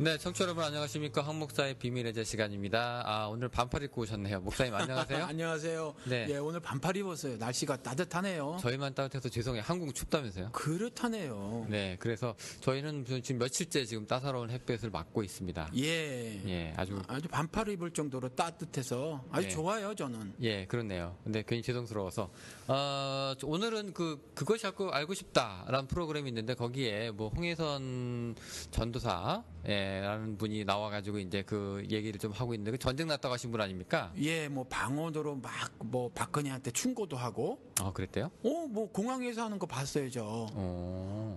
네, 청취자 여러분 안녕하십니까. 황 목사의 비밀의 제 시간입니다. 오늘 반팔 입고 오셨네요. 목사님 안녕하세요. 안녕하세요. 네. 예, 오늘 반팔 입었어요. 날씨가 따뜻하네요. 저희만 따뜻해서 죄송해요. 한국은 춥다면서요? 그렇다네요. 네, 그래서 저희는 지금 며칠째 지금 따사로운 햇볕을 맞고 있습니다. 예. 예, 아주 반팔 입을 정도로 따뜻해서 아주 예. 좋아요, 저는. 예, 그렇네요. 근데 괜히 죄송스러워서 오늘은 그것이 알고 싶다라는 프로그램이 있는데 거기에 뭐 홍혜선 전도사 라는 분이 나와가지고 이제 그 얘기를 좀 하고 있는데 그 전쟁 났다고 하신 분 아닙니까? 예, 뭐 방언으로 막 뭐 박근혜한테 충고도 하고. 그랬대요? 뭐 공항에서 하는 거 봤어요, 저.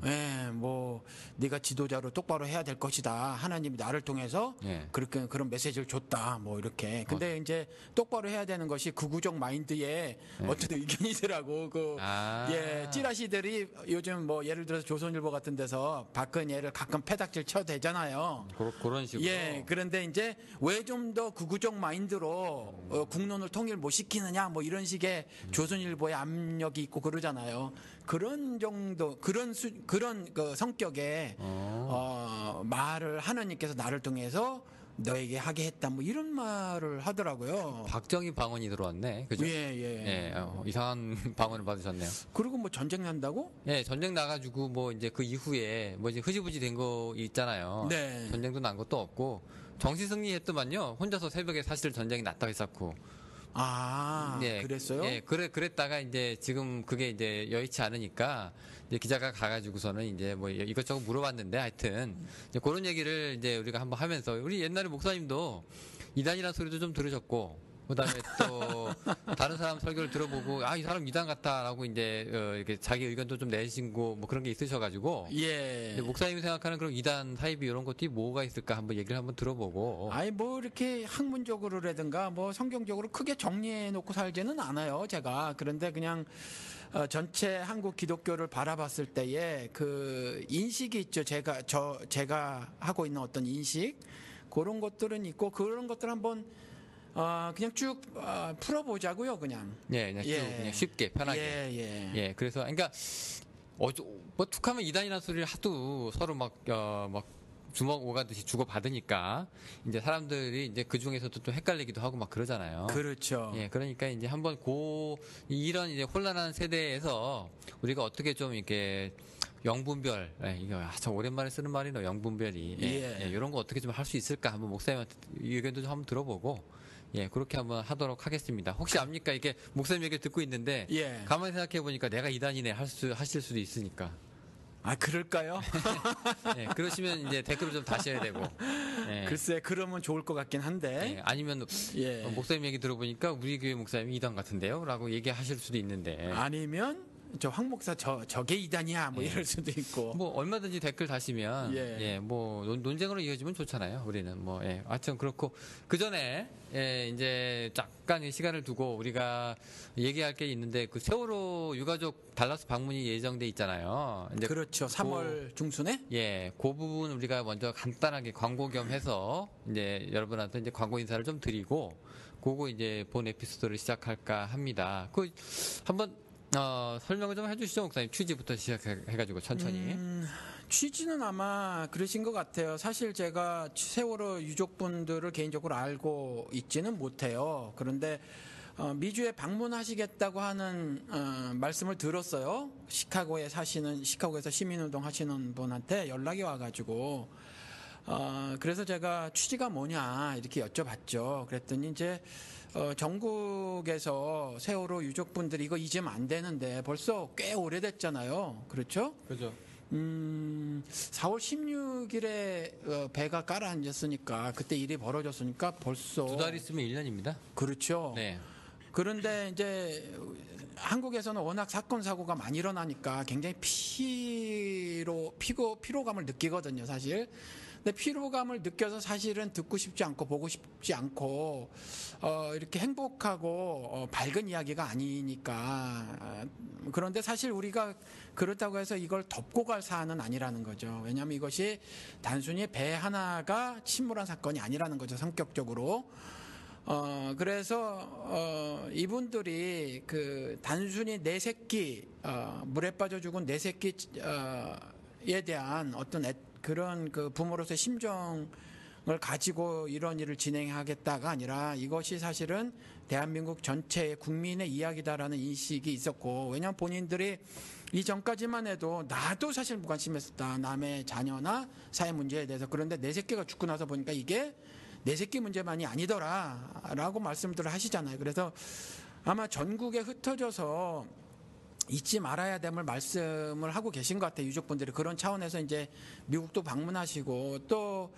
예, 뭐 네가 지도자로 똑바로 해야 될 것이다. 하나님이 나를 통해서 예. 그렇게 그런 메시지를 줬다. 뭐 이렇게. 근데 이제 똑바로 해야 되는 것이 극우적 마인드에 어떤 의견이더라고. 예, 찌라시들이 요즘 뭐 예를 들어서 조선일보 같은 데서 박근혜를 가끔 패닥질 쳐도 되잖아요. 그런 식으로. 예, 그런데 이제 왜 좀 더 극우적 마인드로 국론을 통일 못 시키느냐 뭐 이런 식의 조선일보의 압력이 있고 그러잖아요. 그런 정도 그런 그 성격의 말을 하나님께서 나를 통해서 너에게 하게 했다 뭐 이런 말을 하더라고요. 박정희 방언이 들어왔네. 그죠? 예. 이상한 방언을 받으셨네요. 그리고 뭐 전쟁 난다고? 예, 전쟁 나가지고 뭐 이제 그 이후에 뭐 이제 흐지부지 된 거 있잖아요. 네. 전쟁도 난 것도 없고 정시 승리했더만요. 혼자서 새벽에 사실 전쟁이 났다고 했었고. 예, 그랬어요? 예, 그랬다가 이제 지금 그게 이제 여의치 않으니까 이제 기자가 가가지고서는 이제 뭐 이것저것 물어봤는데 하여튼 이제 그런 얘기를 이제 우리가 한번 하면서 우리 옛날에 목사님도 이단이라는 소리도 좀 들으셨고 그다음에 또 다른 사람 설교를 들어보고 이 사람 이단 같다라고 이제 이렇게 자기 의견도 좀 내신고 뭐 그런 게 있으셔가지고 예. 목사님이 생각하는 그런 이단 사이비 이런 것들이 뭐가 있을까 한번 얘기를 한번 들어보고. 아니 뭐 이렇게 학문적으로라든가 뭐 성경적으로 크게 정리해 놓고 살지는 않아요 제가. 그런데 그냥 전체 한국 기독교를 바라봤을 때에 그 인식이 있죠. 제가 하고 있는 어떤 인식 그런 것들은 있고 그런 것들 한번 그냥 쭉 풀어보자고요, 그냥. 예, 그냥 쭉 그냥 쉽게 편하게. 예. 그래서 그러니까 뭐 툭하면 이단이라는 소리를 하도 서로 막 주먹 오가듯이 주고 받으니까 이제 사람들이 이제 그 중에서도 좀 헷갈리기도 하고 막 그러잖아요. 그렇죠. 예, 그러니까 이제 한번 이런 이제 혼란한 세대에서 우리가 어떻게 좀 이렇게 영분별, 이거 참 오랜만에 쓰는 말이네요. 영분별이 이런 거 어떻게 좀 할 수 있을까 한번 목사님한테 의견도 좀 한번 들어보고. 예, 그렇게 한번 하도록 하겠습니다. 혹시 압니까? 이게 목사님 얘기 듣고 있는데 가만히 생각해 보니까 내가 이단이네 하실 수도 있으니까. 그럴까요? 예, 그러시면 이제 댓글을 좀 다셔야 되고. 예. 글쎄, 그러면 좋을 것 같긴 한데. 아니면 목사님 얘기 들어보니까 우리 교회 목사님이 이단 같은데요? 라고 얘기하실 수도 있는데. 아니면 저 황 목사 저게 이단이야 뭐 이럴 수도 있고. 뭐 얼마든지 댓글 다시면 뭐 논쟁으로 이어지면 좋잖아요. 우리는 뭐 하여튼 그렇고 그 전에 이제 잠깐 시간을 두고 우리가 얘기할 게 있는데 그 세월호 유가족 달라스 방문이 예정돼 있잖아요. 이제 그렇죠. 3월 중순에? 예, 그 부분 우리가 먼저 간단하게 광고 겸 해서 이제 여러분한테 이제 광고 인사를 좀 드리고 그거 이제 본 에피소드를 시작할까 합니다. 그 한번 설명을 좀 해주시죠, 목사님. 취지부터 시작해가지고 천천히. 취지는 아마 그러신 것 같아요. 사실 제가 세월호 유족분들을 개인적으로 알고 있지는 못해요. 그런데 미주에 방문하시겠다고 하는 말씀을 들었어요. 시카고에서 시민운동 하시는 분한테 연락이 와가지고 그래서 제가 취지가 뭐냐 이렇게 여쭤봤죠. 그랬더니 이제 전국에서 세월호 유족분들이 이거 잊으면 안 되는데 벌써 꽤 오래됐잖아요. 그렇죠? 그죠. 4월 16일에 배가 깔아앉았으니까 그때 일이 벌어졌으니까 벌써 2달 있으면 1년입니다. 그렇죠. 네. 그런데 이제 한국에서는 워낙 사건 사고가 많이 일어나니까 굉장히 피로감을 느끼거든요, 사실. 근데 피로감을 느껴서 사실은 듣고 싶지 않고 보고 싶지 않고 이렇게 행복하고 밝은 이야기가 아니니까. 그런데 사실 우리가 그렇다고 해서 이걸 덮고 갈 사안은 아니라는 거죠. 왜냐하면 이것이 단순히 배 하나가 침몰한 사건이 아니라는 거죠, 성격적으로. 그래서 이분들이 그 단순히 내 새끼 물에 빠져 죽은 내 새끼에 대한 어떤 그런 그 부모로서의 심정을 가지고 이런 일을 진행하겠다가 아니라 이것이 사실은 대한민국 전체의 국민의 이야기다라는 인식이 있었고, 왜냐하면 본인들이 이전까지만 해도 나도 사실 무관심했었다. 남의 자녀나 사회 문제에 대해서. 그런데 내 새끼가 죽고 나서 보니까 이게 내 새끼 문제만이 아니더라라고 말씀들을 하시잖아요. 그래서 아마 전국에 흩어져서 잊지 말아야 됨을 말씀을 하고 계신 것 같아요. 유족분들이. 그런 차원에서 이제 미국도 방문하시고 또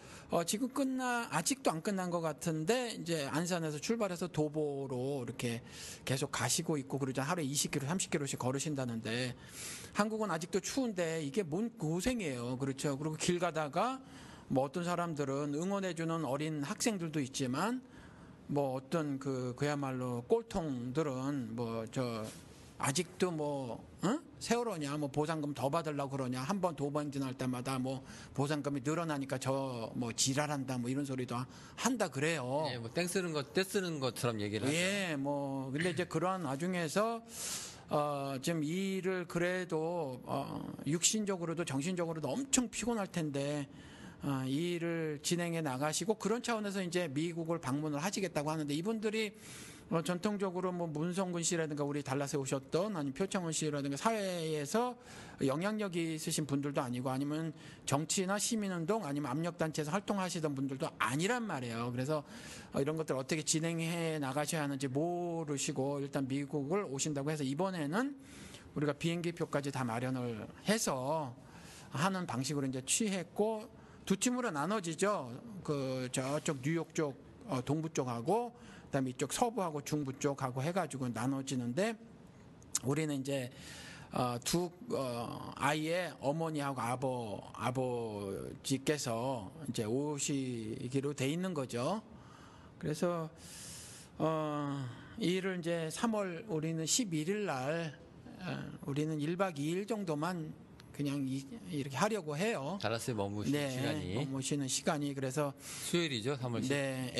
지금 아직도 안 끝난 것 같은데 이제 안산에서 출발해서 도보로 이렇게 계속 가시고 있고 그러잖아요. 하루에 20km, 30km씩 걸으신다는데 한국은 아직도 추운데 이게 뭔 고생이에요. 그렇죠. 그리고 길 가다가 뭐 어떤 사람들은 응원해주는 어린 학생들도 있지만 뭐 어떤 그야말로 꼴통들은 아직도 세월호냐 보상금 더 받으려고 그러냐, 한 번 두 번 지날 때마다 보상금이 늘어나니까 지랄한다 이런 소리도 한다 그래요. 예, 떼쓰는 것처럼 얘기를 하죠. 예, 근데 이제 그러한 와중에서 지금 이 일을 그래도 육신적으로도 정신적으로도 엄청 피곤할 텐데 이 일을 진행해 나가시고 그런 차원에서 이제 미국을 방문을 하시겠다고 하는데, 이분들이 전통적으로 문성근 씨라든가 우리 달라스에 오셨던 아니면 표창원 씨라든가 사회에서 영향력이 있으신 분들도 아니고 아니면 정치나 시민운동 아니면 압력단체에서 활동하시던 분들도 아니란 말이에요. 그래서 이런 것들 어떻게 진행해 나가셔야 하는지 모르시고 일단 미국을 오신다고 해서 이번에는 우리가 비행기표까지 다 마련을 해서 하는 방식으로 이제 취했고, 두 팀으로 나눠지죠. 저쪽 뉴욕 쪽 동부 쪽하고 그다음에 이쪽 서부하고 중부 쪽하고 해가지고 나눠지는데, 우리는 이제 두 아이의 어머니하고 아버지께서 이제 오시기로 돼 있는 거죠. 그래서 이 일을 이제 3월 우리는 11일 날 우리는 1박 2일 정도만 그냥 이렇게 하려고 해요. 달라스에 머무시는 시간이. 머무시는 시간이. 그래서 수요일이죠, 3월 10일. 네,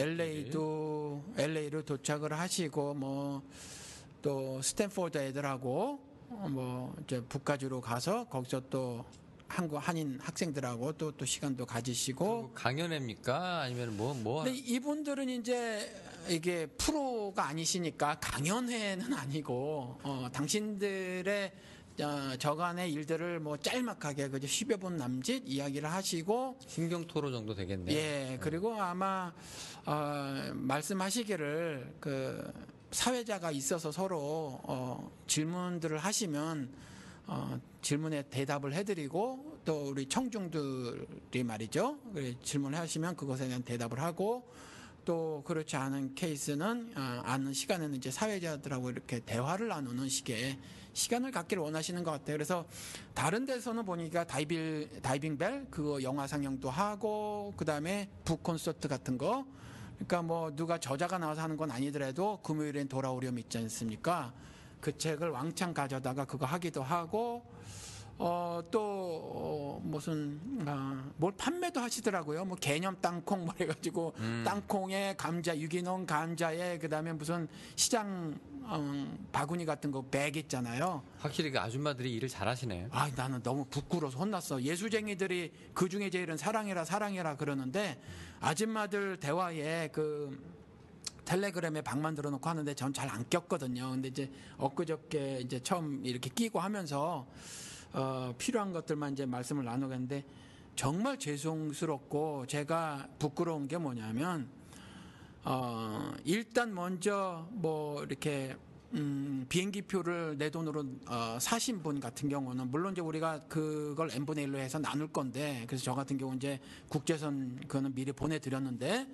LA로 도착을 하시고 또 스탠포드 애들하고 이제 북가주로 가서 거기서 또 한인 학생들하고 또 시간도 가지시고. 강연회입니까? 아니면 근데 이분들은 이제 이게 프로가 아니시니까 강연회는 아니고 당신들의 저간의 일들을 짤막하게 10여 분 남짓 이야기를 하시고 신경 토로 정도 되겠네요. 예, 그리고 아마 말씀하시기를 사회자가 있어서 서로 질문들을 하시면 질문에 대답을 해드리고 또 우리 청중들이 말이죠. 질문을 하시면 그것에 대한 대답을 하고 또 그렇지 않은 케이스는 아는 시간에는 이제 사회자들하고 이렇게 대화를 나누는 식의 시간을 갖기를 원하시는 것 같아요. 그래서 다른 데서는 보니까 다이빙벨 그거 영화 상영도 하고 그다음에 북 콘서트 같은 거, 그러니까 누가 저자가 나와서 하는 건 아니더라도 금요일엔 돌아오렴 있지 않습니까? 그 책을 왕창 가져다가 그거 하기도 하고 또 무슨 뭘 판매도 하시더라고요. 개념 땅콩 해가지고 땅콩에 감자, 유기농 감자에 그다음에 무슨 시장 바구니 같은 거 백 있잖아요. 확실히 그 아줌마들이 일을 잘하시네요. 나는 너무 부끄러워서 혼났어. 예수쟁이들이 그 중에 제일은 사랑해라 그러는데 아줌마들 대화에 텔레그램에 방 만들어 놓고 하는데 전 잘 안 꼈거든요. 근데 이제 엊그저께 이제 처음 이렇게 끼고 하면서 필요한 것들만 이제 말씀을 나누겠는데, 정말 죄송스럽고 제가 부끄러운 게 뭐냐면 일단 먼저 이렇게 비행기표를 내 돈으로 사신 분 같은 경우는 물론 이제 우리가 그걸 n분의 1로 해서 나눌 건데, 그래서 저 같은 경우 이제 국제선 그거는 미리 보내드렸는데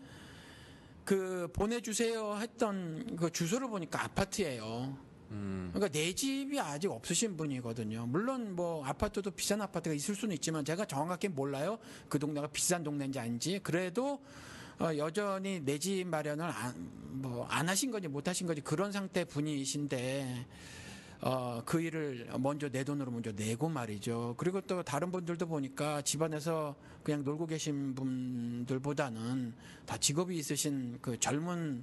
보내주세요 했던 그 주소를 보니까 아파트예요. 그러니까 내 집이 아직 없으신 분이거든요. 물론 아파트도 비싼 아파트가 있을 수는 있지만 제가 정확하게 몰라요. 그 동네가 비싼 동네인지 아닌지. 그래도 여전히 내 집 마련을 안 하신 건지 못 하신 건지 그런 상태 분이신데 그 일을 먼저 내 돈으로 먼저 내고 말이죠. 그리고 또 다른 분들도 보니까 집안에서 그냥 놀고 계신 분들보다는 다 직업이 있으신 그 젊은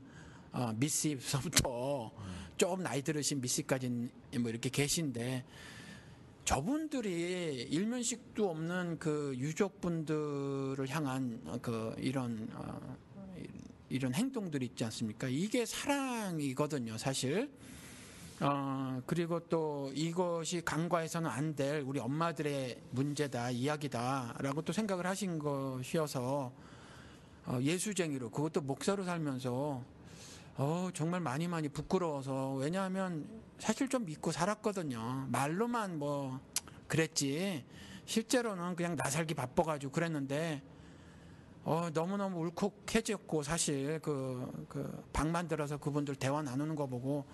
미씨서부터 좀 나이 들으신 미씨까지 이렇게 계신데, 저분들이 일면식도 없는 그 유족분들을 향한 이런 행동들이 있지 않습니까? 이게 사랑이거든요, 사실. 그리고 또 이것이 간과해서는 안 될 우리 엄마들의 문제다, 이야기다라고 또 생각을 하신 것이어서 예수쟁이로, 그것도 목사로 살면서 정말 많이 부끄러워서, 왜냐하면 사실 좀 믿고 살았거든요. 말로만 뭐 그랬지 실제로는 그냥 나 살기 바빠가지고 그랬는데 너무너무 울컥해졌고, 사실 그 방만 들어서 그분들 대화 나누는 거 보고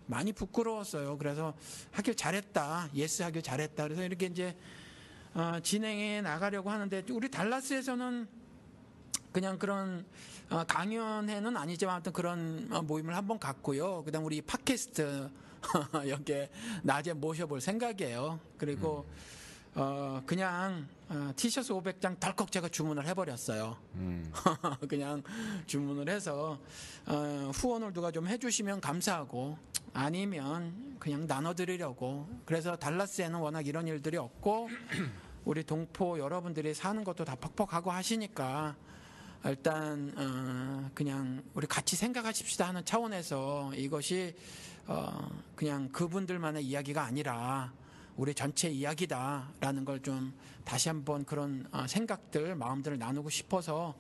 많이 부끄러웠어요. 그래서 하길 잘했다, 예스 하길 잘했다. 그래서 이렇게 이제 진행해 나가려고 하는데, 우리 달라스에서는 그냥 그런 강연회는 아니지만 하여튼 그런 모임을 한번 갖고요. 그다음 우리 팟캐스트 여기에 낮에 모셔볼 생각이에요. 그리고 그냥 티셔츠 500장 덜컥 제가 주문을 해버렸어요. 그냥 주문을 해서 후원을 누가 좀 해주시면 감사하고, 아니면 그냥 나눠드리려고. 그래서 달라스에는 워낙 이런 일들이 없고 우리 동포 여러분들이 사는 것도 다 퍽퍽하고 하시니까 일단 그냥 우리 같이 생각하십시다 하는 차원에서, 이것이 그냥 그분들만의 이야기가 아니라 우리 전체 이야기다라는 걸 좀 다시 한번 그런 생각들, 마음들을 나누고 싶어서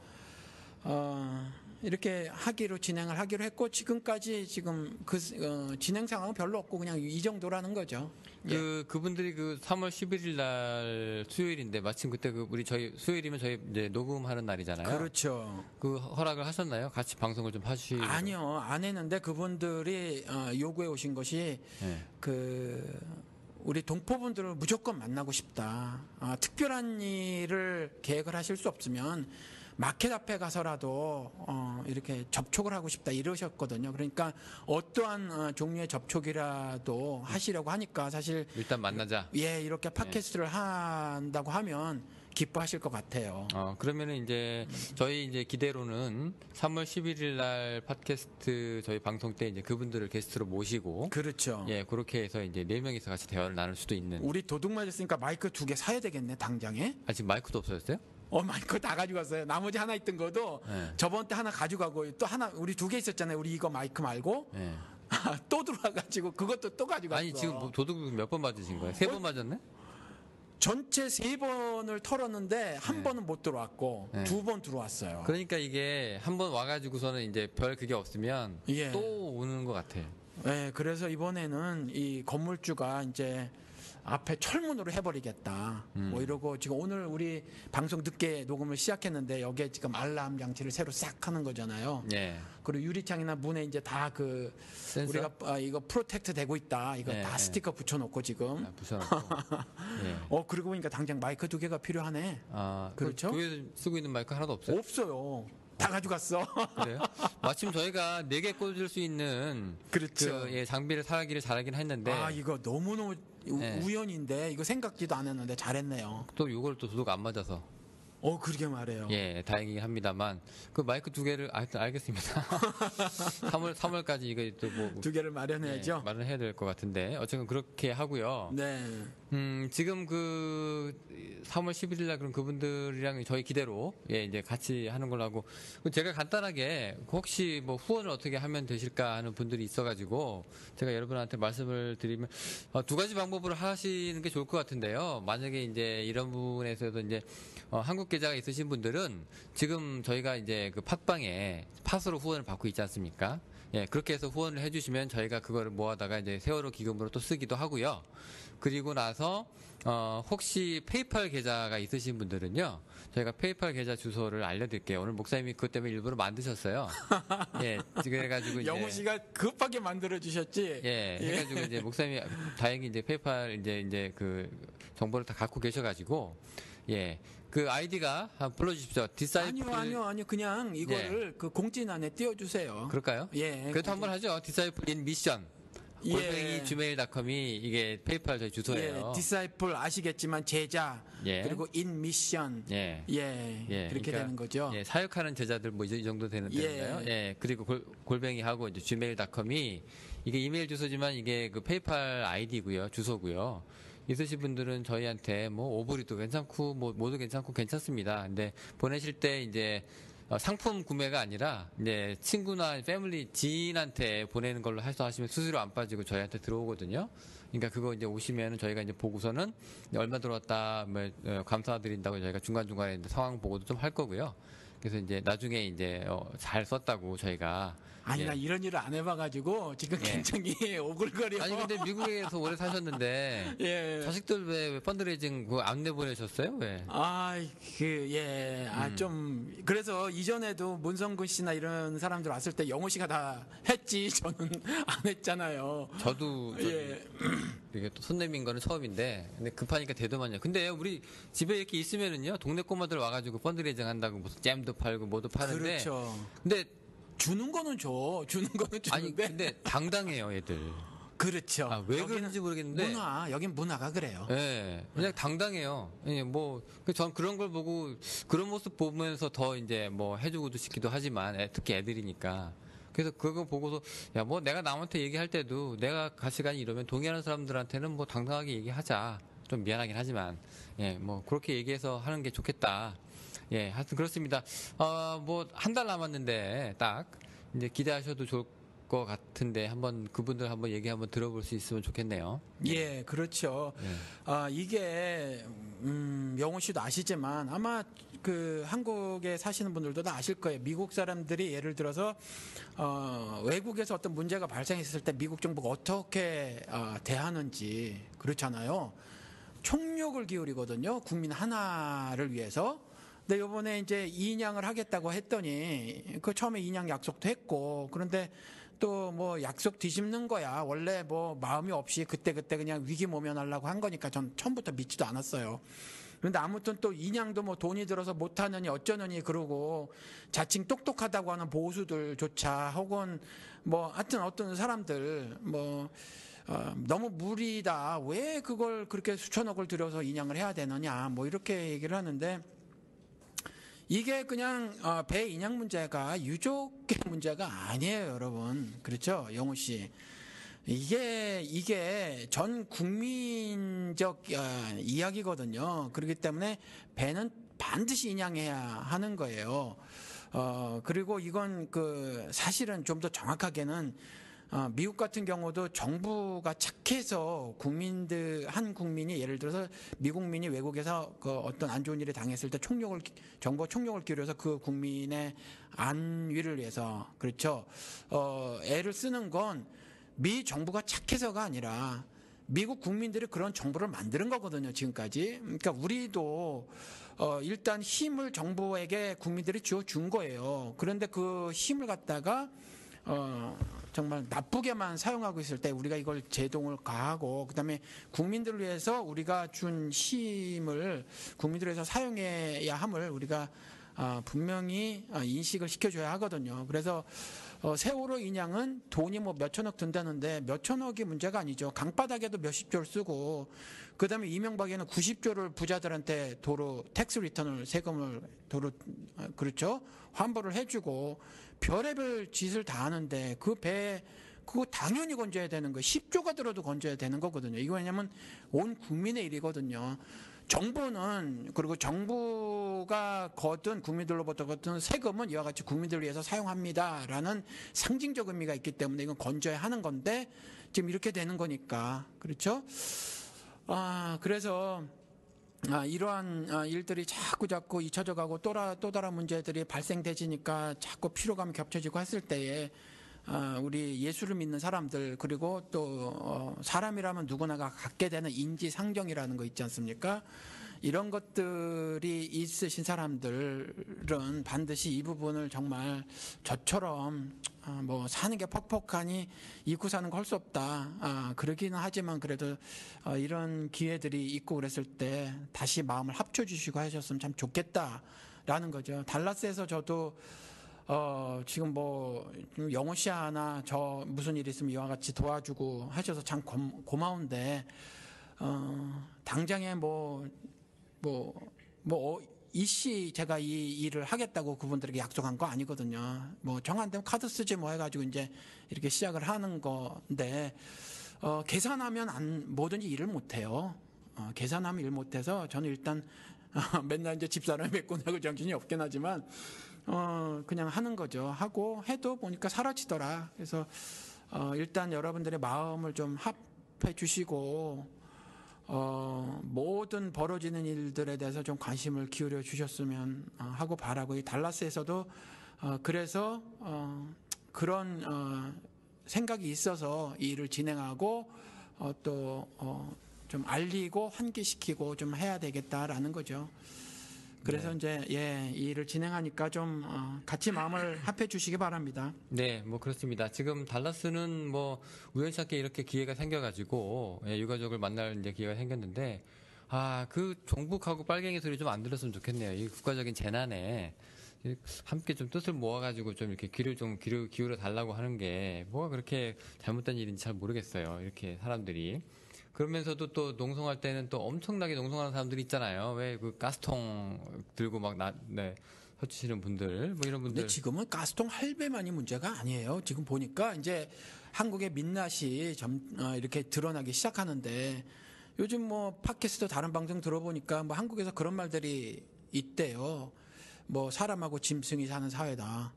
이렇게 진행을 하기로 했고, 지금까지 지금 진행 상황은 별로 없고 그냥 이 정도라는 거죠. 그분들이 3월 11일 날 수요일인데, 마침 그때 저희 수요일이면 저희 이제 녹음하는 날이잖아요. 그렇죠. 그 허락을 하셨나요? 같이 방송을 좀 하시고? 아니요, 안 했는데 그분들이 요구해 오신 것이 우리 동포분들을 무조건 만나고 싶다. 특별한 일을 계획을 하실 수 없으면 마켓 앞에 가서라도 이렇게 접촉을 하고 싶다, 이러셨거든요. 그러니까 어떠한 종류의 접촉이라도 하시려고 하니까, 사실 일단 만나자. 이렇게 팟캐스트를 한다고 하면 기뻐하실 것 같아요. 그러면은 이제 저희 이제 기대로는 3월 11일 날 팟캐스트 저희 방송 때 이제 그분들을 게스트로 모시고, 그렇죠. 그렇게 해서 이제 4명이서 같이 대화를 나눌 수도 있는. 우리 도둑 맞았으니까 마이크 2개 사야 되겠네, 당장에. 지금 마이크도 없어졌어요? 마이크 다 가지고 왔어요. 나머지 하나 있던 것도 저번 때 하나 가져가고, 또 하나 우리 2개 있었잖아요. 우리 이거 마이크 말고 또 들어와가지고 그것도 또 가지고 왔어. 아니 지금 도둑 몇 번 맞으신 거예요? 3번 맞았네? 전체 3번을 털었는데 한 번은 못 들어왔고 2번 들어왔어요. 그러니까 이게 한 번 와가지고서는 이제 별 그게 없으면 또 오는 것 같아요. 그래서 이번에는 이 건물주가 이제 앞에 철문으로 해버리겠다. 뭐 이러고, 지금 오늘 우리 방송 늦게 녹음을 시작했는데 여기에 지금 알람 장치를 새로 싹 하는 거잖아요. 그리고 유리창이나 문에 이제 다 우리가 이거 프로텍트 되고 있다. 이거 다 스티커 붙여놓고 지금. 붙여놓고. 그러고 보니까 당장 마이크 2개가 필요하네. 그렇죠? 교회 쓰고 있는 마이크 하나도 없어요? 없어요. 다 가져갔어. 그래요? 마침 저희가 4개 꽂을 수 있는 그렇죠. 장비를 사기를 잘하긴 했는데, 이거 너무너무 우연인데, 이거 생각지도 안 했는데 잘했네요. 또 이걸 또 도둑 안 맞아서. 그러게 말해요. 다행이긴 합니다만, 그 마이크 2개를, 알겠습니다. 3월까지 이거 또 2개를 마련해야죠. 마련해야 될 것 같은데, 어쨌든 그렇게 하고요. 지금 3월 11일 날 그럼 그분들이랑 저희 기대로, 이제 같이 하는 걸로 하고, 제가 간단하게 혹시 뭐 후원을 어떻게 하면 되실까 하는 분들이 있어가지고, 제가 여러분한테 말씀을 드리면, 2가지 방법으로 하시는 게 좋을 것 같은데요. 만약에 이제 이런 부분에서도 이제, 한국 계좌가 있으신 분들은 지금 저희가 이제 그 팟빵에 팟으로 후원을 받고 있지 않습니까? 그렇게 해서 후원을 해주시면 저희가 그거를 모아다가 이제 세월호 기금으로 또 쓰기도 하고요. 그리고 나서 혹시 페이팔 계좌가 있으신 분들은요, 저희가 페이팔 계좌 주소를 알려드릴게요. 오늘 목사님이 그것 때문에 일부러 만드셨어요. 그래가지고 영우 씨가 급하게 만들어 주셨지. 해가지고 이제 목사님이 다행히 이제 페이팔 이제 그 정보를 다 갖고 계셔가지고, 그 아이디가 불러주십시오. 디사이플. 아니요. 그냥 이거를 그 공진 안에 띄워주세요. 그럴까요? 그래도 한번 하죠. 디사이플 인 미션. gmail.com이 이게 페이팔 저희 주소예요. 디사이플 아시겠지만 제자, 그리고 인 미션, 그렇게 그러니까, 되는 거죠. 사역하는 제자들 뭐 이 정도 되는 데인가요? 그리고 골뱅이 하고 이제 gmail.com이 이게 이메일 주소지만 이게 그 페이팔 아이디고요, 주소고요. 있으신 분들은 저희한테 뭐 오브리도 괜찮고 뭐 모두 괜찮고 괜찮습니다. 근데 보내실 때 이제 상품 구매가 아니라 이제 친구나 패밀리 지인한테 보내는 걸로 해서 하시면 수수료 안 빠지고 저희한테 들어오거든요. 그러니까 그거 이제 오시면은 저희가 이제 보고서는 얼마 들어왔다 뭐 감사드린다고 저희가 중간중간에 이제 상황 보고도 좀 할 거고요. 그래서 이제 나중에 이제 잘 썼다고 저희가 아니 나 이런 일을 안 해봐가지고 지금 굉장히 오글거려. 아니 근데 미국에서 오래 사셨는데 예. 자식들 왜 펀드레이징 그거 안 내보내셨어요? 왜? 좀 그래서 이전에도 문성근 씨나 이런 사람들 왔을 때 영호 씨가 다 했지 저는 안 했잖아요. 저도 이게 또 손 내민 거는 처음인데 근데 급하니까 되더만요. 근데 우리 집에 이렇게 있으면은요 동네 꼬마들 와가지고 펀드레이징 한다고 무슨 잼도 팔고 뭐도 파는데 그렇죠. 근데 주는 거는 주는데. 아니 근데 당당해요 얘들. 그렇죠. 왜 그런지 모르겠는데 여긴 문화가 그래요. 네, 그냥 당당해요. 전 그런 걸 보고 그런 모습 보면서 더 이제 뭐 해주고도 싶기도 하지만 특히 애들이니까. 그래서 그거 보고서 야 뭐 내가 남한테 얘기할 때도 내가 가시간이 이러면 동의하는 사람들한테는 뭐 당당하게 얘기하자. 좀 미안하긴 하지만 뭐 그렇게 얘기해서 하는 게 좋겠다. 하여튼 그렇습니다. 뭐 한 달 남았는데 딱 이제 기대하셔도 좋을 것 같은데 한번 그분들 한번 얘기 한번 들어볼 수 있으면 좋겠네요. 예, 그렇죠. 이게 영호 씨도 아시지만 아마 그 한국에 사시는 분들도 다 아실 거예요. 미국 사람들이 예를 들어서 외국에서 어떤 문제가 발생했을 때 미국 정부가 어떻게 대하는지 그렇잖아요. 총력을 기울이거든요. 국민 하나를 위해서. 근데 이번에 이제 인양을 하겠다고 했더니 그 처음에 인양 약속도 했고 그런데 또 뭐 약속 뒤집는 거야. 원래 뭐 마음이 없이 그때 그냥 위기 모면하려고 한 거니까 전 처음부터 믿지도 않았어요. 그런데 아무튼 또 인양도 뭐 돈이 들어서 못하느니 어쩌느니 그러고 자칭 똑똑하다고 하는 보수들조차 혹은 뭐 하여튼 어떤 사람들 너무 무리다. 왜 그걸 그렇게 수천억을 들여서 인양을 해야 되느냐. 뭐 이렇게 얘기를 하는데 이게 그냥 배 인양 문제가 유족의 문제가 아니에요, 여러분. 그렇죠, 영호 씨. 이게 전 국민적 이야기거든요. 그렇기 때문에 배는 반드시 인양해야 하는 거예요. 그리고 이건 사실은 좀 더 정확하게는 미국 같은 경우도 정부가 착해서 한 국민이 예를 들어서 미국민이 외국에서 어떤 안 좋은 일에 당했을 때 정부가 총력을 기울여서 그 국민의 안위를 위해서 그렇죠. 애를 쓰는 건 미 정부가 착해서가 아니라 미국 국민들이 그런 정부를 만드는 거거든요, 지금까지. 그러니까 우리도 일단 힘을 정부에게 국민들이 준 거예요. 그런데 그 힘을 갖다가 정말 나쁘게만 사용하고 있을 때 우리가 이걸 제동을 가하고 그다음에 국민들을 위해서 우리가 준 힘을 국민들을 위해서 사용해야 함을 우리가 분명히 인식을 시켜줘야 하거든요. 그래서 세월호 인양은 돈이 뭐 몇천억 든다는데 몇천억이 문제가 아니죠. 강바닥에도 몇십조를 쓰고 그다음에 이명박에는 90조를 부자들한테 도로 텍스 리턴을 세금을 도로 그렇죠 환불을 해주고 별의별 짓을 다 하는데 그거 당연히 건져야 되는 거예요. 10조가 들어도 건져야 되는 거거든요. 이거 왜냐면 온 국민의 일이거든요. 그리고 정부가 거둔 국민들로부터 거둔 세금은 이와 같이 국민들을 위해서 사용합니다라는 상징적 의미가 있기 때문에 이건 건져야 하는 건데 지금 이렇게 되는 거니까 그렇죠? 그래서 이러한 일들이 자꾸 2차적 가고 또 다른 문제들이 발생되지니까 자꾸 피로감이 겹쳐지고 했을 때에 우리 예수를 믿는 사람들 그리고 또 사람이라면 누구나가 갖게 되는 인지상정이라는 거 있지 않습니까? 이런 것들이 있으신 사람들은 반드시 이 부분을 정말 저처럼 사는 게 퍽퍽하니 잊고 사는 거 할 수 없다. 그러기는 하지만 그래도 이런 기회들이 있고 그랬을 때 다시 마음을 합쳐주시고 하셨으면 참 좋겠다라는 거죠. 달라스에서 저도 지금 영호 씨 하나 저 무슨 일 있으면 이와 같이 도와주고 하셔서 참 고마운데 당장에 이씨 제가 이 일을 하겠다고 그분들에게 약속한 거 아니거든요. 정 안 되면 카드 쓰지 해가지고 이제 이렇게 시작을 하는 건데 계산하면 뭐든지 일을 못 해요. 계산하면 일 못해서 저는 일단 맨날 이제 집사람이 메꿔나고 정신이 없긴 하지만 그냥 하는 거죠. 하고 해도 보니까 사라지더라. 그래서 일단 여러분들의 마음을 좀 합해 주시고 모든 벌어지는 일들에 대해서 좀 관심을 기울여 주셨으면 하고 바라고, 이 달라스에서도 그래서 그런 생각이 있어서 이 일을 진행하고 또 좀 알리고 환기시키고 좀 해야 되겠다라는 거죠. 그래서 이제 이 일을 진행하니까 좀 같이 마음을 합해 주시기 바랍니다. 네, 뭐 그렇습니다. 지금 달라스는 뭐 우연찮게 이렇게 기회가 생겨가지고 유가족을 만날 이제 기회가 생겼는데, 그 종북하고 빨갱이 소리 좀 안 들었으면 좋겠네요. 이 국가적인 재난에 함께 좀 뜻을 모아가지고 좀 이렇게 귀를 좀 기울여 달라고 하는 게 뭐가 그렇게 잘못된 일인지 잘 모르겠어요. 이렇게 사람들이. 그러면서도 또 농성할 때는 또 엄청나게 농성하는 사람들이 있잖아요. 왜 그 가스통 들고 막 서치시는 분들, 뭐 이런 분들. 근데 지금은 가스통 할배만이 문제가 아니에요. 지금 보니까 이제 한국의 민낯이 이렇게 드러나기 시작하는데, 요즘 뭐 팟캐스트 다른 방송 들어보니까 뭐 한국에서 그런 말들이 있대요. 뭐 사람하고 짐승이 사는 사회다.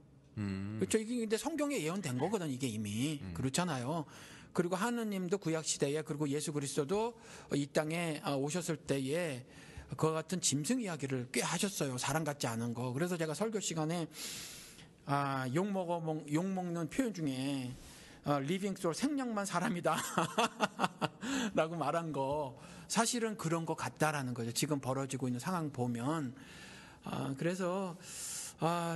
그렇죠. 이게 근데 성경에 예언된 거거든, 이게 이미. 그렇잖아요. 그리고 하느님도 구약 시대에, 그리고 예수 그리스도도 이 땅에 오셨을 때에 그와 같은 짐승 이야기를 꽤 하셨어요. 사람 같지 않은 거. 그래서 제가 설교 시간에 욕 먹는 표현 중에 리빙 소울, 생명만 사람이다 라고 말한 거, 사실은 그런 거 같다라는 거죠. 지금 벌어지고 있는 상황 보면. 그래서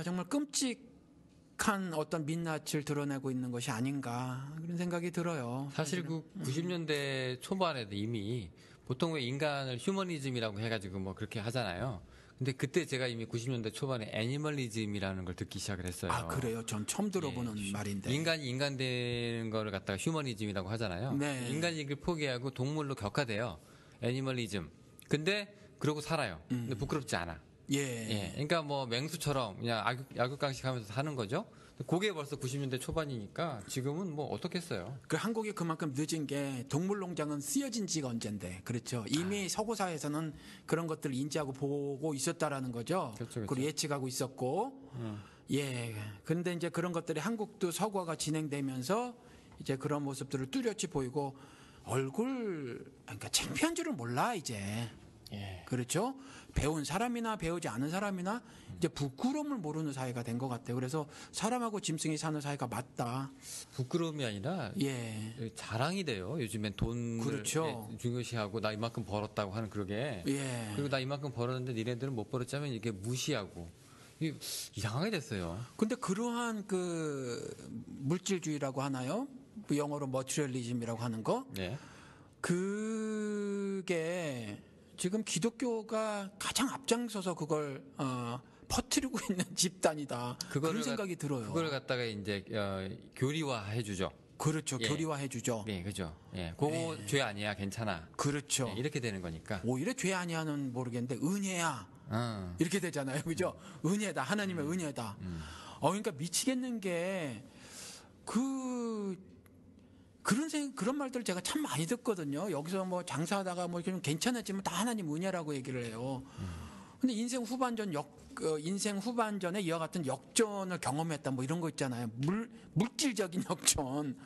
정말 끔찍한 어떤 민낯을 드러내고 있는 것이 아닌가, 그런 생각이 들어요. 사실 그 90년대 초반에도 이미 보통 왜 인간을 휴머니즘이라고 해가지고 뭐 그렇게 하잖아요. 근데 그때 제가 이미 90년대 초반에 애니멀리즘이라는 걸 듣기 시작을 했어요. 그래요? 전 처음 들어보는 말인데. 인간이 인간 되는 거를 갖다가 휴머니즘이라고 하잖아요. 네. 인간이길 포기하고 동물로 격화돼요. 애니멀리즘. 근데 그러고 살아요. 근데 부끄럽지 않아. 그러니까 뭐 맹수처럼 그냥 약육강식하면서 사는 거죠. 그게 벌써 90년대 초반이니까 지금은 뭐 어떻겠어요. 그 한국이 그만큼 늦은 게, 동물농장은 쓰여진 지가 언젠데, 그렇죠. 이미 서구 사회에서는 그런 것들을 인지하고 보고 있었다라는 거죠. 그렇죠. 그리고 예측하고 있었고, 그런데 이제 그런 것들이 한국도 서구화가 진행되면서 이제 그런 모습들을 뚜렷이 보이고, 그러니까 창피한 줄을 몰라 이제. 그렇죠. 배운 사람이나 배우지 않은 사람이나 이제 부끄러움을 모르는 사회가 된 것 같아요. 그래서 사람하고 짐승이 사는 사회가 맞다. 부끄러움이 아니라 자랑이 돼요. 요즘엔 돈을 그렇죠. 중요시하고 나 이만큼 벌었다고 하는 그러게. 그리고 나 이만큼 벌었는데 니네들은 못 벌었자면 이게 무시하고. 이게 이상하게 됐어요. 근데 그러한 그 물질주의라고 하나요? 영어로 머티리얼리즘이라고 하는 거. 그게 지금 기독교가 가장 앞장서서 그걸 퍼뜨리고 있는 집단이다. 그런 생각이 들어요. 그걸 갖다가 이제 교리화해 주죠. 그렇죠. 교리화해 주죠. 그죠. 그거 죄 아니야, 괜찮아. 그렇죠. 이렇게 되는 거니까. 오히려 죄 아니야는 모르겠는데 은혜야. 이렇게 되잖아요. 그죠? 은혜다. 하나님의 은혜다. 그러니까 미치겠는 게 그런 말들을 제가 참 많이 듣거든요. 여기서 뭐 장사하다가 뭐 좀 괜찮았지만 다 하나님 은혜라고 얘기를 해요. 근데 인생 후반전에 이와 같은 역전을 경험했다 뭐 이런 거 있잖아요. 물질적인 역전.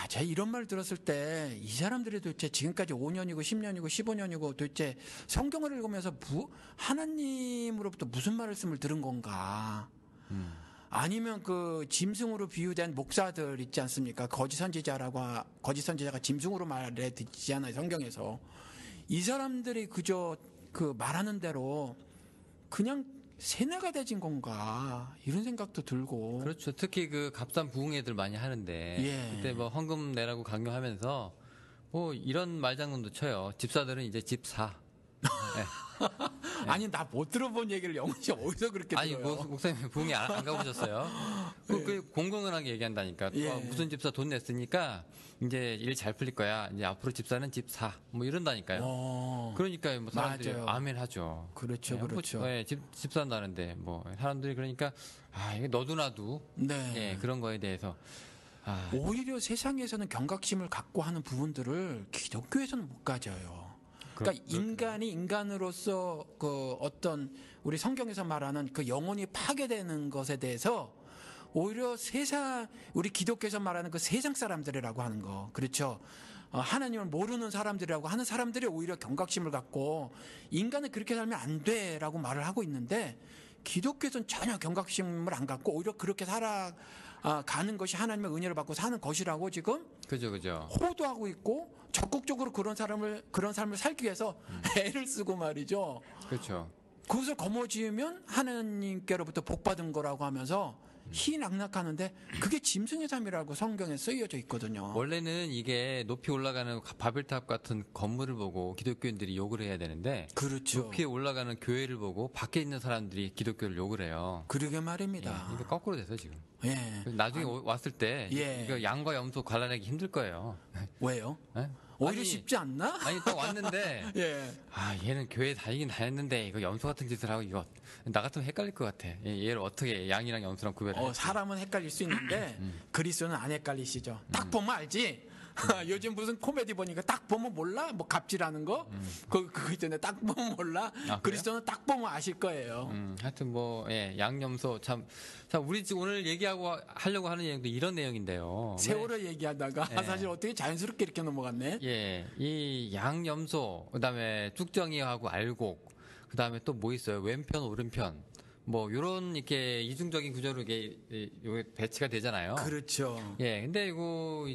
제가 이런 말 들었을 때 이 사람들이 도대체 지금까지 5년이고 10년이고 15년이고 도대체 성경을 읽으면서 하나님으로부터 무슨 말씀을 들은 건가? 아니면 그 짐승으로 비유된 목사들 있지 않습니까? 거짓 선지자가 짐승으로 말해 듣지않아요, 성경에서. 이 사람들이 그저 그 말하는 대로 그냥 세뇌가 되진 건가, 이런 생각도 들고. 그렇죠. 특히 그 값싼 부흥회들 많이 하는데 그때 뭐 헌금 내라고 강요하면서 뭐 이런 말장난도 쳐요. 집사들은 이제 집 사. 아니, 나 못 들어본 얘기를 영훈씨 어디서 그렇게 들어요? 목사님 부흥회 안 가보셨어요? 그 공공연하게 얘기한다니까. 무슨 집사 돈 냈으니까 이제 일 잘 풀릴 거야. 이제 앞으로 집사는 집 사. 뭐 이런다니까요. 그러니까 뭐 사람들이 맞아요. 아멘 하죠. 그렇죠. 집 산다는데 뭐 사람들이 그러니까 이게 너도 나도 그런 거에 대해서 오히려 세상에서는 경각심을 갖고 하는 부분들을 기독교에서는 못 가져요. 그러니까 인간이 인간으로서 그 어떤 우리 성경에서 말하는 그 영혼이 파괴되는 것에 대해서 오히려 우리 기독교에서 말하는 그 세상 사람들이라고 하는 거, 그렇죠? 하나님을 모르는 사람들이라고 하는 사람들이 오히려 경각심을 갖고 인간은 그렇게 살면 안 돼라고 말을 하고 있는데 기독교에서는 전혀 경각심을 안 갖고 오히려 그렇게 살아가는 것이 하나님의 은혜를 받고 사는 것이라고 지금 그죠. 호도하고 있고 적극적으로 그런 삶을 살기 위해서 애를 쓰고 말이죠. 그렇죠. 그것을 거머쥐면 하나님께로부터 복받은 거라고 하면서 희낙낙하는데 그게 짐승의 삶이라고 성경에 쓰여져 있거든요. 원래는 이게 높이 올라가는 바벨탑 같은 건물을 보고 기독교인들이 욕을 해야 되는데 그렇죠. 높이 올라가는 교회를 보고 밖에 있는 사람들이 기독교를 욕을 해요. 그러게 말입니다. 이게 거꾸로 됐어요 지금. 예. 나중에 왔을 때 예. 이거 양과 염소 갈라내기 힘들 거예요. 왜요? 예? 오히려 쉽지 않나? 아니 딱 왔는데 예. 얘는 교회 다니긴 다녔는데 이거 염소 같은 짓을 하고 이거 나 같으면 헷갈릴 것 같아. 얘를 어떻게 양이랑 염소랑 구별해? 사람은 헷갈릴 수 있는데 그리스도는 안 헷갈리시죠. 딱 보면 알지. 요즘 무슨 코미디 보니까 딱 보면 몰라? 뭐 갑질하는 거? 그거 있잖아요. 딱 보면 몰라? 그리스도는 딱 보면 아실 거예요. 하여튼 양염소 참 우리 지금 오늘 하려고 하는 내용도 이런 내용인데요. 세월호 얘기하다가 사실 어떻게 자연스럽게 이렇게 넘어갔네. 예, 이 양염소 그다음에 쭉정이하고 알곡 그다음에 또 뭐 있어요? 왼편 오른편 뭐 요런 이렇게 이중적인 구조로 이게 배치가 되잖아요. 그렇죠. 예, 근데 이거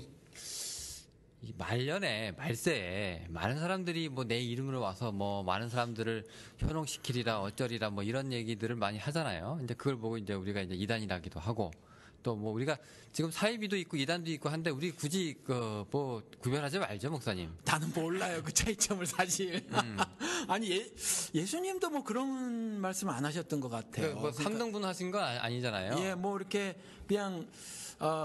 이 말세에 많은 사람들이 뭐 내 이름으로 와서 뭐 많은 사람들을 현혹시키리라 어쩌리라 뭐 이런 얘기들을 많이 하잖아요. 이제 그걸 보고 이제 우리가 이제 이단이라기도 하고 또 뭐 우리가 지금 사이비도 있고 이단도 있고 한데 우리 굳이 뭐 구별하지 말죠, 목사님. 나는 몰라요 그 차이점을 사실. 아니 예수님도 뭐 그런 말씀 안 하셨던 것 같아요. 뭐 상등분 하신 건 아니잖아요. 예, 뭐 이렇게 그냥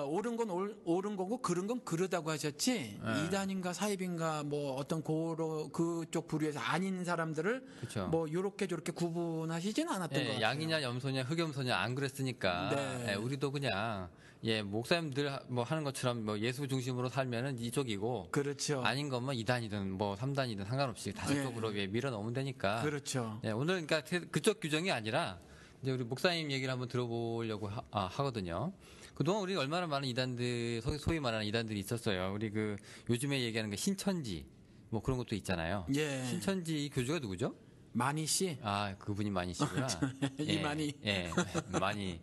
옳은 건 옳은 거고 그른 건 그르다고 하셨지. 이단인가 사입인가 뭐 어떤 그쪽 부류에서 아닌 사람들을 그쵸. 뭐 요렇게 저렇게 구분하시지는 않았던 것 같아요. 양이냐 염소냐 흑염소냐 안 그랬으니까 네. 우리도 그냥 목사님들 뭐 하는 것처럼 뭐 예수 중심으로 살면은 이쪽이고 그렇죠. 아닌 것만 2단이든 뭐 3단이든 상관없이 다수쪽으로 밀어 넣으면 되니까. 그렇죠. 오늘 그러니까 그쪽 규정이 아니라 이제 우리 목사님 얘기를 한번 들어보려고 하거든요. 그동안 우리 얼마나 많은 이단들 소위 말하는 이단들이 있었어요. 우리 그 요즘에 얘기하는 그 신천지 뭐 그런 것도 있잖아요. 예. 신천지 교주가 누구죠? 마니 씨. 그분이 많이 씨구나. 이만희. 많이.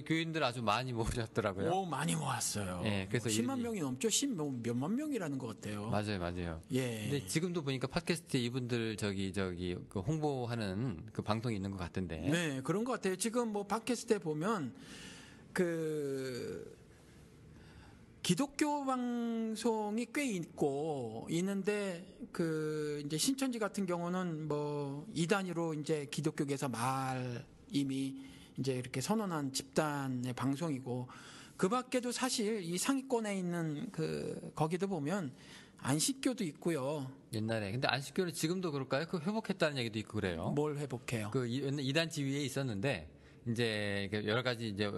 교인들 아주 많이 모으셨더라고요. 오, 많이 모았어요. 그래서 10만 명이 넘죠. 몇만 명이라는 것 같아요. 맞아요. 예. 근데 지금도 보니까 팟캐스트에 이분들 그 홍보하는 그 방송이 있는 것 같은데. 네, 그런 것 같아요. 지금 뭐 팟캐스트에 보면 기독교 방송이 꽤 있는데 이제 신천지 같은 경우는 뭐 이단위로 이제 기독교계에서 이미 이제 이렇게 선언한 집단의 방송이고 그 밖에도 사실 이 상위권에 있는 거기도 보면 안식교도 있고요. 옛날에. 근데 안식교는 지금도 그럴까요? 회복했다는 얘기도 있고 그래요. 뭘 회복해요? 이단 지위에 있었는데 이제 여러 가지 이제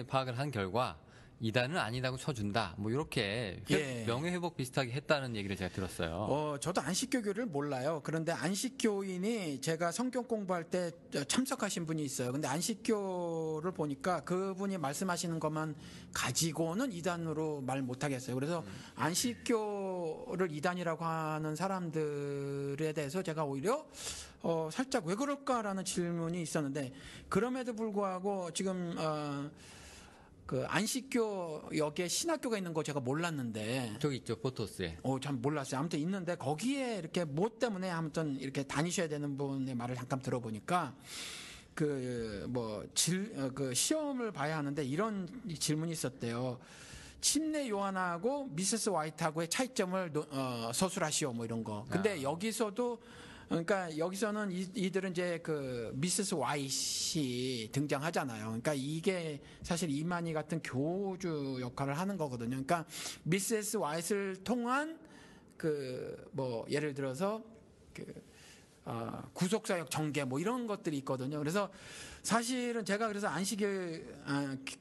파악을 한 결과 이단은 아니라고 쳐준다. 뭐 이렇게 명예회복 비슷하게 했다는 얘기를 제가 들었어요. 저도 안식교교를 몰라요. 그런데 안식교인이 제가 성경 공부할 때 참석하신 분이 있어요. 근데 안식교를 보니까 그분이 말씀하시는 것만 가지고는 이단으로 말 못하겠어요. 그래서 안식교를 이단이라고 하는 사람들에 대해서 제가 오히려 살짝 왜 그럴까라는 질문이 있었는데 그럼에도 불구하고 지금 안식교 역에 신학교가 있는 거 제가 몰랐는데 저기 있죠, 포토스에. 참 몰랐어요. 아무튼 있는데 거기에 이렇게 뭐 때문에 아무튼 이렇게 다니셔야 되는 분의 말을 잠깐 들어보니까 시험을 봐야 하는데 이런 질문이 있었대요. 침례 요한하고 미세스 화이트하고의 차이점을 서술하시오 뭐 이런 거. 근데 여기서는 이들은 이제 미세스 와이시 등장하잖아요. 그러니까 이게 사실 이만희 같은 교주 역할을 하는 거거든요. 그러니까 미세스 와이트를 통한 예를 들어서 구속사역 전개 뭐 이런 것들이 있거든요. 그래서 사실은 제가 그래서 안식일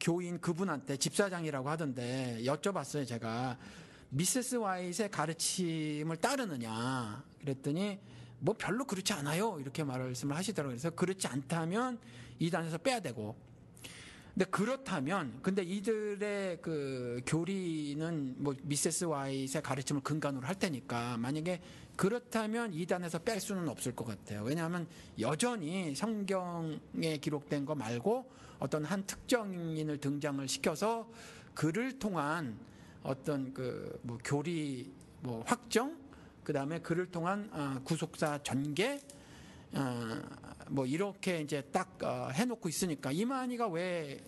교인 그분한테 집사장이라고 하던데 여쭤봤어요. 제가 미세스 와이트의 가르침을 따르느냐 그랬더니 뭐 별로 그렇지 않아요 이렇게 말씀을 하시더라고요. 그래서 그렇지 않다면 이단에서 빼야 되고, 근데 그렇다면 근데 이들의 그 교리는 뭐 미세스 와이트의 가르침을 근간으로 할 테니까 만약에 그렇다면 이단에서 뺄 수는 없을 것 같아요. 왜냐하면 여전히 성경에 기록된 거 말고 어떤 한 특정인을 등장을 시켜서 그를 통한 어떤 그 뭐 교리 뭐 확정, 그 다음에 그를 통한 구속사 전개, 뭐 이렇게 이제 딱 해놓고 있으니까 이만희가 왜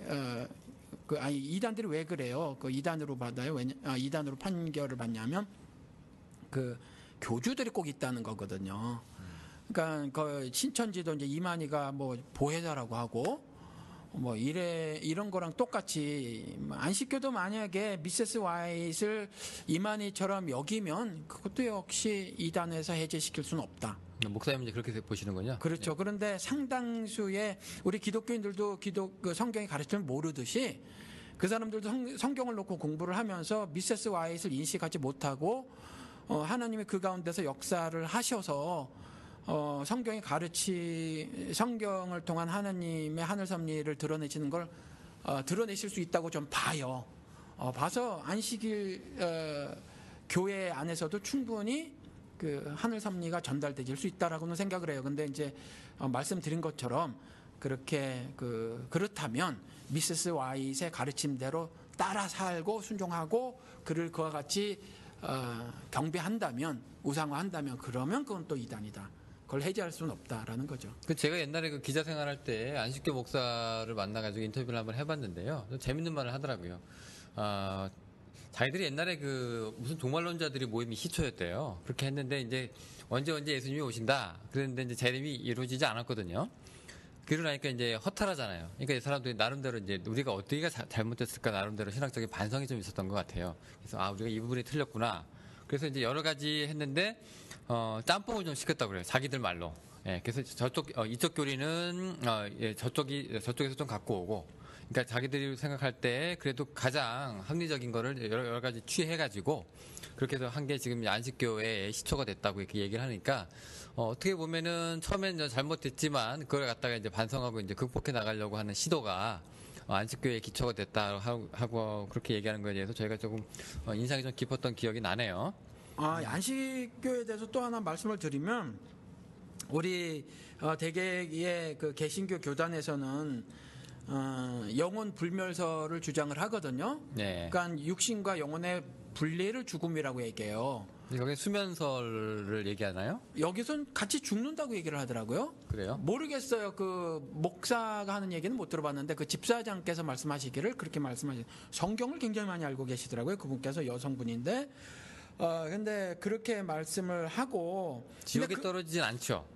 이단들이 왜 그래요? 그 이단으로 받아요? 이단으로 판결을 받냐면 그 교주들이 꼭 있다는 거거든요. 그러니까 그 신천지도 이제 이만희가 뭐 보혜자라고 하고 뭐 이런 거랑 똑같이 안식교도 만약에 미세스 와이트를 이만희처럼 여기면 그것도 역시 이단에서 해제시킬 수는 없다. 목사님 이제 그렇게 보시는군요. 그렇죠. 네. 그런데 상당수의 우리 기독교인들도 그 성경의 가르침을 모르듯이 그 사람들도 성경을 놓고 공부를 하면서 미세스 와이트를 인식하지 못하고 하나님이 그 가운데서 역사를 하셔서 성경의 성경을 통한 하나님의 하늘 섭리를 드러내시는 걸 드러내실 수 있다고 좀 봐요. 봐서 안식일 교회 안에서도 충분히 그 하늘 섭리가 전달되질 수 있다라고는 생각을 해요. 근데 이제 말씀드린 것처럼 그렇게 그렇다면 미세스 와이트의 가르침대로 따라 살고 순종하고 그를 그와 같이 경배한다면 우상화한다면 그러면 그건 또 이단이다. 그걸 해제할 수는 없다라는 거죠. 제가 옛날에 그 기자 생활할 때 안식교 목사를 만나가지고 인터뷰를 한번 해봤는데요. 재밌는 말을 하더라고요. 자기들이 옛날에 그 무슨 종말론자들이 모임이 시초였대요. 그렇게 했는데 이제 언제 예수님이 오신다. 그랬는데 이제 재림이 이루어지지 않았거든요. 그러니까 이제 허탈하잖아요. 그러니까 이 사람들이 나름대로 이제 우리가 어디가 잘못됐을까 나름대로 신학적인 반성이 좀 있었던 것 같아요. 그래서 우리가 이 부분이 틀렸구나. 그래서 이제 여러 가지 했는데 짬뽕을 좀 시켰다고 그래요. 자기들 말로. 예, 그래서 이쪽 교리는 저쪽에서 좀 갖고 오고. 그러니까 자기들이 생각할 때 그래도 가장 합리적인 거를 여러 가지 취해가지고 그렇게 해서 한 게 지금 안식교의 시초가 됐다고 이렇게 얘기를 하니까 어떻게 보면은 처음엔 잘못됐지만 그걸 갖다가 이제 반성하고 이제 극복해 나가려고 하는 시도가 안식교의 기초가 됐다 하고 그렇게 얘기하는 거에 대해서 저희가 조금 인상이 좀 깊었던 기억이 나네요. 안식교에 대해서 또 하나 말씀을 드리면 우리 대개의 그 개신교 교단에서는 영혼 불멸설을 주장을 하거든요. 네. 그러니까 육신과 영혼의 분리를 죽음이라고 얘기해요. 여기 수면설을 얘기하나요? 여기선 같이 죽는다고 얘기를 하더라고요. 그래요? 모르겠어요. 그 목사가 하는 얘기는 못 들어봤는데 그 집사장께서 말씀하시기를 그렇게 성경을 굉장히 많이 알고 계시더라고요. 그분께서 여성분인데 근데 그렇게 말씀을 하고 지옥에 떨어지진 않죠.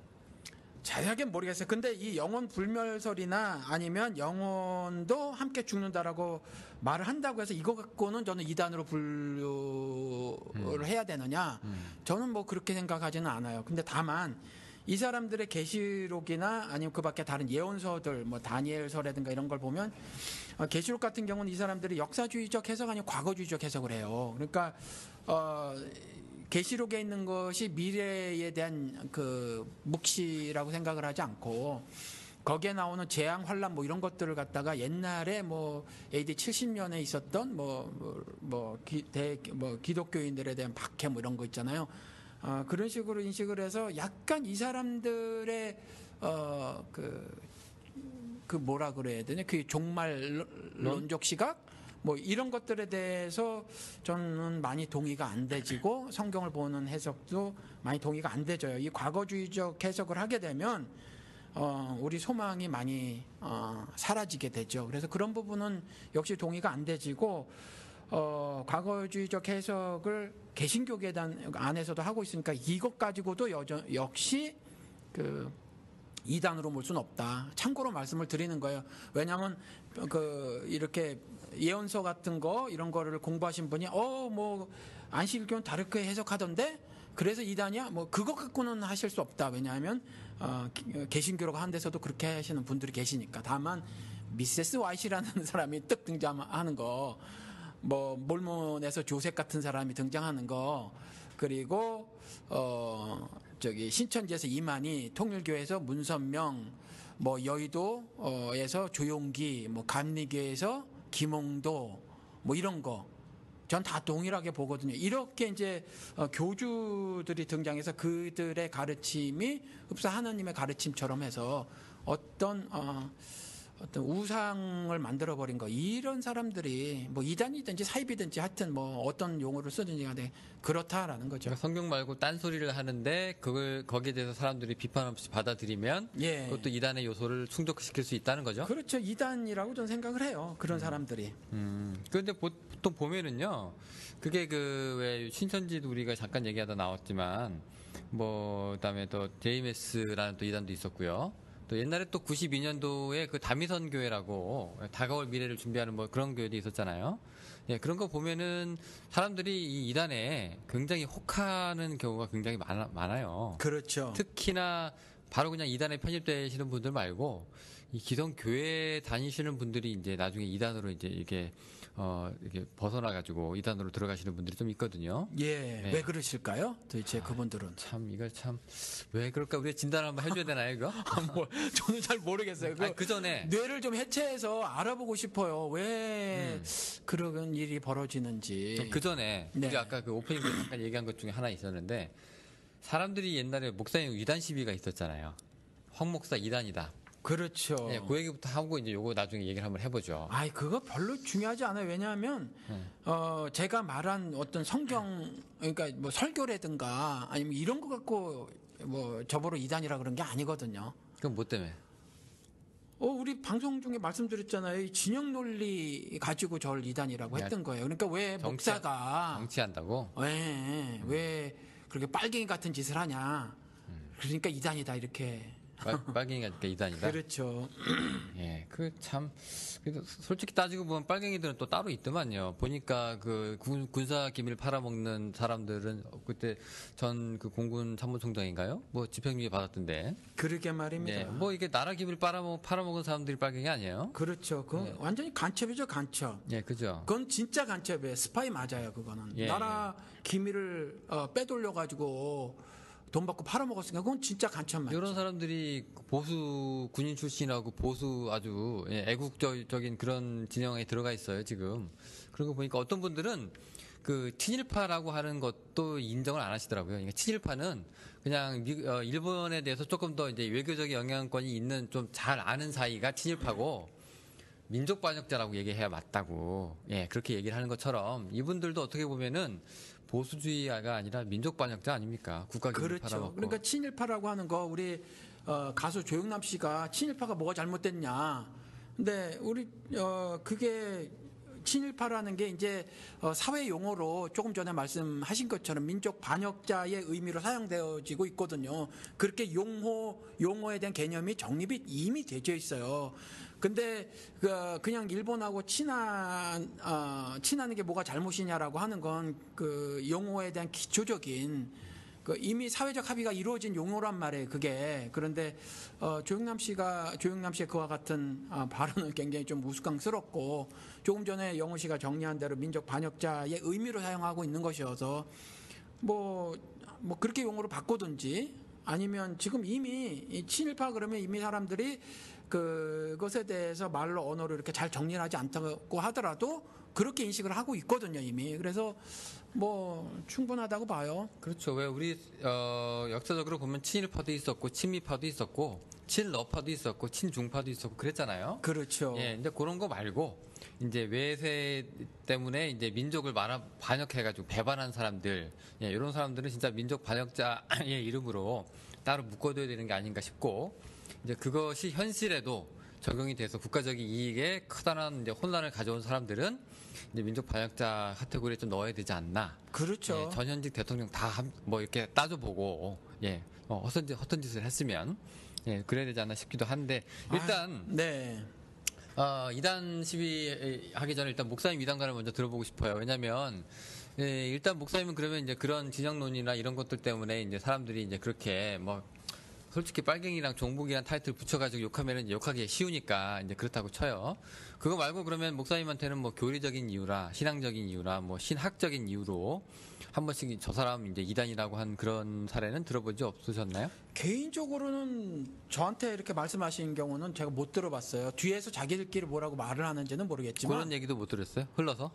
자세하게는 모르겠어요. 근데 이 영혼 불멸설이나 아니면 영혼도 함께 죽는다라고 말을 한다고 해서 이거 갖고는 저는 이단으로 분류를 해야 되느냐? 저는 뭐 그렇게 생각하지는 않아요. 근데 다만 이 사람들의 계시록이나 아니면 그 밖에 다른 예언서들 뭐 다니엘서라든가 이런 걸 보면 계시록 같은 경우는 이 사람들이 역사주의적 해석 아니면 과거주의적 해석을 해요. 그러니까 계시록에 있는 것이 미래에 대한 그 묵시라고 생각을 하지 않고 거기에 나오는 재앙, 환란 뭐 이런 것들을 갖다가 옛날에 뭐 AD 70년에 있었던 기독교인들에 대한 박해 뭐 이런 거 있잖아요. 그런 식으로 인식을 해서 약간 이 사람들의 그 뭐라 그래야 되냐, 그 종말론적 시각 뭐 이런 것들에 대해서 저는 많이 동의가 안 되지고 성경을 보는 해석도 많이 동의가 안 되져요. 이 과거주의적 해석을 하게 되면 우리 소망이 많이 사라지게 되죠. 그래서 그런 부분은 역시 동의가 안 되지고 과거주의적 해석을 개신교계단 안에서도 하고 있으니까 이것 가지고도 역시 그 이단으로 몰 수는 없다. 참고로 말씀을 드리는 거예요. 왜냐하면 이렇게 예언서 같은 거 이런 거를 공부하신 분이 뭐 안식일교는 다르게 해석하던데 그래서 이단이야? 뭐 그것 갖고는 하실 수 없다. 왜냐하면 개신교로가 한 데서도 그렇게 하시는 분들이 계시니까. 다만 미세스 와이시라는 사람이 떡 등장하는 거, 뭐 몰몬에서 조셉 같은 사람이 등장하는 거, 그리고 저기 신천지에서 이만희, 통일교에서 문선명, 뭐 여의도에서 조용기, 뭐 감리교에서 김홍도, 뭐 이런 거. 전 다 동일하게 보거든요. 이렇게 이제 교주들이 등장해서 그들의 가르침이 흡사 하나님의 가르침처럼 해서 어떤 우상을 만들어 버린 거, 이런 사람들이 뭐 이단이든지 사입이든지 하여튼 뭐 어떤 용어를 쓰든지 간에 그렇다라는 거죠. 그러니까 성경 말고 딴소리를 하는데 그걸 거기에 대해서 사람들이 비판 없이 받아들이면 예. 그것도 이단의 요소를 충족시킬 수 있다는 거죠. 그렇죠. 이단이라고 저는 생각을 해요. 그런 사람들이. 그런데 보통 보면은요, 그게 그 왜 신천지도 우리가 잠깐 얘기하다 나왔지만, 뭐 그다음에 또 JMS라는 또 이단도 있었고요. 또 옛날에 또 92년도에 그 다미선 교회라고 다가올 미래를 준비하는 뭐 그런 교회도 있었잖아요. 예, 그런 거 보면은 사람들이 이 이단에 굉장히 혹하는 경우가 굉장히 많아요. 그렇죠. 특히나 바로 그냥 이단에 편입되시는 분들 말고 이 기성 교회 다니시는 분들이 이제 나중에 이단으로 이제 이렇게 벗어나가지고 이단으로 들어가시는 분들이 좀 있거든요. 예. 네. 왜 그러실까요? 도대체 그분들은. 참, 이걸 참, 왜 그럴까? 우리가 진단을 한번 해줘야 되나요, 이거? 뭐, 저는 잘 모르겠어요. 그 전에. 뇌를 좀 해체해서 알아보고 싶어요. 왜 그런 일이 벌어지는지. 그 전에. 네. 우리 아까 그 오프닝 때 잠깐 얘기한 것 중에 하나 있었는데, 사람들이 옛날에 목사님 이단 시비가 있었잖아요. 황 목사 이단이다. 그렇죠. 네, 그 얘기부터 하고 이제 요거 나중에 얘기를 한번 해보죠. 아이, 그거 별로 중요하지 않아요. 왜냐하면, 제가 말한 어떤 성경, 그러니까 뭐 설교라든가 아니면 이런 거 갖고 뭐 저보러 이단이라 그런 게 아니거든요. 그럼 뭐 때문에? 우리 방송 중에 말씀드렸잖아요. 이 진영 논리 가지고 저를 이단이라고 했던 거예요. 그러니까 왜 목사가 정치한다고? 왜 그렇게 빨갱이 같은 짓을 하냐. 그러니까 이단이다 이렇게. 빨갱이가 이단이다? 그렇죠. 예, 그래도 솔직히 따지고 보면 빨갱이들은 또 따로 있더만요. 보니까 그 군사 기밀 팔아먹는 사람들은 그때 전 그 공군 참모총장인가요? 뭐 집행유예 받았던데. 그러게 말입니다. 예, 뭐 이게 나라 기밀 팔아먹은 사람들이 빨갱이 아니에요? 그렇죠. 그건 완전히 간첩이죠, 간첩. 예, 그죠. 그건 진짜 간첩이에요. 스파이 맞아요, 그거는. 예, 나라 기밀을 빼돌려가지고 돈 받고 팔아먹었으니까 그건 진짜 간첩 맞죠. 이런 사람들이 보수 군인 출신하고 보수 아주 애국적인 그런 진영에 들어가 있어요, 지금. 그런 거 보니까 어떤 분들은 그 친일파라고 하는 것도 인정을 안 하시더라고요. 그러니까 친일파는 그냥 일본에 대해서 조금 더 이제 외교적 영향권이 있는 좀 잘 아는 사이가 친일파고 민족 반역자라고 얘기해야 맞다고. 예, 그렇게 얘기를 하는 것처럼 이분들도 어떻게 보면은 보수주의가 아니라 민족 반역자 아닙니까? 국가 기밀 그렇죠. 팔아먹고. 그러니까 친일파라고 하는 거 우리 가수 조영남 씨가 친일파가 뭐가 잘못됐냐. 근데 우리 그게 친일파라는 게 이제 사회 용어로 조금 전에 말씀하신 것처럼 민족 반역자의 의미로 사용되어지고 있거든요. 그렇게 용어에 대한 개념이 정립이 이미 되어 있어요. 근데 그냥 일본하고 친하는 게 뭐가 잘못이냐라고 하는 건 그 용어에 대한 기초적인 그 이미 사회적 합의가 이루어진 용어란 말이에요. 그게. 그런데 조영남 씨의 그와 같은 발언은 굉장히 좀 우스꽝스럽고 조금 전에 영호 씨가 정리한 대로 민족 반역자의 의미로 사용하고 있는 것이어서 뭐 그렇게 용어로 바꾸든지 아니면 지금 이미 이 친일파 그러면 이미 사람들이 그것에 대해서 말로 언어로 이렇게 잘 정리를 하지 않다고 하더라도 그렇게 인식을 하고 있거든요, 이미. 그래서 뭐 충분하다고 봐요. 그렇죠. 왜 우리 역사적으로 보면 친일파도 있었고 친미파도 있었고 친러파도 있었고 친중파도 있었고 그랬잖아요. 그렇죠. 예, 근데 그런 거 말고 이제 외세 때문에 이제 민족을 반역해가지고 배반한 사람들, 예, 이런 사람들은 진짜 민족 반역자의 이름으로 따로 묶어둬야 되는 게 아닌가 싶고 이제 그것이 현실에도 적용이 돼서 국가적인 이익에 커다란 이제 혼란을 가져온 사람들은 이제 민족 반역자 카테고리에 좀 넣어야 되지 않나. 그렇죠. 예, 전현직 대통령 다 뭐 이렇게 따져보고 헛된 짓을 했으면 그래야 되지 않나 싶기도 한데 일단 네. 이단 시위 하기 전에 일단 목사님 이단가를 먼저 들어보고 싶어요. 왜냐하면 예, 일단 목사님은 그러면 이제 그런 진영론이나 이런 것들 때문에 이제 사람들이 이제 그렇게 뭐 솔직히 빨갱이랑 종북이란 타이틀 붙여가지고 욕하면 이제 욕하기 쉬우니까 이제 그렇다고 쳐요. 그거 말고 그러면 목사님한테는 뭐 교리적인 이유라 신앙적인 이유라 뭐 신학적인 이유로 한 번씩 저 사람 이제 이단이라고 한 그런 사례는 들어본 적 없으셨나요? 개인적으로는 저한테 이렇게 말씀하신 경우는 제가 못 들어봤어요. 뒤에서 자기들끼리 뭐라고 말을 하는지는 모르겠지만 그런 얘기도 못 들었어요? 흘러서?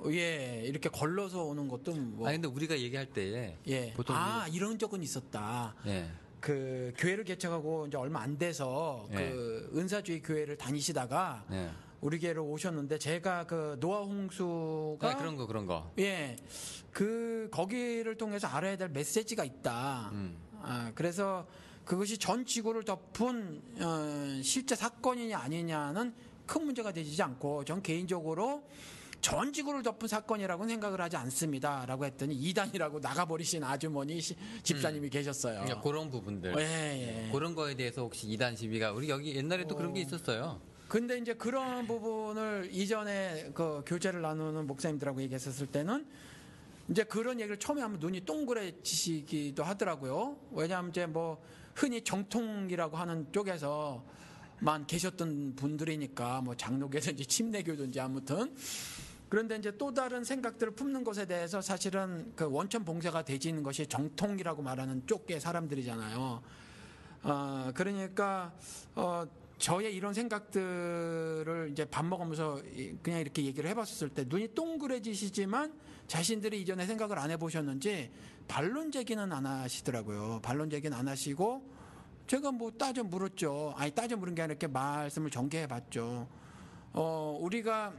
예, 이렇게 걸러서 오는 것도 뭐 아니 근데 우리가 얘기할 때 예. 보통 이런 적은 있었다. 예. 그 교회를 개척하고 이제 얼마 안 돼서 예. 그 은사주의 교회를 다니시다가 예. 우리 교회로 오셨는데 제가 그 노아 홍수가 아, 그런 거. 예. 그 거기를 통해서 알아야 될 메시지가 있다. 그래서 그것이 전 지구를 덮은 실제 사건이냐 아니냐는 큰 문제가 되지 않고 전 개인적으로 전 지구를 덮은 사건이라고는 생각을 하지 않습니다라고 했더니 이단이라고 나가버리신 아주머니 집사님이 계셨어요. 그러니까 그런 부분들. 예. 그런 거에 대해서 혹시 이단 시비가 우리 여기 옛날에도 그런 게 있었어요. 근데 이제 그런 부분을 이전에 그 교제를 나누는 목사님들하고 얘기했었을 때는 이제 그런 얘기를 처음에 하면 눈이 동그래지시기도 하더라고요. 왜냐하면 이제 뭐 흔히 정통이라고 하는 쪽에서만 계셨던 분들이니까 뭐 장로교든지 침례교든지 아무튼 그런데 이제 또 다른 생각들을 품는 것에 대해서 사실은 그 원천 봉쇄가 되지는 것이 정통이라고 말하는 쪽의 사람들이잖아요. 그러니까 저의 이런 생각들을 이제 밥 먹으면서 그냥 이렇게 얘기를 해봤을 때 눈이 동그래지시지만 자신들이 이전에 생각을 안 해보셨는지 반론 제기는 안 하시더라고요. 반론 제기는 안 하시고 제가 뭐 따져 물었죠. 아니 따져 물은 게 아니라 이렇게 말씀을 전개해봤죠. 우리가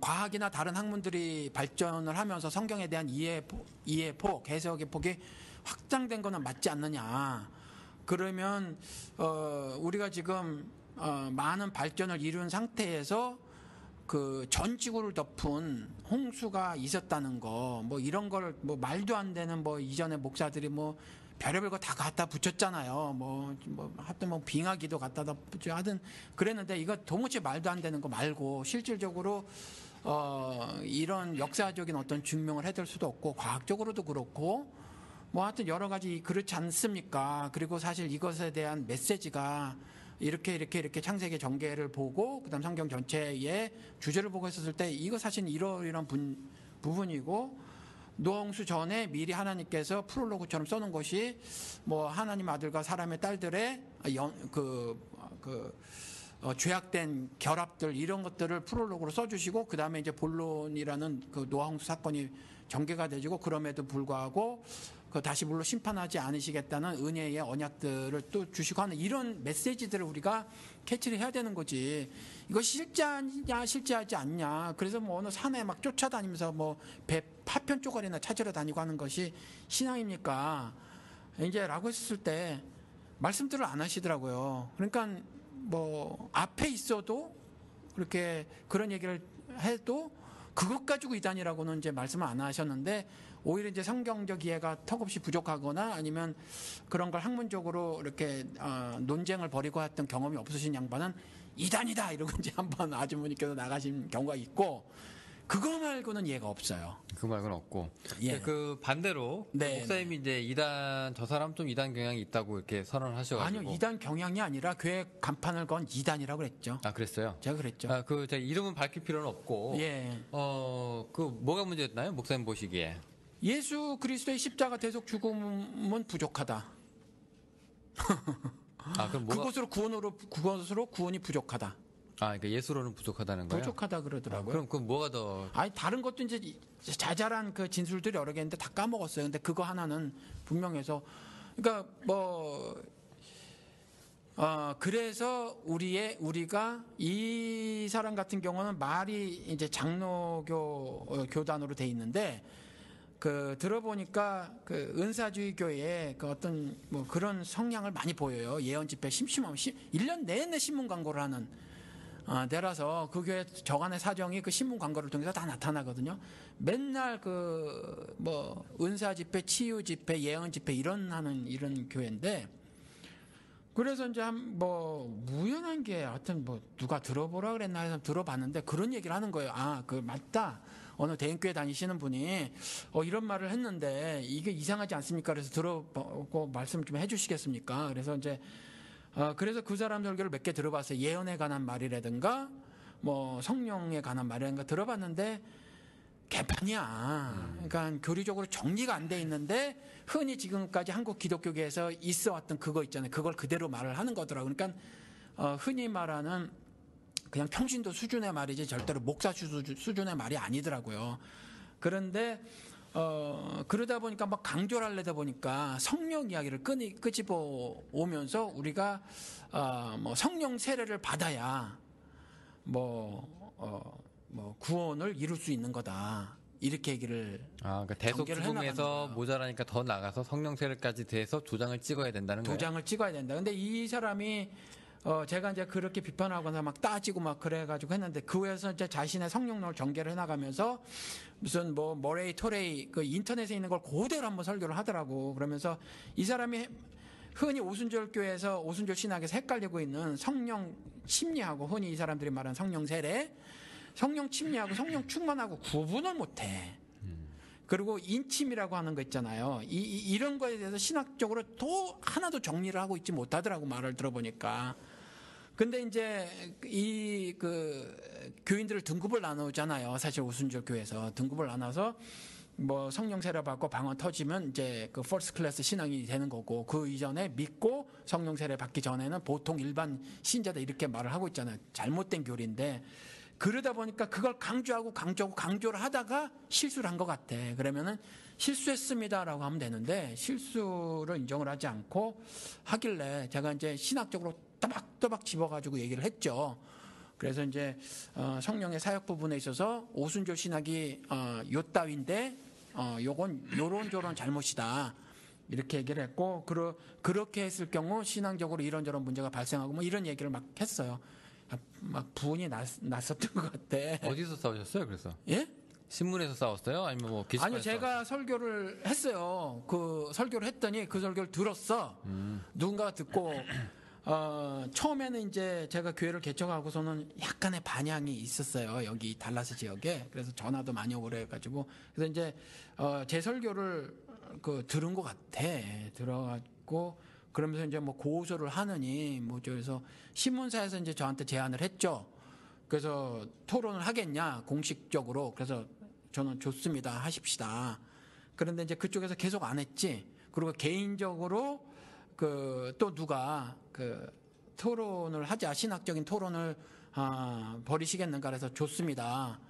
과학이나 다른 학문들이 발전을 하면서 성경에 대한 이해폭, 해석의 폭이 확장된 거는 맞지 않느냐. 그러면 우리가 지금 많은 발전을 이룬 상태에서 그 전 지구를 덮은 홍수가 있었다는 거, 뭐 이런 걸 뭐 말도 안 되는 뭐 이전에 목사들이 뭐 별의별 거 다 갖다 붙였잖아요. 하여튼 뭐 빙하기도 갖다 붙여 하든 그랬는데 이거 도무지 말도 안 되는 거 말고 실질적으로 이런 역사적인 어떤 증명을 해둘 수도 없고 과학적으로도 그렇고 뭐 하여튼 여러 가지 그렇지 않습니까? 그리고 사실 이것에 대한 메시지가 이렇게 창세기 전개를 보고 그다음 성경 전체의 주제를 보고 했었을 때 이거 사실 이런 부분이고 노홍수 전에 미리 하나님께서 프롤로그처럼 써놓은 것이 뭐 하나님 아들과 사람의 딸들의 죄악된 결합들 이런 것들을 프롤로그로 써주시고 그 다음에 이제 본론이라는 그 노홍수 사건이 전개가 되지고 그럼에도 불구하고 그 다시 물로 심판하지 않으시겠다는 은혜의 언약들을 또 주시고 하는 이런 메시지들을 우리가 캐치를 해야 되는 거지. 이것이 실제하냐 실제하지 않냐. 그래서 뭐 어느 산에 막 쫓아다니면서 뭐 배 파편 쪼가리나 찾으러 다니고 하는 것이 신앙입니까? 이제 라고 했을 때 말씀들을 안 하시더라고요. 그러니까 뭐 앞에 있어도 그렇게 그런 얘기를 해도 그것 가지고 이단이라고는 이제 말씀을 안 하셨는데 오히려 이제 성경적 이해가 턱없이 부족하거나 아니면 그런 걸 학문적으로 이렇게 논쟁을 벌이고 했던 경험이 없으신 양반은 이단이다 이러고 이제 한번 아주머니께서 나가신 경우가 있고 그거 말고는 이해가 없어요. 그 말고는 없고. 예. 그 반대로 네, 목사님이 이제 이단 저 사람 좀 이단 경향이 있다고 이렇게 선언을 하셔가지고. 아니요 이단 경향이 아니라 교회 간판을 건 이단이라고 그랬죠. 아 그랬어요. 제가 그랬죠. 그 제가 이름은 밝힐 필요는 없고. 예. 그 뭐가 문제였나요, 목사님 보시기에? 예수 그리스도의 십자가 대속 죽음은 부족하다. 그럼 뭐가? 그것으로 구원이 부족하다. 그러니까 예수로는 부족하다는 거예요? 부족하다 그러더라고요. 그럼 뭐가 더? 아니 다른 것도 이제 자잘한 그 진술들이 여러 개 있는데 다 까먹었어요. 근데 그거 하나는 분명해서 그러니까 그래서 우리가 이 사람 같은 경우는 말이 이제 장로교 교단으로 돼 있는데 그 들어보니까 그 은사주의 교회에 그 어떤 뭐 그런 성향을 많이 보여요. 예언 집회 심심하면 1년 내내 신문 광고를 하는 내라서 그 교회 저간의 사정이 그 신문 광고를 통해서 다 나타나거든요. 맨날 그 뭐 은사 집회, 치유 집회, 예언 집회 이런 교회인데 그래서 이제 뭐 무연한 게 하여튼 뭐 누가 들어보라 그랬나 해서 들어봤는데 그런 얘기를 하는 거예요. 그 맞다. 어느 대인교회 다니시는 분이 이런 말을 했는데 이게 이상하지 않습니까? 그래서 들어보고 말씀 좀 해주시겠습니까? 그래서 이제 그래서 그 사람 설교를 몇 개 들어봤어요. 예언에 관한 말이라든가 뭐 성령에 관한 말이라든가 들어봤는데 개판이야. 그러니까 교리적으로 정리가 안 돼 있는데 흔히 지금까지 한국 기독교계에서 있어왔던 그거 있잖아요. 그걸 그대로 말을 하는 거더라고요. 그러니까 흔히 말하는 그냥 평신도 수준의 말이지 절대로 목사 수준의 말이 아니더라고요. 그런데 그러다 보니까 막 강조를 하려다 보니까 성령 이야기를 끄집어 오면서 우리가 뭐 성령 세례를 받아야 뭐 구원을 이룰 수 있는 거다. 이렇게 얘기를 그러니까 대속 죽음에서 모자라니까 더 나가서 성령 세례까지 돼서 도장을 찍어야 된다는 거예요. 도장을 찍어야 된다. 근데 이 사람이 제가 이제 그렇게 비판하거나 막 따지고 막 그래가지고 했는데 그 후에서 이제 자신의 성령론을 전개를 해나가면서 무슨 뭐 머레이 토레이 그 인터넷에 있는 걸 그대로 한번 설교를 하더라고. 그러면서 이 사람이 흔히 오순절 교회에서 오순절 신학에서 헷갈리고 있는 성령 침례하고 흔히 이 사람들이 말하는 성령 세례, 성령 침례하고 성령 충만하고 구분을 못해. 그리고 인침이라고 하는 거 있잖아요. 이런 거에 대해서 신학적으로 또 하나도 정리를 하고 있지 못하더라고 말을 들어보니까. 근데 이제 교인들을 등급을 나누잖아요. 사실 오순절 교회에서 등급을 나눠서 뭐 성령 세례 받고 방언 터지면 이제 그 퍼스트 클래스 신앙이 되는 거고 그 이전에 믿고 성령 세례 받기 전에는 보통 일반 신자다 이렇게 말을 하고 있잖아요. 잘못된 교리인데. 그러다 보니까 그걸 강조를 하다가 실수를 한 것 같아. 그러면은 실수했습니다라고 하면 되는데 실수를 인정을 하지 않고 하길래 제가 이제 신학적으로 또박또박 집어가지고 얘기를 했죠. 그래서 이제 성령의 사역 부분에 있어서 오순절 신학이 요따위인데 요건 요런저런 잘못이다. 이렇게 얘기를 했고 그렇게 했을 경우 신앙적으로 이런저런 문제가 발생하고 뭐 이런 얘기를 막 했어요. 막 부은이 났었던 것 같아. 어디서 싸우셨어요? 그래서 예? 신문에서 싸웠어요? 아니면 뭐 게시판에서? 아니요, 제가 설교를 했어요. 그 설교를 했더니 그 설교를 들었어. 누군가가 듣고 처음에는 이제 제가 교회를 개척하고서는 약간의 반향이 있었어요. 여기 달라스 지역에. 그래서 전화도 많이 오고 그래가지고 그래서 이제 제 설교를 들은 것 같아. 들어가고. 그러면서 이제 뭐 고소를 하느니 뭐죠. 그래서 신문사에서 이제 저한테 제안을 했죠. 그래서 토론을 하겠냐 공식적으로. 그래서 저는 좋습니다. 하십시다. 그런데 이제 그쪽에서 계속 안 했지. 그리고 개인적으로 또 누가 토론을 하자 신학적인 토론을 벌이시겠는가 그래서 좋습니다.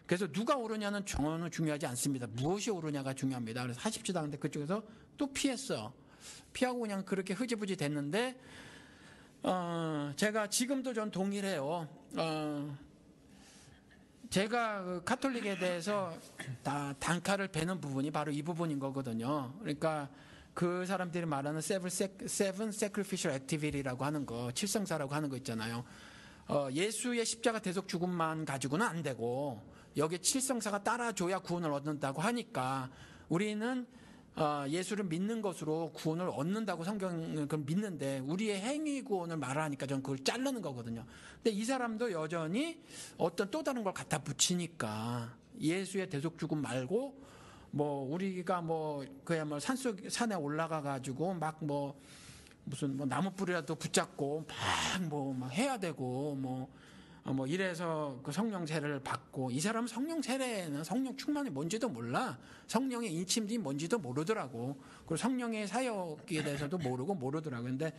그래서 누가 오르냐는 저는 중요하지 않습니다. 무엇이 오르냐가 중요합니다. 그래서 하십시다. 근데 그쪽에서 또 피했어. 피하고 그냥 그렇게 흐지부지 됐는데 제가 지금도 전 동일해요. 제가 카톨릭에 대해서 다 단가를 베는 부분이 바로 이 부분인 거거든요. 그러니까 그 사람들이 말하는 seven sacrificial activity라고 하는 거, 칠성사라고 하는 거 있잖아요. 예수의 십자가 대속 죽음만 가지고는 안 되고 여기에 칠성사가 따라줘야 구원을 얻는다고 하니까 우리는 예수를 믿는 것으로 구원을 얻는다고 성경은 그걸 믿는데 우리의 행위 구원을 말하니까 저는 그걸 자르는 거거든요. 근데 이 사람도 여전히 어떤 또 다른 걸 갖다 붙이니까 예수의 대속 죽음 말고 뭐 우리가 뭐 그야말로 산에 올라가 가지고 막 뭐 무슨 뭐 나무 뿌리라도 붙잡고 막 해야 되고 뭐 이래서 그 성령 세례를 받고 이 사람은 성령 세례는 성령 충만이 뭔지도 몰라. 성령의 인침이 뭔지도 모르더라고. 그리고 성령의 사역에 대해서도 모르더라고. 근데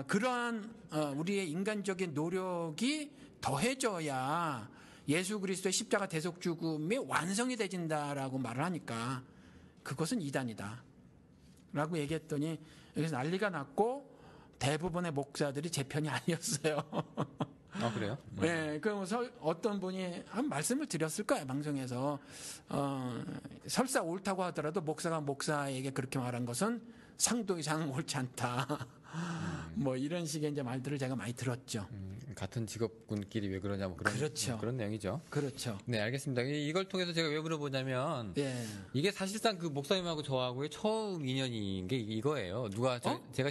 그러한 우리의 인간적인 노력이 더해져야 예수 그리스도의 십자가 대속 죽음이 완성이 되진다라고 말을 하니까 그것은 이단이다. 라고 얘기했더니 여기서 난리가 났고 대부분의 목사들이 제 편이 아니었어요. 아, 그래요? 네, 어떤 분이 한 말씀을 드렸을 거예요, 방송에서. 설사 옳다고 하더라도 목사가 목사에게 그렇게 말한 것은 상도 이상 옳지 않다. 뭐 이런 식의 이제 말들을 제가 많이 들었죠. 같은 직업군끼리 왜 그러냐 뭐 그렇죠. 그런 내용이죠. 그렇죠. 네, 알겠습니다. 이걸 통해서 제가 왜 물어보냐면 이게 사실상 그 목사님하고 저하고의 처음 인연인 게 이거예요. 제가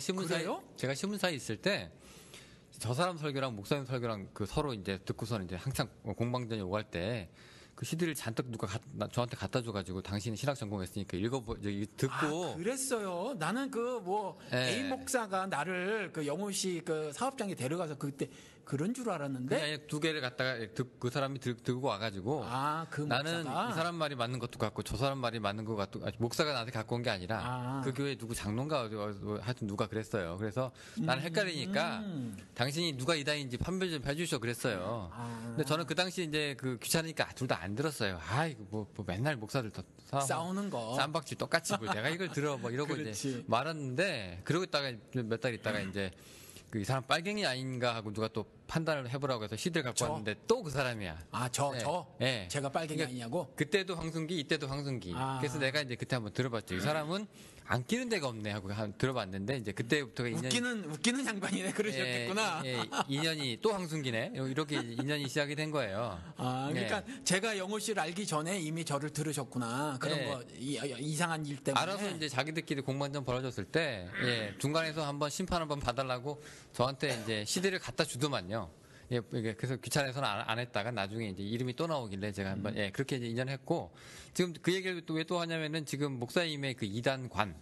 신문사에 있을 때 저 사람 설교랑 목사님 설교랑 서로 이제 듣고서는 이제 항상 공방전이 오갈 때 그 CD를 잔뜩 누가 저한테 갖다 줘가지고 당신이 신학 전공했으니까 듣고 그랬어요. 나는 그 뭐 예. A 목사가 나를 그 영호 씨 그 사업장에 데려가서 그때 그런 줄 알았는데 그냥 2개를 갖다가 그 사람이 들고 와가지고 그 나는 목사가? 이 사람 말이 맞는 것도 같고 저 사람 말이 맞는 것 같고 목사가 나한테 갖고 온 게 아니라 그 교회 누구 장로인가 하여튼 누가 그랬어요. 그래서 나는 헷갈리니까 당신이 누가 이단인지 판별 좀 해주셔 그랬어요. 근데 저는 그 당시 이제 그 귀찮으니까 둘 다 안 들었어요. 이거 뭐 맨날 목사들 싸우는 거 쌈박질 똑같이 뭐 내가 이걸 들어 뭐 이러고 이제 말았는데 그러고 있다가 몇 달 있다가 이제 그 이 사람 빨갱이 아닌가 하고 누가 또 판단을 해보라고 해서 CD를 갖고 왔는데 또 그 사람이야. 네. 제가 빨갱이 그러니까 아니냐고? 그때도 황순기, 이때도 황순기. 그래서 내가 이제 그때 한번 들어봤죠. 이 사람은 안 끼는 데가 없네 하고 들어봤는데 이제 그때부터가 웃기는 양반이네 그러셨겠구나. 인연이 또 황순기네. 이렇게 인연이 시작이 된 거예요. 그러니까 제가 영호 씨를 알기 전에 이미 저를 들으셨구나. 그런 거 이상한 일 때문에. 알아서 이제 자기들끼리 공방전 벌어졌을 때 중간에서 한번 심판 한번 봐달라고 저한테 이제 CD를 갖다 주더만요. 그래서 귀찮아서는 안 했다가 나중에 이제 이름이 또 나오길래 제가 한번 그렇게 이제 인연했고 지금 그 얘기를 또 왜 또 하냐면은 지금 목사님의 그 이단관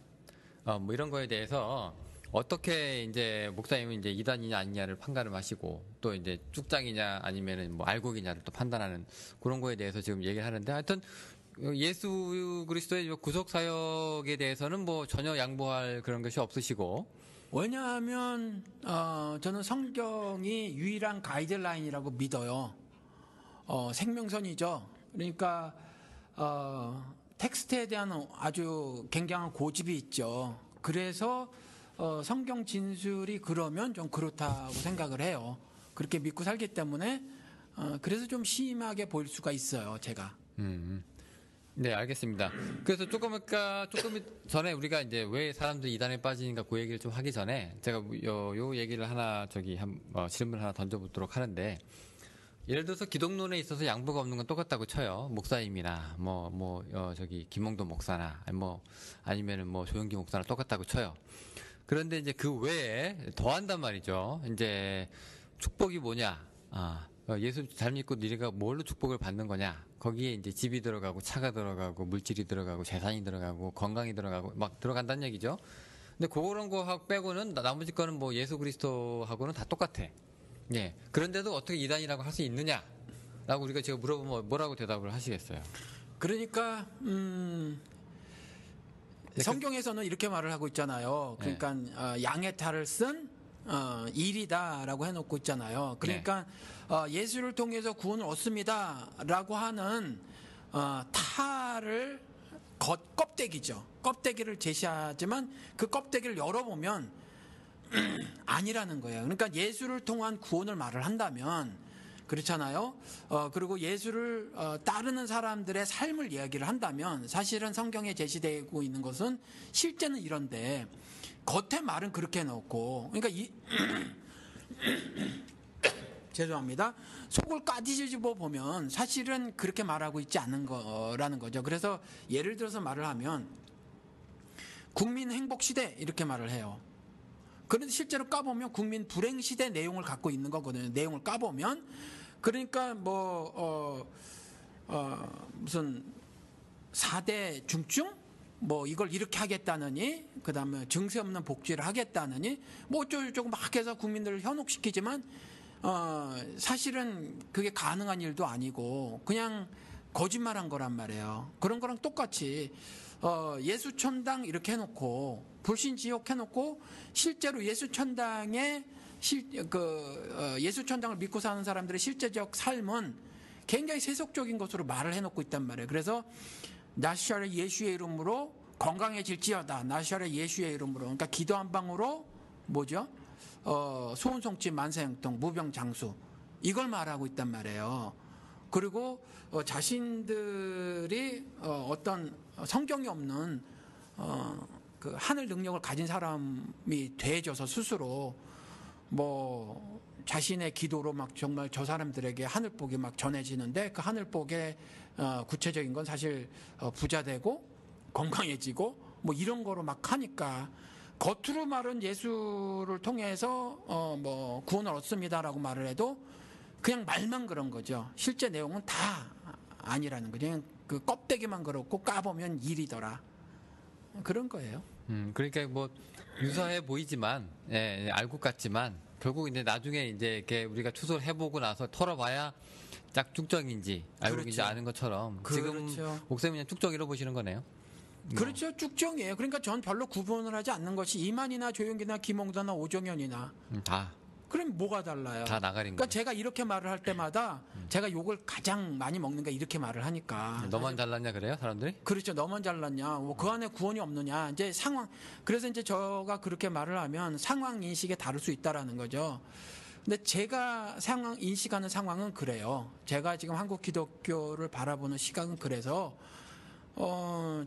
뭐 이런 거에 대해서 어떻게 이제 목사님은 이제 이단이냐 아니냐를 판단을 하시고 또 이제 쭉장이냐 아니면은 뭐 알곡이냐를 또 판단하는 그런 거에 대해서 지금 얘기를 하는데 하여튼 예수 그리스도의 구속 사역에 대해서는 뭐 전혀 양보할 그런 것이 없으시고 왜냐하면 저는 성경이 유일한 가이드라인이라고 믿어요. 생명선이죠. 그러니까 텍스트에 대한 아주 굉장한 고집이 있죠. 그래서 성경 진술이 그러면 좀 그렇다고 생각을 해요. 그렇게 믿고 살기 때문에 그래서 좀 심하게 보일 수가 있어요. 제가. 네, 알겠습니다. 그래서 조금 전에 우리가 이제 왜 사람들이 이단에 빠지는가 그 얘기를 좀 하기 전에 제가 요 얘기를 하나 질문 하나 던져보도록 하는데 예를 들어서 기독론에 있어서 양보가 없는 건 똑같다고 쳐요. 목사님이나 김홍도 목사나 아니면은 조영기 목사나 똑같다고 쳐요. 그런데 이제 그 외에 더한단 말이죠. 이제 축복이 뭐냐? 예수 잘 믿고 너희가 뭘로 축복을 받는 거냐? 거기에 이제 집이 들어가고 차가 들어가고 물질이 들어가고 재산이 들어가고 건강이 들어가고 막 들어간다는 얘기죠. 근데 그런 거 빼고는 나머지 거는 뭐 예수 그리스도하고는 다 똑같아. 예. 그런데도 어떻게 이단이라고 할 수 있느냐? 라고 우리가 제가 물어보면 뭐라고 대답을 하시겠어요? 그러니까 성경에서는 이렇게 말을 하고 있잖아요. 그러니까 양의 탈을 쓴 일이다라고 해놓고 있잖아요. 그러니까 예수를 통해서 구원을 얻습니다라고 하는 탈을 껍데기죠. 껍데기를 제시하지만 그 껍데기를 열어보면 아니라는 거예요. 그러니까 예수를 통한 구원을 말을 한다면 그렇잖아요. 그리고 예수를 따르는 사람들의 삶을 이야기를 한다면 사실은 성경에 제시되고 있는 것은 실제는 이런데 겉에 말은 그렇게 해놓고 그러니까 죄송합니다. 속을 까디집어 보면 사실은 그렇게 말하고 있지 않은 거라는 거죠. 그래서 예를 들어서 말을 하면 국민 행복 시대 이렇게 말을 해요. 그런데 실제로 까보면 국민 불행 시대 내용을 갖고 있는 거거든요. 내용을 까보면 그러니까 무슨 4대 중증 이걸 이렇게 하겠다느니 그다음에 증세 없는 복지를 하겠다느니 어쩌고저쩌고 막 해서 국민들을 현혹시키지만 사실은 그게 가능한 일도 아니고 그냥 거짓말한 거란 말이에요. 그런 거랑 똑같이 예수천당 이렇게 해놓고 불신지옥 해놓고 실제로 예수천당에 예수천당을 믿고 사는 사람들의 실제적 삶은 굉장히 세속적인 것으로 말을 해놓고 있단 말이에요. 그래서 나시아의 예수의 이름으로 건강해질지어다. 나시아의 예수의 이름으로. 그러니까 기도 한 방으로 소원성취 만사형통 무병장수 이걸 말하고 있단 말이에요. 그리고 자신들이 어떤 성경이 없는 그 하늘 능력을 가진 사람이 되어져서 스스로 자신의 기도로 막 정말 저 사람들에게 하늘복이 막 전해지는데 그 하늘복의 구체적인 건 사실 부자 되고 건강해지고 이런 거로 막 하니까 겉으로 말은 예수를 통해서 구원을 얻습니다라고 말을 해도 그냥 말만 그런 거죠. 실제 내용은 다 아니라는 거죠. 그냥 그 껍데기만 그렇고 까보면 일이더라. 그런 거예요. 그러니까 뭐 유사해 보이지만, 예, 알고 같지만 결국 이제 나중에 이제 이렇게 우리가 추소를 해보고 나서 털어봐야 짝 쭉정인지 알고 그렇죠. 이제 아는 것처럼 그렇죠. 지금 목사님 그냥 쭉정이라고 보시는 거네요. 그렇죠. 쭉정이에요. 그러니까 전 별로 구분을 하지 않는 것이 이만이나 조용기나 김홍도나 오정현이나 다 그럼 뭐가 달라요? 나가린 그러니까 거예요. 제가 이렇게 말을 할 때마다 제가 욕을 가장 많이 먹는 게 이렇게 말을 하니까. 너만 잘났냐 그래요, 사람들이? 그렇죠. 너만 잘났냐. 뭐 그 안에 구원이 없느냐. 이제 상황. 그래서 이제 저가 그렇게 말을 하면 상황 인식에 다를 수 있다라는 거죠. 근데 제가 상황 인식하는 상황은 그래요. 제가 지금 한국 기독교를 바라보는 시각은 그래서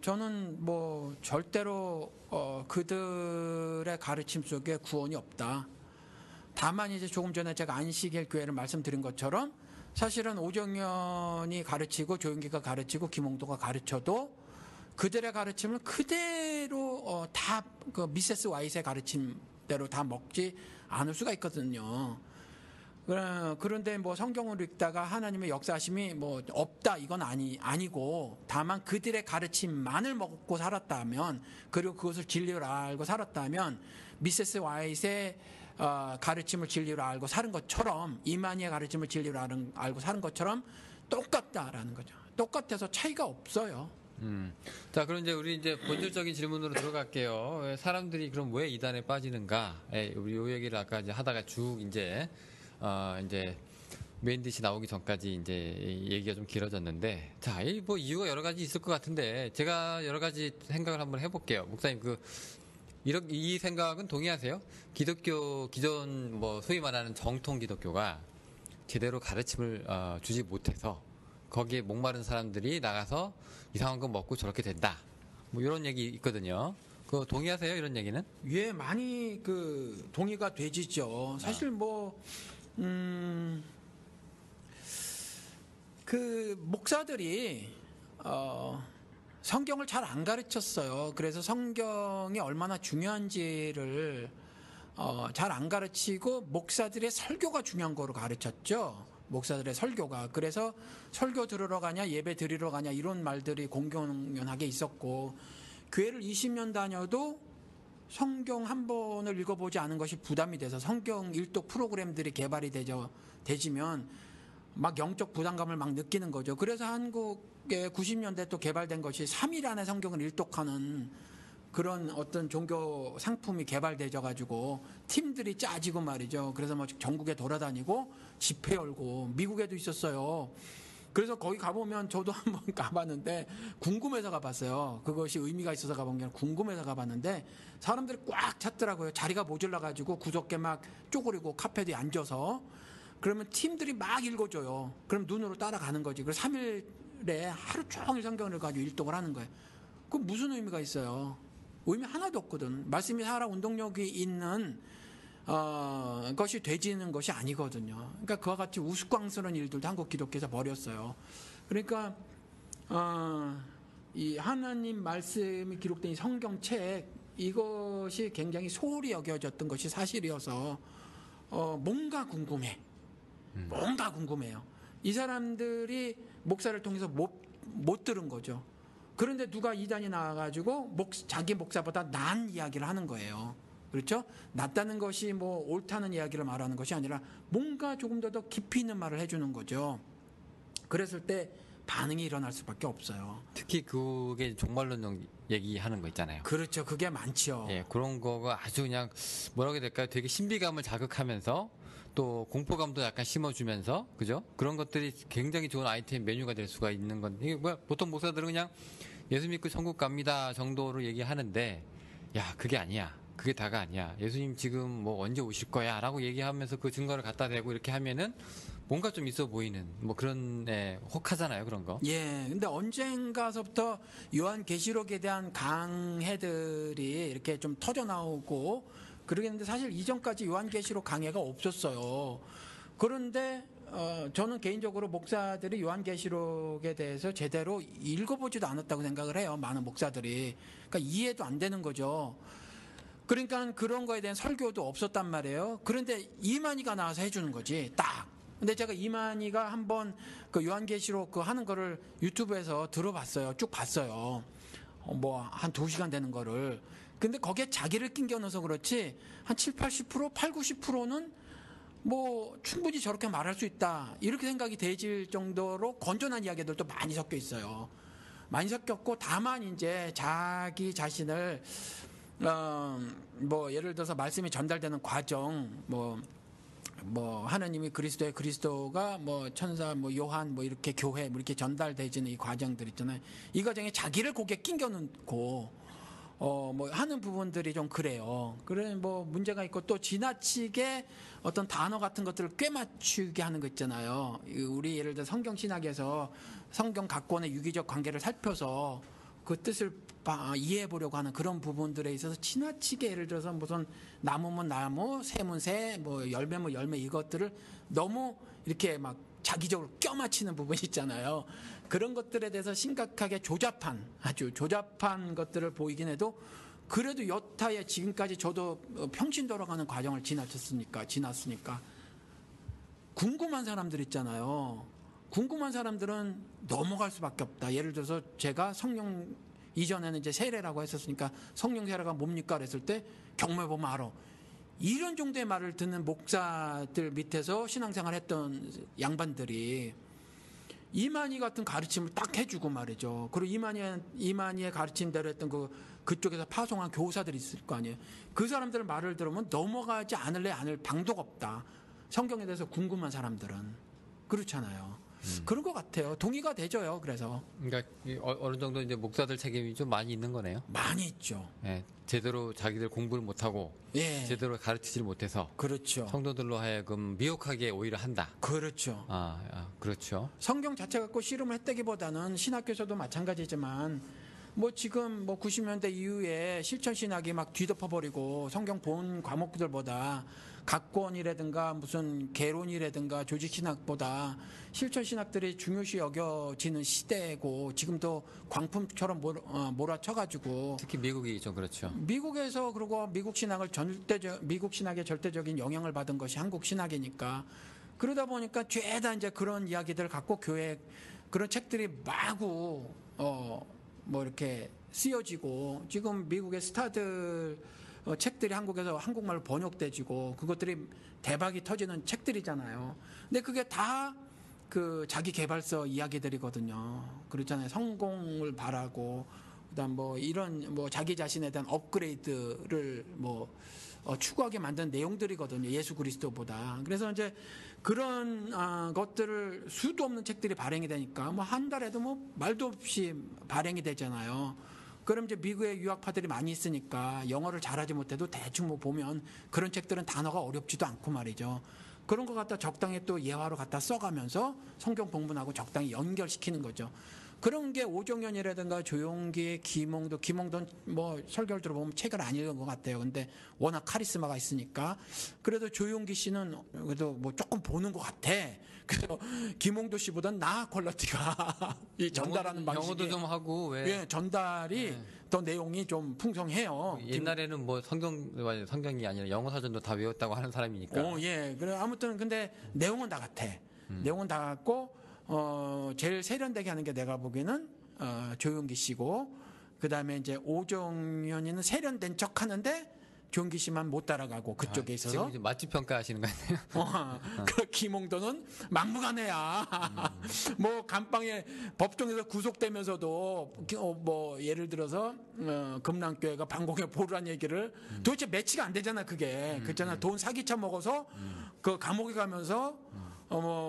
저는 뭐 절대로 그들의 가르침 속에 구원이 없다. 다만 이제 조금 전에 제가 안식일 교회를 말씀드린 것처럼 사실은 오정현이 가르치고 조용기가 가르치고 김홍도가 가르쳐도 그들의 가르침을 그대로 다 그 미세스 와이트의 가르침대로 다 먹지 않을 수가 있거든요. 그런데 뭐 성경을 읽다가 하나님의 역사하심이 뭐 없다 이건 아니고 다만 그들의 가르침만을 먹고 살았다면 그리고 그것을 진리로 알고 살았다면 미세스 와이트의 가르침을 진리로 알고 사는 것처럼 이만희의 가르침을 진리로 알고 사는 것처럼 똑같다라는 거죠. 똑같아서 차이가 없어요. 자, 그럼 이제 우리 이제 본질적인 질문으로 들어갈게요. 사람들이 그럼 왜 이단에 빠지는가? 우리 요 얘기를 아까 이제 하다가 쭉 이제 메인 디시 나오기 전까지 이제 얘기가 좀 길어졌는데, 자, 뭐 이유가 여러 가지 있을 것 같은데 제가 여러 가지 생각을 한번 해볼게요. 목사님 이 생각은 동의하세요? 기독교 기존 뭐 소위 말하는 정통 기독교가 제대로 가르침을 주지 못해서 거기에 목마른 사람들이 나가서 이상한 거 먹고 저렇게 된다. 뭐 이런 얘기 있거든요. 그거 동의하세요? 이런 얘기는? 예, 많이 그 동의가 되지죠. 사실 그 목사들이 성경을 잘 안 가르쳤어요. 그래서 성경이 얼마나 중요한지를 잘 안 가르치고 목사들의 설교가 중요한 거로 가르쳤죠. 목사들의 설교가. 그래서 설교 들으러 가냐 예배 드리러 가냐 이런 말들이 공공연하게 있었고 교회를 20년 다녀도 성경 한 번을 읽어보지 않은 것이 부담이 돼서 성경 일독 프로그램들이 개발이 되지면 막 영적 부담감을 막 느끼는 거죠. 그래서 한국의 90년대 또 개발된 것이 3일 안에 성경을 일독하는 그런 어떤 종교 상품이 개발되져 가지고 팀들이 짜지고 말이죠. 그래서 뭐 전국에 돌아다니고 집회 열고 미국에도 있었어요. 그래서 거기 가보면 저도 한번 가봤는데 궁금해서 가봤어요. 그것이 의미가 있어서 가본 게 아니라 궁금해서 가봤는데 사람들이 꽉 찼더라고요. 자리가 모자라 가지고 구석에 막 쪼그리고 카페에 앉아서 그러면 팀들이 막 읽어줘요. 그럼 눈으로 따라가는 거지. 그래서 3일에 하루 종일 성경을 가지고 일독을 하는 거예요. 그 무슨 의미가 있어요? 의미 하나도 없거든. 말씀이 살아 운동력이 있는 것이 되지는 것이 아니거든요. 그러니까 그와 같이 우스꽝스러운 일들도 한국 기독교에서 벌였어요. 그러니까 이 하나님 말씀이 기록된 이 성경책 이것이 굉장히 소홀히 여겨졌던 것이 사실이어서 뭔가 궁금해. 뭔가 궁금해요. 이 사람들이 목사를 통해서 못 들은 거죠. 그런데 누가 이단이 나와가지고 자기 목사보다 나은 이야기를 하는 거예요. 그렇죠? 낫다는 것이 뭐 옳다는 이야기를 말하는 것이 아니라 뭔가 조금 더 깊이 있는 말을 해주는 거죠. 그랬을 때 반응이 일어날 수밖에 없어요. 특히 그게 종말론 얘기하는 거 있잖아요. 그렇죠. 그게 많죠. 예, 그런 거가 아주 그냥 뭐라고 해야 될까요? 되게 신비감을 자극하면서 또 공포감도 약간 심어주면서 그죠? 그런 것들이 굉장히 좋은 아이템 메뉴가 될 수가 있는 건 이게 뭐야? 보통 목사들은 그냥 예수 믿고 천국 갑니다 정도로 얘기하는데 야 그게 아니야. 그게 다가 아니야. 예수님 지금 뭐 언제 오실 거야 라고 얘기하면서 그 증거를 갖다 대고 이렇게 하면은 뭔가 좀 있어 보이는 뭐 그런 혹하잖아요 그런 거. 예. 근데 언젠가서부터 요한계시록에 대한 강해들이 이렇게 좀 터져 나오고 그러겠는데 사실 이전까지 요한계시록 강해가 없었어요. 그런데 저는 개인적으로 목사들이 요한계시록에 대해서 제대로 읽어보지도 않았다고 생각을 해요. 많은 목사들이. 그러니까 이해도 안 되는 거죠. 그러니까 그런 거에 대한 설교도 없었단 말이에요. 그런데 이만희가 나와서 해주는 거지. 딱. 근데 제가 이만희가 한번 그 요한계시록 그 하는 거를 유튜브에서 들어봤어요. 쭉 봤어요. 뭐 한 2시간 되는 거를. 근데 거기에 자기를 낑겨 넣어서 그렇지 한 7, 80%, 8, 90%는 뭐 충분히 저렇게 말할 수 있다. 이렇게 생각이 되질 정도로 건전한 이야기들도 많이 섞여 있어요. 많이 섞였고, 다만 이제 자기 자신을 뭐 예를 들어서 말씀이 전달되는 과정, 뭐 하나님이 그리스도가 뭐 천사 뭐 요한 뭐 이렇게 교회 뭐 이렇게 전달되지는 이 과정들 있잖아요. 이 과정에 자기를 거기에 낑겨 넣고 뭐 하는 부분들이 좀 그래요. 그래 뭐 문제가 있고, 또 지나치게 어떤 단어 같은 것들을 꿰맞추게 하는 거 있잖아요. 우리 예를 들어 성경 신학에서 성경 각권의 유기적 관계를 살펴서 그 뜻을 이해해 보려고 하는 그런 부분들에 있어서 지나치게 예를 들어서 무슨 나무면 나무, 새면 새, 뭐 열매면 열매, 이것들을 너무 이렇게 막 자기적으로 껴맞추는 부분이 있잖아요. 그런 것들에 대해서 심각하게 아주 조잡한 것들을 보이긴 해도, 그래도 여타에 지금까지 저도 평신 돌아가는 과정을 지났으니까 궁금한 사람들 있잖아요. 궁금한 사람들은 넘어갈 수밖에 없다. 예를 들어서 제가 성령 이전에는 이제 세례라고 했었으니까 성령 세례가 뭡니까 그랬을 때 경매 보면 알아. 이런 정도의 말을 듣는 목사들 밑에서 신앙생활 했던 양반들이 이만희 같은 가르침을 딱 해주고 말이죠. 그리고 이만희의 가르침대로 했던 그쪽에서 파송한 교사들이 있을 거 아니에요. 그 사람들 말을 들으면 넘어가지 않을 방도가 없다. 성경에 대해서 궁금한 사람들은. 그렇잖아요. 그런 것 같아요. 동의가 되죠요. 그래서. 그러니까 어느 정도 이제 목사들 책임이 좀 많이 있는 거네요. 많이 있죠. 예, 제대로 자기들 공부를 못하고, 예. 제대로 가르치질 못해서, 그렇죠. 성도들로 하여금 미혹하게 오히려 한다. 그렇죠. 그렇죠. 성경 자체 갖고 씨름을 했다기보다는 신학교에서도 마찬가지지만, 뭐 지금 뭐 90년대 이후에 실천 신학이 막 뒤덮어버리고 성경 본 과목들보다 각권이라든가 무슨 개론이라든가 조직 신학보다 실천 신학들이 중요시 여겨지는 시대고, 지금도 광품처럼 몰아쳐가지고, 특히 미국이 좀 그렇죠. 미국에서, 그리고 미국 신학의 절대적인 영향을 받은 것이 한국 신학이니까, 그러다 보니까 죄다 이제 그런 이야기들을 갖고 교회 그런 책들이 마구 뭐 이렇게 쓰여지고, 지금 미국의 스타들 책들이 한국에서 한국말로 번역돼지고, 그것들이 대박이 터지는 책들이잖아요. 근데 그게 다 그 자기 개발서 이야기들이거든요. 그렇잖아요. 성공을 바라고, 그다음 뭐 이런 뭐 자기 자신에 대한 업그레이드를 뭐 추구하게 만든 내용들이거든요. 예수 그리스도보다. 그래서 이제 그런 것들을 수도 없는 책들이 발행이 되니까 뭐 한 달에도 뭐 말도 없이 발행이 되잖아요. 그럼 이제 미국의 유학파들이 많이 있으니까 영어를 잘하지 못해도 대충 뭐 보면 그런 책들은 단어가 어렵지도 않고 말이죠. 그런 거 갖다 적당히 또 예화로 갖다 써가면서 성경 본문하고 적당히 연결시키는 거죠. 그런 게 오정현이라든가 조용기, 김홍돈 뭐 설교를 들어보면 책을 안 읽은 것 같아요. 근데 워낙 카리스마가 있으니까. 그래도 조용기 씨는 그래도 뭐 조금 보는 것 같아. 그래서 김홍도 씨보단 나 퀄리티가 이 전달하는 방식이, 영어도 좀 하고, 왜? 예, 전달이 더 내용이 좀 풍성해요. 옛날에는 뭐 성경이 아니라 영어 사전도 다 외웠다고 하는 사람이니까. 예. 그래 아무튼 근데 내용은 다 같아. 내용은 다 같고, 제일 세련되게 하는 게 내가 보기에는 조용기 씨고, 그 다음에 이제 오정현이는 세련된 척 하는데 조용기 씨만 못 따라가고 그쪽에 있어서. 지금 이제 맛집 평가하시는 거 아니에요? 그 김홍도는 막무가내야. 뭐 감방에 법정에서 구속되면서도 뭐 예를 들어서 금남교회가 방공에 보루란 얘기를 도대체 매치가 안 되잖아 그게. 그렇잖아. 돈 사기쳐 먹어서 그 감옥에 가면서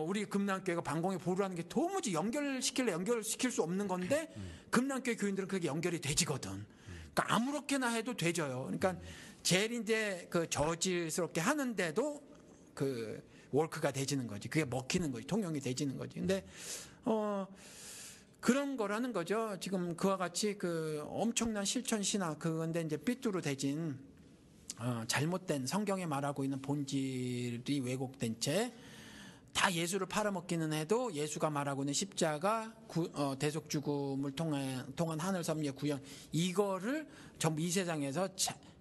우리 금남교회가 방공에 보루하는 게 도무지 연결시킬 수 없는 건데 금남교회 교인들은 그게 연결이 되지거든. 그러니까 아무렇게나 해도 되져요. 그러니까 제일 이제 그 저질스럽게 하는데도 그 월크가 되지는 거지. 그게 먹히는 거지. 통용이 되지는 거지. 근데 그런 거라는 거죠. 지금 그와 같이 그 엄청난 실천 신학, 그건데 이제 삐뚤어 대진 잘못된 성경에 말하고 있는 본질이 왜곡된 채 다 예수를 팔아먹기는 해도 예수가 말하고 있는 십자가, 대속 죽음을 통한 하늘 섭리의 구원, 이거를 전부 이 세상에서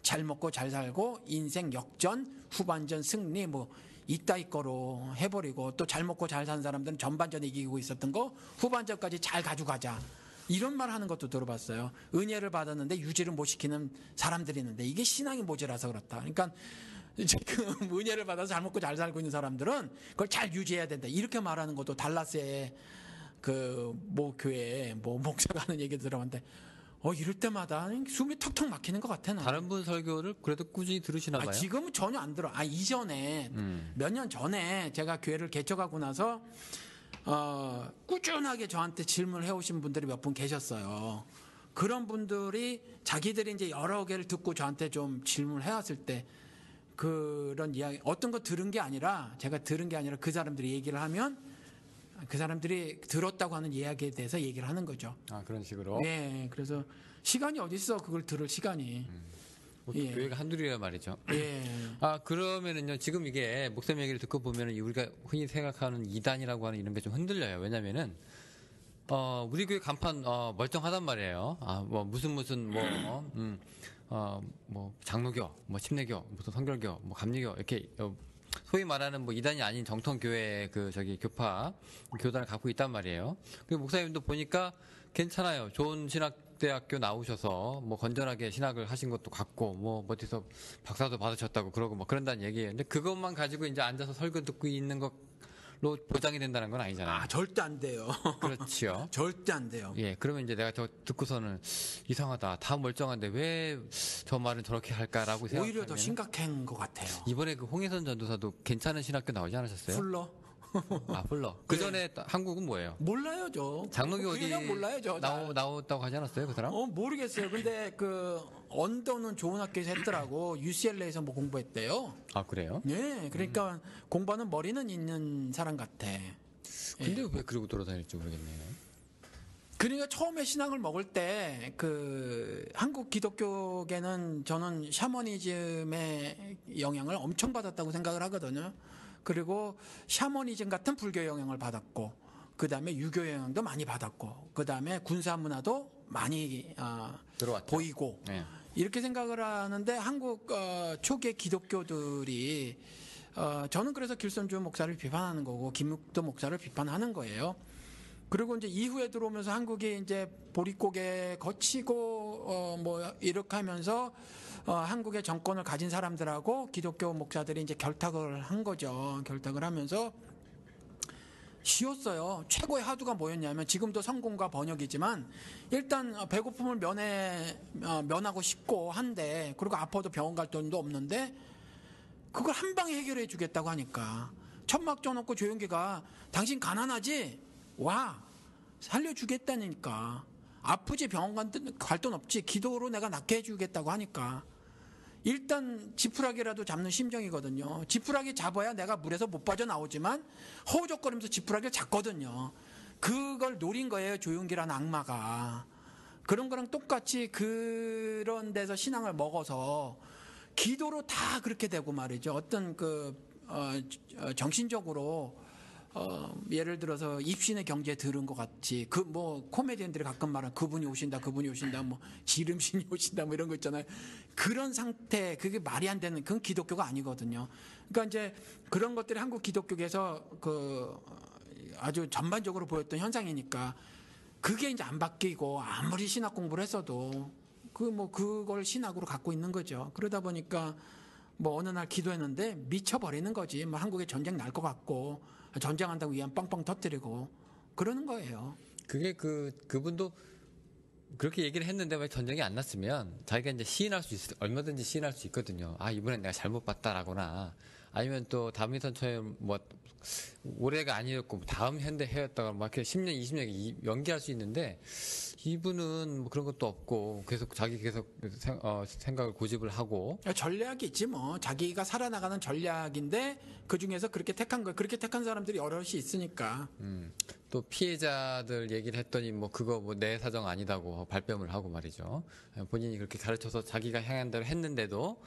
잘 먹고 잘 살고 인생 역전, 후반전 승리, 뭐 이따위 거로 해버리고 또 잘 먹고 잘 사는 사람들은 전반전에 이기고 있었던 거 후반전까지 잘 가져가자. 이런 말 하는 것도 들어봤어요. 은혜를 받았는데 유지를 못 시키는 사람들이 있는데 이게 신앙이 모자라서 그렇다. 그러니까 지금 은혜를 받아서 잘 먹고 잘 살고 있는 사람들은 그걸 잘 유지해야 된다. 이렇게 말하는 것도 달라스의 그 모 교회 뭐 목사가 하는 얘기 들어봤는데 이럴 때마다 숨이 턱턱 막히는 것 같아. 다른 분 설교를 그래도 꾸준히 들으시나 봐요. 지금은 전혀 안 들어. 이전에 몇 년 전에 제가 교회를 개척하고 나서 꾸준하게 저한테 질문을 해오신 분들이 몇 분 계셨어요. 그런 분들이 자기들이 이제 여러 개를 듣고 저한테 좀 질문을 해왔을 때 그런 이야기, 어떤 거 들은 게 아니라 제가 들은 게 아니라 그 사람들이 얘기를 하면 그 사람들이 들었다고 하는 이야기에 대해서 얘기를 하는 거죠. 그런 식으로. 네, 그래서 시간이 어디 있어 그걸 들을 시간이. 예. 교회가 한둘이란 말이죠. 예. 그러면은요, 지금 이게 목사님 얘기를 듣고 보면은 우리가 흔히 생각하는 이단이라고 하는 이런 게 좀 흔들려요. 왜냐면은, 우리 교회 간판, 멀쩡하단 말이에요. 장로교, 침례교, 무슨 성결교, 감리교, 이렇게, 소위 말하는 이단이 아닌 정통교회 교파, 교단을 갖고 있단 말이에요. 그 목사님도 보니까 괜찮아요. 좋은 신학대학교 나오셔서 건전하게 신학을 하신 것도 같고 어디서 박사도 받으셨다고 그러고 그런다는 얘기예요. 근데 그것만 가지고 이제 앉아서 설교 듣고 있는 것로 보장이 된다는 건 아니잖아요. 절대 안 돼요. 그렇지요. 절대 안 돼요. 예, 그러면 이제 내가 저 듣고서는 이상하다. 다 멀쩡한데 왜 저 말은 저렇게 할까라고 생각하면 오히려 더 심각한 것 같아요. 이번에 그 홍혜선 전도사도 괜찮은 신학교 나오지 않으셨어요? 풀러. 풀러. 그 전에 한국은 뭐예요? 몰라요, 저. 장로교 어디 몰라요, 저. 나왔다고 하지 않았어요, 그 사람? 모르겠어요. 근데 언더는 좋은 학교에서 했더라고. UCLA에서 공부했대요. 그래요? 네, 그러니까 공부하는 머리는 있는 사람 같아. 근데 왜 그러고 돌아다닐지 모르겠네요. 그러니까 처음에 신앙을 먹을 때 한국 기독교계는 저는 샤머니즘의 영향을 엄청 받았다고 생각을 하거든요. 그리고 샤머니즘 같은 불교 영향을 받았고, 그 다음에 유교 영향도 많이 받았고, 그 다음에 군사 문화도 많이 보이고, 네. 이렇게 생각을 하는데 한국 초기의 기독교들이 저는 그래서 길선주 목사를 비판하는 거고 김묵도 목사를 비판하는 거예요. 그리고 이제 이후에 들어오면서 한국이 이제 보릿고개 거치고 이렇게 하면서 한국의 정권을 가진 사람들하고 기독교 목사들이 이제 결탁을 한 거죠. 결탁을 하면서 쉬웠어요. 최고의 화두가 뭐였냐면 지금도 성공과 번역이지만 일단 배고픔을 면하고 싶고 한데 그리고 아파도 병원 갈 돈도 없는데 그걸 한 방에 해결해 주겠다고 하니까 천막 쪄놓고 조용기가 당신 가난하지? 와 살려주겠다니까. 아프지 병원 갈 돈 없지 기도로 내가 낫게 해주겠다고 하니까 일단 지푸라기라도 잡는 심정이거든요. 지푸라기 잡아야 내가 물에서 못 빠져나오지만 허우적거리면서 지푸라기를 잡거든요. 그걸 노린 거예요. 조용기라는 악마가. 그런 거랑 똑같이 그런 데서 신앙을 먹어서 기도로 다 그렇게 되고 말이죠. 어떤 정신적으로 예를 들어서 입신의 경지에 들은 것 같이 코미디언들이 가끔 말하는 그분이 오신다 지름신이 오신다 이런 거 있잖아요. 그런 상태 그게 말이 안 되는 그건 기독교가 아니거든요. 그러니까 이제 그런 것들이 한국 기독교에서 아주 전반적으로 보였던 현상이니까 그게 이제 안 바뀌고 아무리 신학 공부를 했어도 그걸 신학으로 갖고 있는 거죠. 그러다 보니까 어느 날 기도했는데 미쳐버리는 거지. 한국에 전쟁 날 것 같고 전쟁한다고 위안 빵빵 터뜨리고 그러는 거예요. 그게 그분도 그렇게 얘기를 했는데 왜 전쟁이 안 났으면 자기가 이제 얼마든지 시인할 수 있거든요. 이번엔 내가 잘못 봤다라거나 아니면 또 다민선처럼 올해가 아니었고 다음 현대 해였다가 이렇게 10년, 20년 연기할 수 있는데 이분은 그런 것도 없고 계속 생각을 고집을 하고 전략이 있지 자기가 살아나가는 전략인데 그 중에서 그렇게 택한 거예요. 그렇게 택한 사람들이 여럿이 있으니까. 또 피해자들 얘기를 했더니 그거 내 사정 아니다고 발뺌을 하고 말이죠. 본인이 그렇게 가르쳐서 자기가 향한 대로 했는데도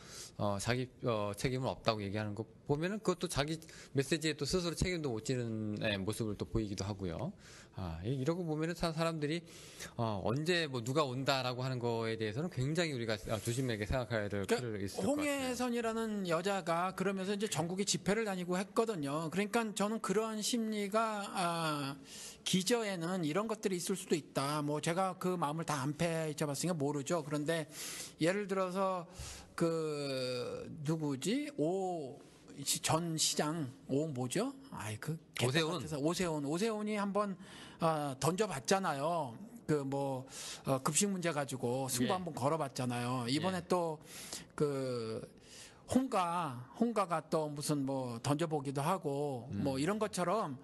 자기 책임은 없다고 얘기하는 거 보면은 그것도 자기 메시지에 또 스스로 책임도 못 지는 모습을 또 보이기도 하고요. 이러고 보면은 사람들이 언제 뭐 누가 온다라고 하는 거에 대해서는 굉장히 우리가 조심하게 생각해야 될 필요가 있을 것 같아요. 홍혜선이라는 여자가 그러면서 이제 전국에 집회를 다니고 했거든요. 그러니까 저는 그런 심리가 기저에는 이런 것들이 있을 수도 있다. 뭐 제가 그 마음을 다 안 패쳐봤으니까 모르죠. 그런데 예를 들어서 그 누구지? 전 시장 뭐죠? 오세훈이 한번 던져봤잖아요. 그 뭐 급식 문제 가지고 승부 한번 걸어봤잖아요. 이번에 또 그 홍가가 또 무슨 뭐 던져보기도 하고 뭐 이런 것처럼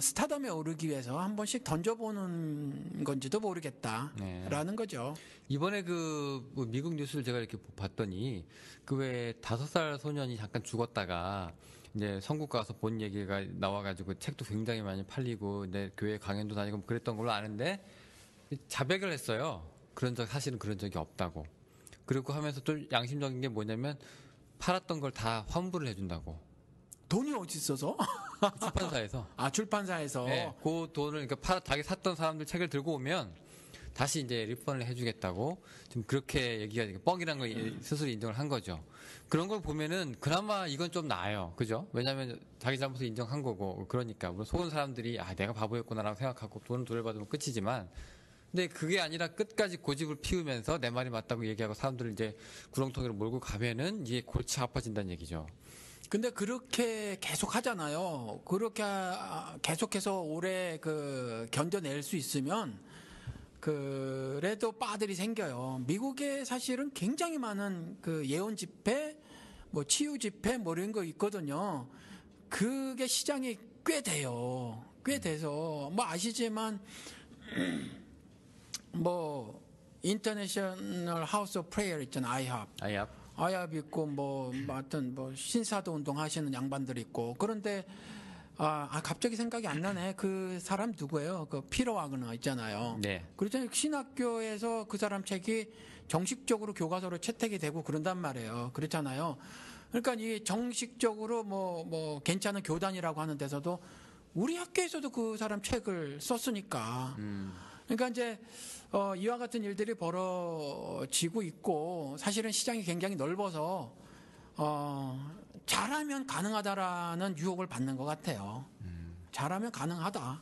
스타덤에 오르기 위해서 한 번씩 던져보는 건지도 모르겠다라는 거죠. 이번에 그 미국 뉴스를 제가 이렇게 봤더니 그 왜 5살 소년이 잠깐 죽었다가 이제 선국 가서 본 얘기가 나와가지고 책도 굉장히 많이 팔리고 이제 교회 강연도 다니고 그랬던 걸로 아는데 자백을 했어요. 사실은 그런 적이 없다고. 그리고 하면서 좀 양심적인 게 뭐냐면 팔았던 걸 다 환불을 해준다고. 돈이 어디 있어서? 출판사에서. 출판사에서. 네, 그 돈을 그러니까 자기 샀던 사람들 책을 들고 오면 다시 이제 리펀을 해주겠다고 좀 그렇게 얘기가 뻥이란 걸 스스로 인정을 한 거죠. 그런 걸 보면은 그나마 이건 좀 나아요, 그죠? 왜냐하면 자기 잘못을 인정한 거고 그러니까 물론 속은 사람들이 내가 바보였구나라고 생각하고 돈을 돌려받으면 끝이지만. 근데 그게 아니라 끝까지 고집을 피우면서 내 말이 맞다고 얘기하고 사람들을 이제 구렁텅이로 몰고 가면은 이게 골치 아파진다는 얘기죠. 근데 그렇게 계속 하잖아요. 그렇게 계속해서 오래 견뎌낼 수 있으면 그래도 바들이 생겨요. 미국에 사실은 굉장히 많은 예언 집회, 뭐 치유 집회 뭐 이런 거 있거든요. 그게 시장이 꽤 돼요. 꽤 돼서 뭐 아시지만 뭐 인터내셔널 하우스 오브 프레이어 있잖아요. 아이합 있고 하여튼 신사도 운동 하시는 양반들 있고. 그런데 갑자기 생각이 안 나네. 그 사람 누구예요? 그 피터 와그너 있잖아요. 네. 그렇잖아요. 신학교에서 그 사람 책이 정식적으로 교과서로 채택이 되고 그런단 말이에요. 그렇잖아요. 그러니까 이 정식적으로 뭐 괜찮은 교단이라고 하는 데서도 우리 학교에서도 그 사람 책을 썼으니까. 그러니까 이제 이와 같은 일들이 벌어지고 있고 사실은 시장이 굉장히 넓어서 잘하면 가능하다라는 유혹을 받는 것 같아요. 잘하면 가능하다.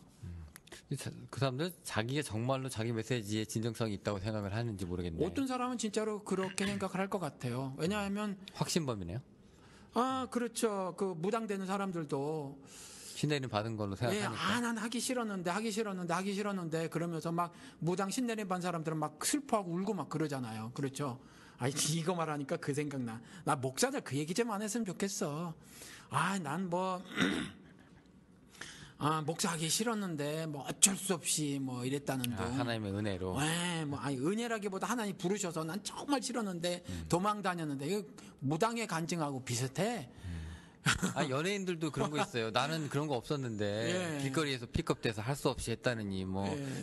그 사람들 자기가 정말로 자기 메시지에 진정성이 있다고 생각을 하는지 모르겠네요. 어떤 사람은 진짜로 그렇게 생각을 할 것 같아요. 왜냐하면 확신범이네요. 그렇죠. 그 무당되는 사람들도 신내림 받은 걸로 생각하니까. 난 하기 싫었는데 그러면서 막 무당 신내림 받은 사람들은 막 슬퍼하고 울고 막 그러잖아요. 그렇죠. 이거 말하니까 그 생각나. 나 목사들 그 얘기 좀 안 했으면 좋겠어. 난 목사하기 싫었는데 뭐 어쩔 수 없이 뭐 이랬다는 둥. 하나님의 은혜로. 은혜라기보다 하나님 부르셔서 난 정말 싫었는데 도망 다녔는데 이거 무당의 간증하고 비슷해. 연예인들도 그런 거 있어요. 나는 그런 거 없었는데 길거리에서 픽업돼서 할 수 없이 했다느니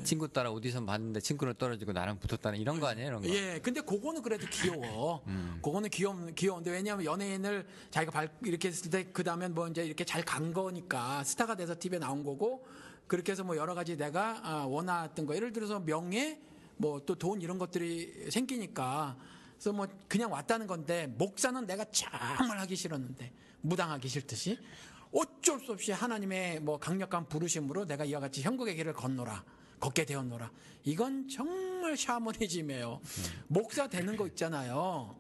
친구 따라 오디션 봤는데 친구는 떨어지고 나랑 붙었다는 이런 거 아니에요, 이런 거? 근데 그거는 그래도 귀여워. 그거는 귀여운데 왜냐하면 연예인을 자기가 이렇게 했을 때 그 다음에 뭐 이제 이렇게 잘 간 거니까 스타가 돼서 TV에 나온 거고 그렇게 해서 뭐 여러 가지 내가 원했던 거 예를 들어서 명예 뭐 또 돈 이런 것들이 생기니까 그래서 뭐 그냥 왔다는 건데 목사는 내가 정말 하기 싫었는데 무당하기 싫듯이 어쩔 수 없이 하나님의 뭐 강력한 부르심으로 내가 이와 같이 형국의 길을 걷게 되었노라. 이건 정말 샤머니즘이에요. 목사 되는 거 있잖아요.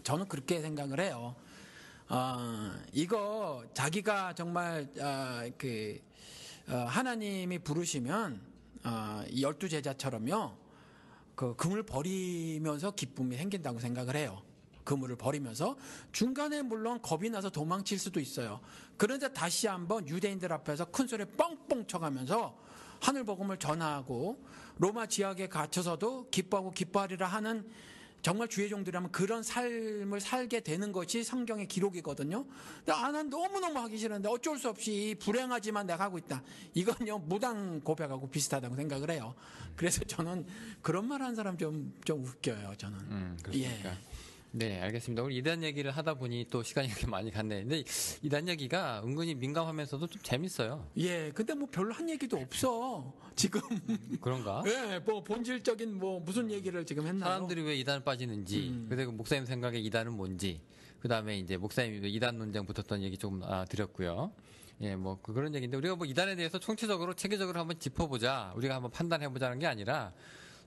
저는 그렇게 생각을 해요. 이거 자기가 정말 하나님이 부르시면 이 12제자처럼요. 금을 버리면서 기쁨이 생긴다고 생각을 해요. 그물을 버리면서 중간에 물론 겁이 나서 도망칠 수도 있어요. 그런데 다시 한번 유대인들 앞에서 큰 소리 뻥뻥 쳐가면서 하늘 복음을 전하고 로마 지역에 갇혀서도 기뻐하고 기뻐하리라 하는 정말 주의 종들이라면 그런 삶을 살게 되는 것이 성경의 기록이거든요. 근데 난 너무너무 하기 싫은데 어쩔 수 없이 불행하지만 내가 하고 있다. 이건요 무당 고백하고 비슷하다고 생각을 해요. 그래서 저는 그런 말 하는 사람 좀 웃겨요. 저는. 그렇습니까? 네, 알겠습니다. 우리 이단 얘기를 하다 보니 또 시간이 이렇게 많이 갔네. 근데 이단 얘기가 은근히 민감하면서도 좀 재밌어요. 예, 근데 뭐 별로 한 얘기도 없어. 지금. 그런가? 예, 뭐 본질적인 뭐 무슨 얘기를 지금 했나요? 사람들이 왜 이단을 빠지는지, 그리고 목사님 생각에 이단은 뭔지, 그 다음에 이제 목사님이 이단 논쟁 붙었던 얘기 조금 드렸고요. 예, 뭐 그런 얘기인데 우리가 뭐 이단에 대해서 총체적으로 체계적으로 한번 짚어보자, 우리가 한번 판단해보자는 게 아니라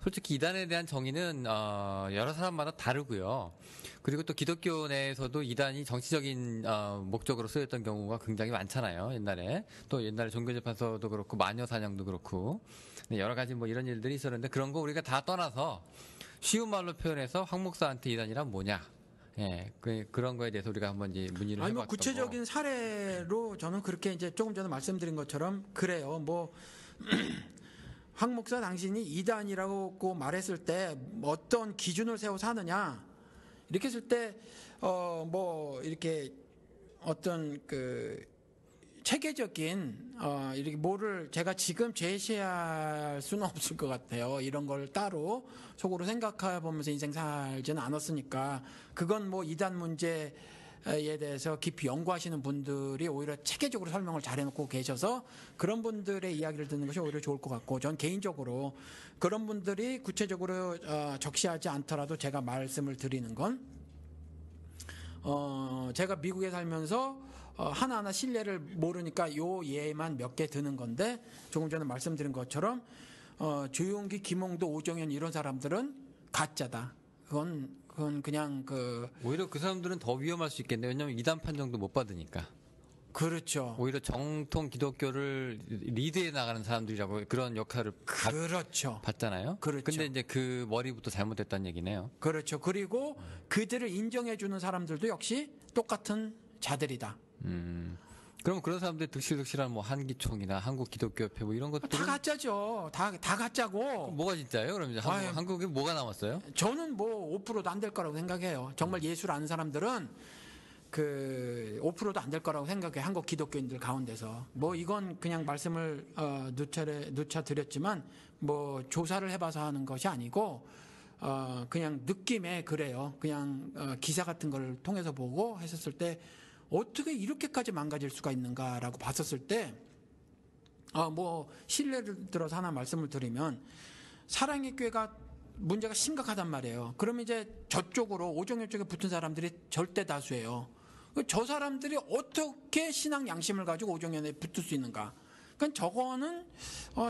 솔직히 이단에 대한 정의는 여러 사람마다 다르고요. 그리고 또 기독교 내에서도 이단이 정치적인 목적으로 쓰였던 경우가 굉장히 많잖아요. 옛날에 또 옛날에 종교재판소도 그렇고 마녀 사냥도 그렇고 여러 가지 뭐 이런 일들이 있었는데 그런 거 우리가 다 떠나서 쉬운 말로 표현해서 황 목사한테 이단이란 뭐냐? 예, 그런 거에 대해서 우리가 한번 이제 문의를 아니 뭐 해봤던 구체적인 사례로 저는 그렇게 이제 조금 전에 말씀드린 것처럼 그래요. 뭐 황 목사 당신이 이단이라고 말했을 때 어떤 기준을 세워서 하느냐 이렇게 했을 때 뭐 이렇게 어떤 그 체계적인 이렇게 뭐를 제가 지금 제시할 수는 없을 것 같아요. 이런 걸 따로 속으로 생각해 보면서 인생 살지는 않았으니까 그건 뭐 이단 문제에 대해서 깊이 연구하시는 분들이 오히려 체계적으로 설명을 잘 해놓고 계셔서 그런 분들의 이야기를 듣는 것이 오히려 좋을 것 같고 전 개인적으로 그런 분들이 구체적으로 적시하지 않더라도 제가 말씀을 드리는 건 제가 미국에 살면서 하나하나 신뢰를 모르니까 요 예만 몇 개 드는 건데 조금 전에 말씀드린 것처럼 조용기, 김홍도, 오정현 이런 사람들은 가짜다. 그건 그냥 오히려 그 사람들은 더 위험할 수 있겠네요. 왜냐하면 이단 판정도 못 받으니까. 그렇죠. 오히려 정통 기독교를 리드해 나가는 사람들이라고 그런 역할을 그렇죠. 받잖아요. 그렇죠. 근데 이제 그 머리부터 잘못됐다는 얘기네요. 그렇죠. 그리고 그들을 인정해 주는 사람들도 역시 똑같은 자들이다. 그럼 그런 사람들이 득실득실한 뭐 한기총이나 한국기독교협회 뭐 이런 것들은 다 가짜죠. 다 가짜고. 뭐가 진짜예요? 그럼 이제 한국에 뭐가 남았어요? 저는 뭐 5%도 안 될 거라고 생각해요. 정말 예수를 아는 사람들은 그 5%도 안 될 거라고 생각해. 한국 기독교인들 가운데서. 뭐 이건 그냥 말씀을 누차 드렸지만 뭐 조사를 해봐서 하는 것이 아니고 그냥 느낌에 그래요. 그냥 기사 같은 걸 통해서 보고 했었을 때 어떻게 이렇게까지 망가질 수가 있는가라고 봤었을 때 뭐 신뢰를 들어서 하나 말씀을 드리면 사랑의 교회가 문제가 심각하단 말이에요. 그럼 이제 저쪽으로 오정현 쪽에 붙은 사람들이 절대 다수예요. 저 사람들이 어떻게 신앙 양심을 가지고 오정현에 붙을 수 있는가? 그러니까 저거는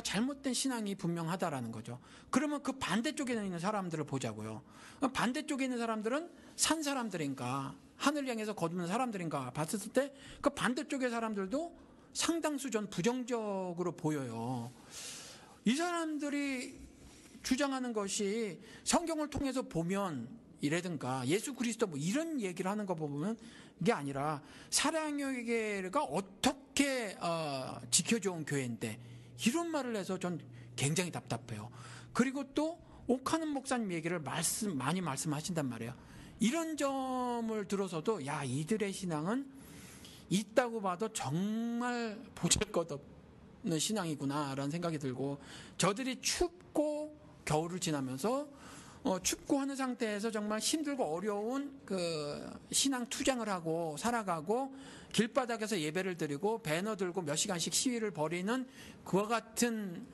잘못된 신앙이 분명하다라는 거죠. 그러면 그 반대쪽에 있는 사람들을 보자고요. 반대쪽에 있는 사람들은 산 사람들인가 하늘 향해서 거두는 사람들인가 봤을 때 그 반대쪽의 사람들도 상당수 전 부정적으로 보여요. 이 사람들이 주장하는 것이 성경을 통해서 보면 이라든가 예수 그리스도 뭐 이런 얘기를 하는 거 보면 이게 아니라 사랑의 교회가 어떻게 지켜줘온 교회인데 이런 말을 해서 전 굉장히 답답해요. 그리고 또 옥하는 목사님 얘기를 많이 말씀하신단 말이에요. 이런 점을 들어서도 야 이들의 신앙은 있다고 봐도 정말 보잘것없는 신앙이구나라는 생각이 들고 저들이 춥고 겨울을 지나면서 춥고 하는 상태에서 정말 힘들고 어려운 그 신앙 투쟁을 하고 살아가고 길바닥에서 예배를 드리고 배너 들고 몇 시간씩 시위를 벌이는 그와 같은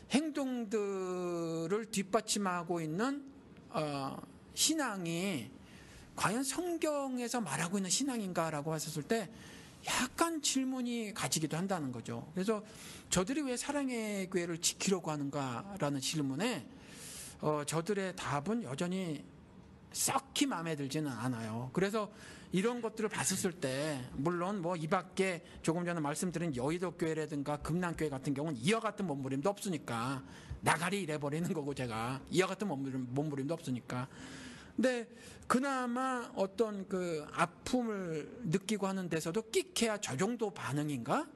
행동들을 뒷받침하고 있는 신앙이 과연 성경에서 말하고 있는 신앙인가라고 했었을 때 약간 질문이 가지기도 한다는 거죠. 그래서 저들이 왜 사랑의 교회를 지키려고 하는가라는 질문에 저들의 답은 여전히 썩히 마음에 들지는 않아요. 그래서 이런 것들을 봤었을 때 물론 뭐 이 밖에 조금 전에 말씀드린 여의도 교회라든가 금남교회 같은 경우는 이와 같은 몸부림도 없으니까 나가리 이래버리는 거고 제가 이와 같은 몸부림도 없으니까 근데 그나마 어떤 그 아픔을 느끼고 하는 데서도 끽해야 저 정도 반응인가?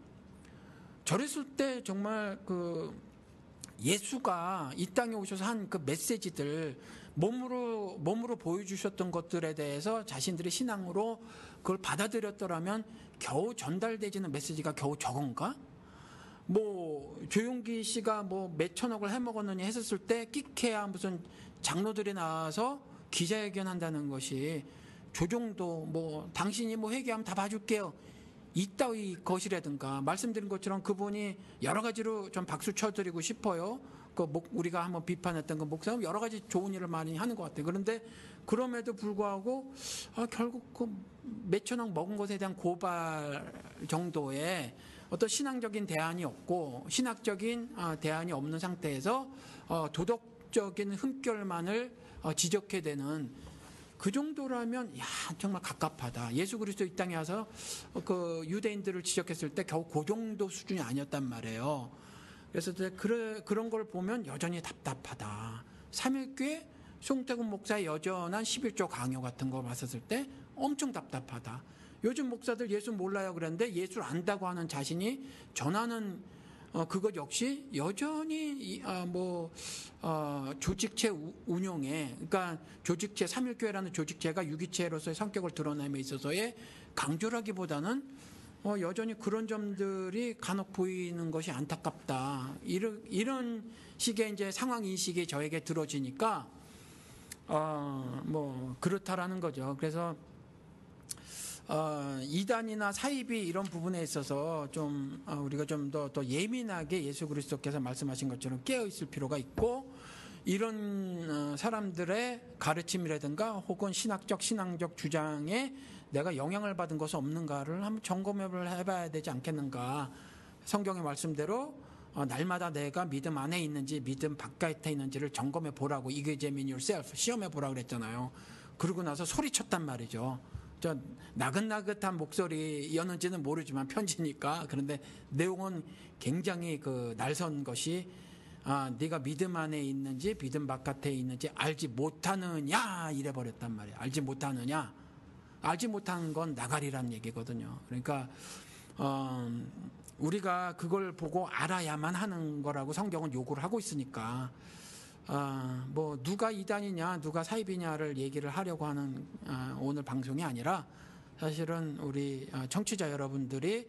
저랬을 때 정말 그 예수가 이 땅에 오셔서 한 그 메시지들 몸으로 보여주셨던 것들에 대해서 자신들의 신앙으로 그걸 받아들였더라면 겨우 전달되지는 메시지가 겨우 저건가? 뭐 조용기 씨가 뭐 몇천억을 해먹었느니 했었을 때 끽해야 무슨 장로들이 나와서 기자회견한다는 것이 조정도 뭐 당신이 뭐 회개하면 다 봐줄게요. 이따위 것이라든가 말씀드린 것처럼 그분이 여러 가지로 좀 박수 쳐드리고 싶어요. 우리가 한번 비판했던 그 목사는 여러 가지 좋은 일을 많이 하는 것 같아요. 그런데 그럼에도 불구하고 결국 그 몇천 억 먹은 것에 대한 고발 정도의 어떤 신앙적인 대안이 없고 신학적인 대안이 없는 상태에서 도덕적인 흠결만을 지적해야 되는 그 정도라면 정말 갑갑하다. 예수 그리스도 이 땅에 와서 그 유대인들을 지적했을 때 겨우 그 정도 수준이 아니었단 말이에요. 그래서 그런 걸 보면 여전히 답답하다. 삼일교회 송태근 목사의 여전한 11조 강요 같은 거 봤었을 때 엄청 답답하다. 요즘 목사들 예수 몰라요 그랬는데 예수를 안다고 하는 자신이 전하는 그것 역시 여전히 조직체 운용에, 그러니까 조직체, 삼일교회라는 조직체가 유기체로서의 성격을 드러냄에 있어서의 강조라기보다는 여전히 그런 점들이 간혹 보이는 것이 안타깝다. 이런 식의 이제 상황 인식이 저에게 들어지니까 그렇다라는 거죠. 그래서 이단이나 사입이 이런 부분에 있어서 좀 우리가 좀 더 예민하게 예수 그리스도께서 말씀하신 것처럼 깨어 있을 필요가 있고, 이런 사람들의 가르침이라든가 혹은 신앙적 주장에 내가 영향을 받은 것이 없는가를 한번 점검을 해봐야 되지 않겠는가. 성경의 말씀대로 날마다 내가 믿음 안에 있는지 믿음 바깥에 있는지를 점검해 보라고, examine yourself, 시험해 보라고 그랬잖아요. 그러고 나서 소리쳤단 말이죠. 저 나긋나긋한 목소리였는지는 모르지만 편지니까. 그런데 내용은 굉장히 그 날선 것이 네가 믿음 안에 있는지 믿음 바깥에 있는지 알지 못하느냐 이래 버렸단 말이에요. 알지 못하느냐. 알지 못하는 건 나가리란 얘기거든요. 그러니까 우리가 그걸 보고 알아야만 하는 거라고 성경은 요구를 하고 있으니까 누가 이단이냐 누가 사입이냐를 얘기를 하려고 하는 오늘 방송이 아니라, 사실은 우리 청취자 여러분들이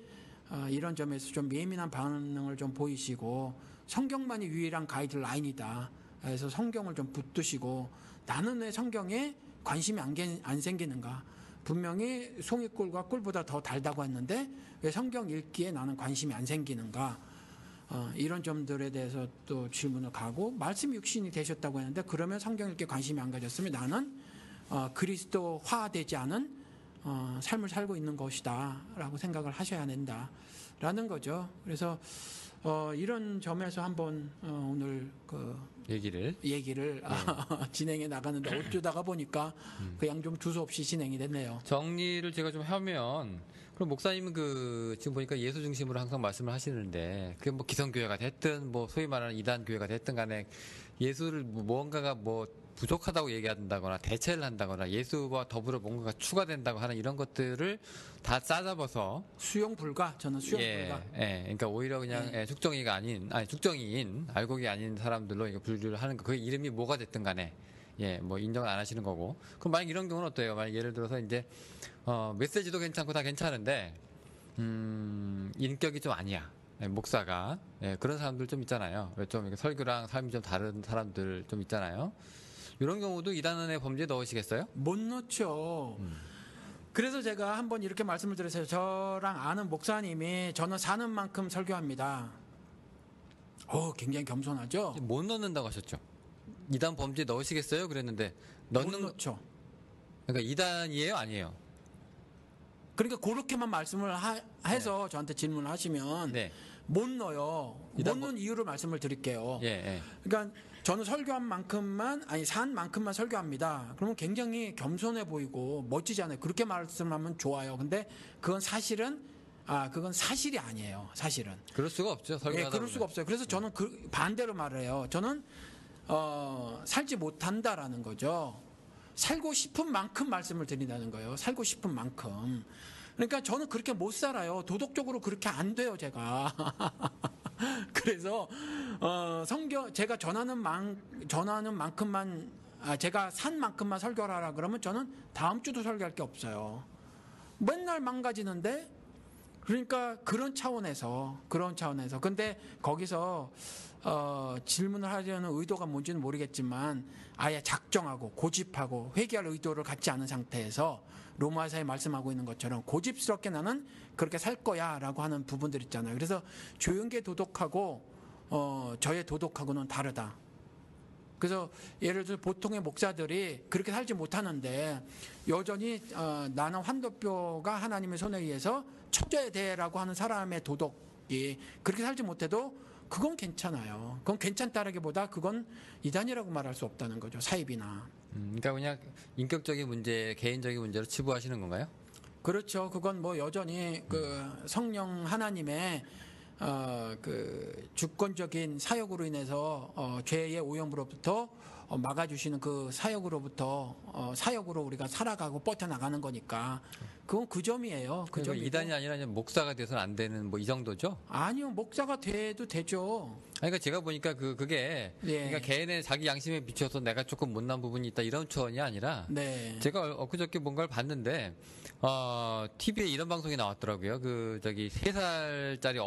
이런 점에서 좀 예민한 반응을 좀 보이시고, 성경만이 유일한 가이드라인이다. 그래서 성경을 좀 붙드시고, 나는 왜 성경에 관심이 안 생기는가? 분명히 송이꿀과 꿀보다 더 달다고 했는데 왜 성경 읽기에 나는 관심이 안 생기는가? 이런 점들에 대해서 또 질문을 가고, 말씀 육신이 되셨다고 했는데 그러면 성경 읽기에 관심이 안 가졌으면 나는 그리스도화되지 않은 삶을 살고 있는 것이다 라고 생각을 하셔야 된다라는 거죠. 그래서 이런 점에서 한번 오늘 그 얘기를 진행해 나가는데 어쩌다가 보니까 그냥 좀 두서없이 진행이 됐네요. 정리를 제가 좀 하면, 그럼 목사님은 지금 보니까 예수 중심으로 항상 말씀을 하시는데, 그게 뭐 기성교회가 됐든 뭐 소위 말하는 이단 교회가 됐든 간에 예수를 무언가가 부족하다고 얘기한다거나 대체를 한다거나 예수와 더불어 뭔가가 추가된다고 하는 이런 것들을 다 짜잡아서 수용 불가. 저는 수용 불가. 그러니까 오히려 그냥 죽정이인 알곡이 아닌 사람들로 이거 분류를 하는 거. 그 이름이 뭐가 됐든 간에 뭐 인정을 안 하시는 거고. 그럼 만약 이런 경우는 어때요? 만약 예를 들어서 이제 메시지도 괜찮고 다 괜찮은데 인격이 좀 아니야. 목사가 그런 사람들 좀 있잖아요. 좀 설교랑 삶이 좀 다른 사람들 좀 있잖아요. 이런 경우도 이단의 범죄에 넣으시겠어요? 못 넣죠. 그래서 제가 한번 이렇게 말씀을 드렸어요. 저랑 아는 목사님이 저는 사는 만큼 설교합니다. 굉장히 겸손하죠. 못 넣는다고 하셨죠. 이단 범죄에 넣으시겠어요? 그랬는데 못 넣죠. 그러니까 이단이에요, 아니에요? 그러니까 그렇게만 말씀을 해서 저한테 질문을 하시면 못 넣어요. 못 넣는 이유를 말씀을 드릴게요. 그러니까 저는 설교한 만큼만, 산 만큼만 설교합니다. 그러면 굉장히 겸손해 보이고 멋지잖아요. 그렇게 말씀하면 좋아요. 근데 그건 사실은 그건 사실이 아니에요. 사실은. 그럴 수가 없죠. 설교하다 그럴 수가 없어요. 그래서 저는 반대로 말을 해요. 저는 살지 못한다라는 거죠. 살고 싶은 만큼 말씀을 드린다는 거예요. 살고 싶은 만큼. 그러니까 저는 그렇게 못 살아요. 도덕적으로 그렇게 안 돼요, 제가. 그래서 제가 전하는 만큼만, 제가 산 만큼만 설교를 하라 그러면 저는 다음 주도 설교할 게 없어요. 맨날 망가지는데, 그러니까 그런 차원에서 근데 거기서 질문을 하려는 의도가 뭔지는 모르겠지만 아예 작정하고 고집하고 회개할 의도를 갖지 않은 상태에서 로마서에 말씀하고 있는 것처럼 고집스럽게 나는 그렇게 살 거야라고 하는 부분들 있잖아요. 그래서 조용계 도덕하고 저의 도덕하고는 다르다. 그래서 예를 들어 보통의 목사들이 그렇게 살지 못하는데 여전히 나는 환도뼈가 하나님의 손에 의해서 쳐져야 돼라고 하는 사람의 도덕이 그렇게 살지 못해도 그건 괜찮아요. 그건 괜찮다라기보다 그건 이단이라고 말할 수 없다는 거죠. 사입이나. 그러니까 그냥 인격적인 문제, 개인적인 문제로 치부하시는 건가요? 그렇죠. 그건 뭐 여전히 그 성령 하나님의 그 주권적인 사역으로 인해서 죄의 오염으로부터 막아주시는 그 사역으로부터 사역으로 우리가 살아가고 뻗어나가는 거니까 그건 그 점이에요. 그 그러니까 점이고. 이단이 아니라 그냥 목사가 돼서는 안 되는 뭐 이 정도죠? 아니요, 목사가 돼도 되죠. 그러니까 제가 보니까 그게 예. 그러니까 개인의 자기 양심에 비춰서 내가 조금 못난 부분이 있다 이런 차원이 아니라 네. 제가 엊그저께 뭔가를 봤는데 TV에 이런 방송이 나왔더라고요. 그 저기 3살짜리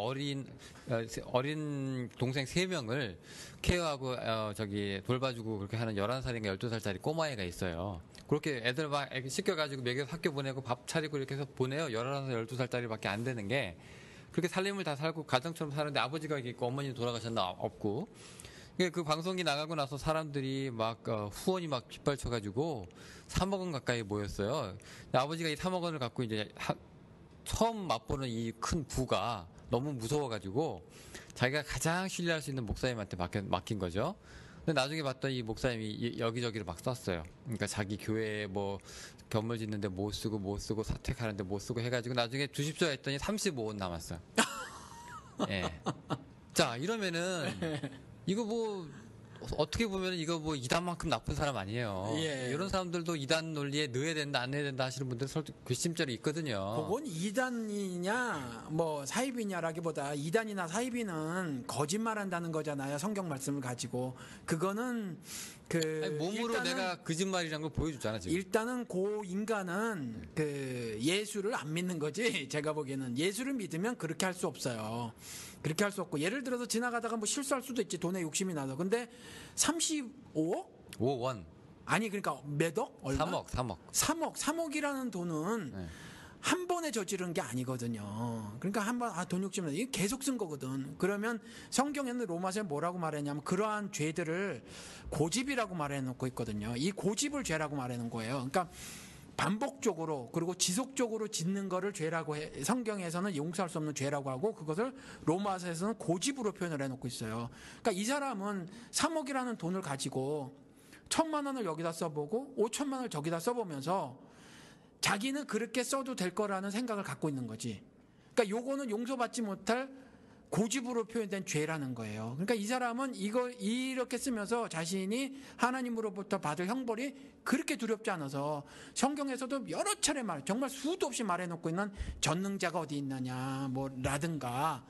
어린 동생 3명을 케어하고 저기 돌봐주고 그렇게 하는 11살인가 12살짜리 꼬마애가 있어요. 그렇게 애들 막 씻겨가지고 먹여서 학교 보내고 밥 차리고 이렇게 해서 보내요. 11살, 12살짜리밖에 안 되는 게 그렇게 살림을 다 살고 가정처럼 사는데 아버지가 있고 어머니 돌아가셨나 없고 그 방송이 나가고 나서 사람들이 막 후원이 막 빗발쳐가지고 3억 원 가까이 모였어요. 근데 아버지가 이 3억 원을 갖고 이제 처음 맛보는 이 큰 부가 너무 무서워가지고 자기가 가장 신뢰할 수 있는 목사님한테 맡긴 거죠. 근데 나중에 봤더니 이 목사님이 여기저기를 막 썼어요. 그러니까 자기 교회에 뭐 건물 짓는데 못 쓰고 사택하는데 못 쓰고 해가지고 나중에 주십시오 했더니 35원 남았어요. 예. 자 이러면은 이거 뭐 어떻게 보면 이거 뭐 이단만큼 나쁜 사람 아니에요. 예. 이런 사람들도 이단 논리에 넣어야 된다 안 넣어야 된다 하시는 분들 괘씸죄로 있거든요. 그건 이단이냐 뭐 사입이냐라기보다 이단이나 사입이는 거짓말한다는 거잖아요. 성경 말씀을 가지고 그거는 그 아니, 몸으로 일단은, 내가 거짓말이라는 걸 보여주잖아 지금. 일단은 그 인간은 그 예수를 안 믿는 거지. 제가 보기에는 예수를 믿으면 그렇게 할 수 없어요. 그렇게 할 수 없고 예를 들어서 지나가다가 뭐 실수할 수도 있지. 돈에 욕심이 나서. 근데 35억? 5원. 아니 그러니까 몇 억? 얼마? 3억이라는 돈은 네. 한 번에 저지른 게 아니거든요. 그러니까 한 번 돈 욕심 나 이게 계속 쓴 거거든. 그러면 성경에는 로마서에 뭐라고 말했냐면 그러한 죄들을 고집이라고 말해놓고 있거든요. 이 고집을 죄라고 말하는 거예요. 그러니까 반복적으로 그리고 지속적으로 짓는 거를 죄라고 해. 성경에서는 용서할 수 없는 죄라고 하고 그것을 로마서에서는 고집으로 표현을 해놓고 있어요. 그러니까 이 사람은 3억이라는 돈을 가지고 1,000만 원을 여기다 써보고 5천만 원을 저기다 써보면서 자기는 그렇게 써도 될 거라는 생각을 갖고 있는 거지. 그러니까 요거는 용서받지 못할 고집으로 표현된 죄라는 거예요. 그러니까 이 사람은 이렇게 쓰면서 자신이 하나님으로부터 받을 형벌이 그렇게 두렵지 않아서 성경에서도 여러 차례 정말 수도 없이 말해놓고 있는 전능자가 어디 있느냐 라든가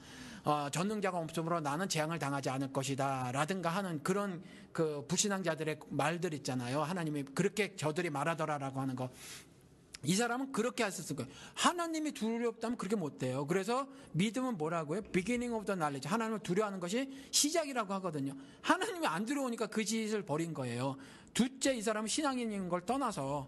전능자가 없으므로 나는 재앙을 당하지 않을 것이다 라든가 하는 그런 그 불신앙자들의 말들 있잖아요. 하나님이 그렇게 저들이 말하더라라고 하는 거. 이 사람은 그렇게 했었을 거예요. 하나님이 두렵다면 그렇게 못돼요. 그래서 믿음은 뭐라고요? Beginning of the knowledge. 하나님을 두려워하는 것이 시작이라고 하거든요. 하나님이 안 두려우니까 그 짓을 벌인 거예요. 둘째, 이 사람은 신앙인인 걸 떠나서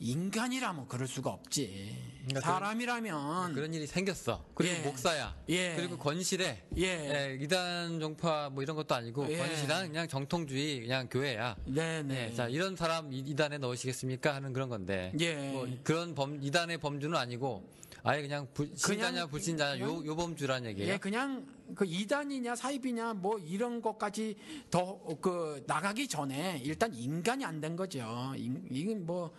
인간이라면 그럴 수가 없지. 그러니까 사람이라면 그런 일이 생겼어. 그리고 예. 목사야. 예. 그리고 건실해. 예. 이단 종파 뭐 이런 것도 아니고 예. 건실한 그냥 정통주의 그냥 교회야. 네네. 자 이런 사람 이단에 넣으시겠습니까 하는 그런 건데. 예. 뭐 그런 이단의 범주는 아니고 아예 그냥 신자냐 불신자냐 요 범주란 얘기예요. 예, 그냥 그 이단이냐 사입이냐 뭐 이런 것까지 더 나가기 전에 일단 인간이 안 된 거죠. 이건 뭐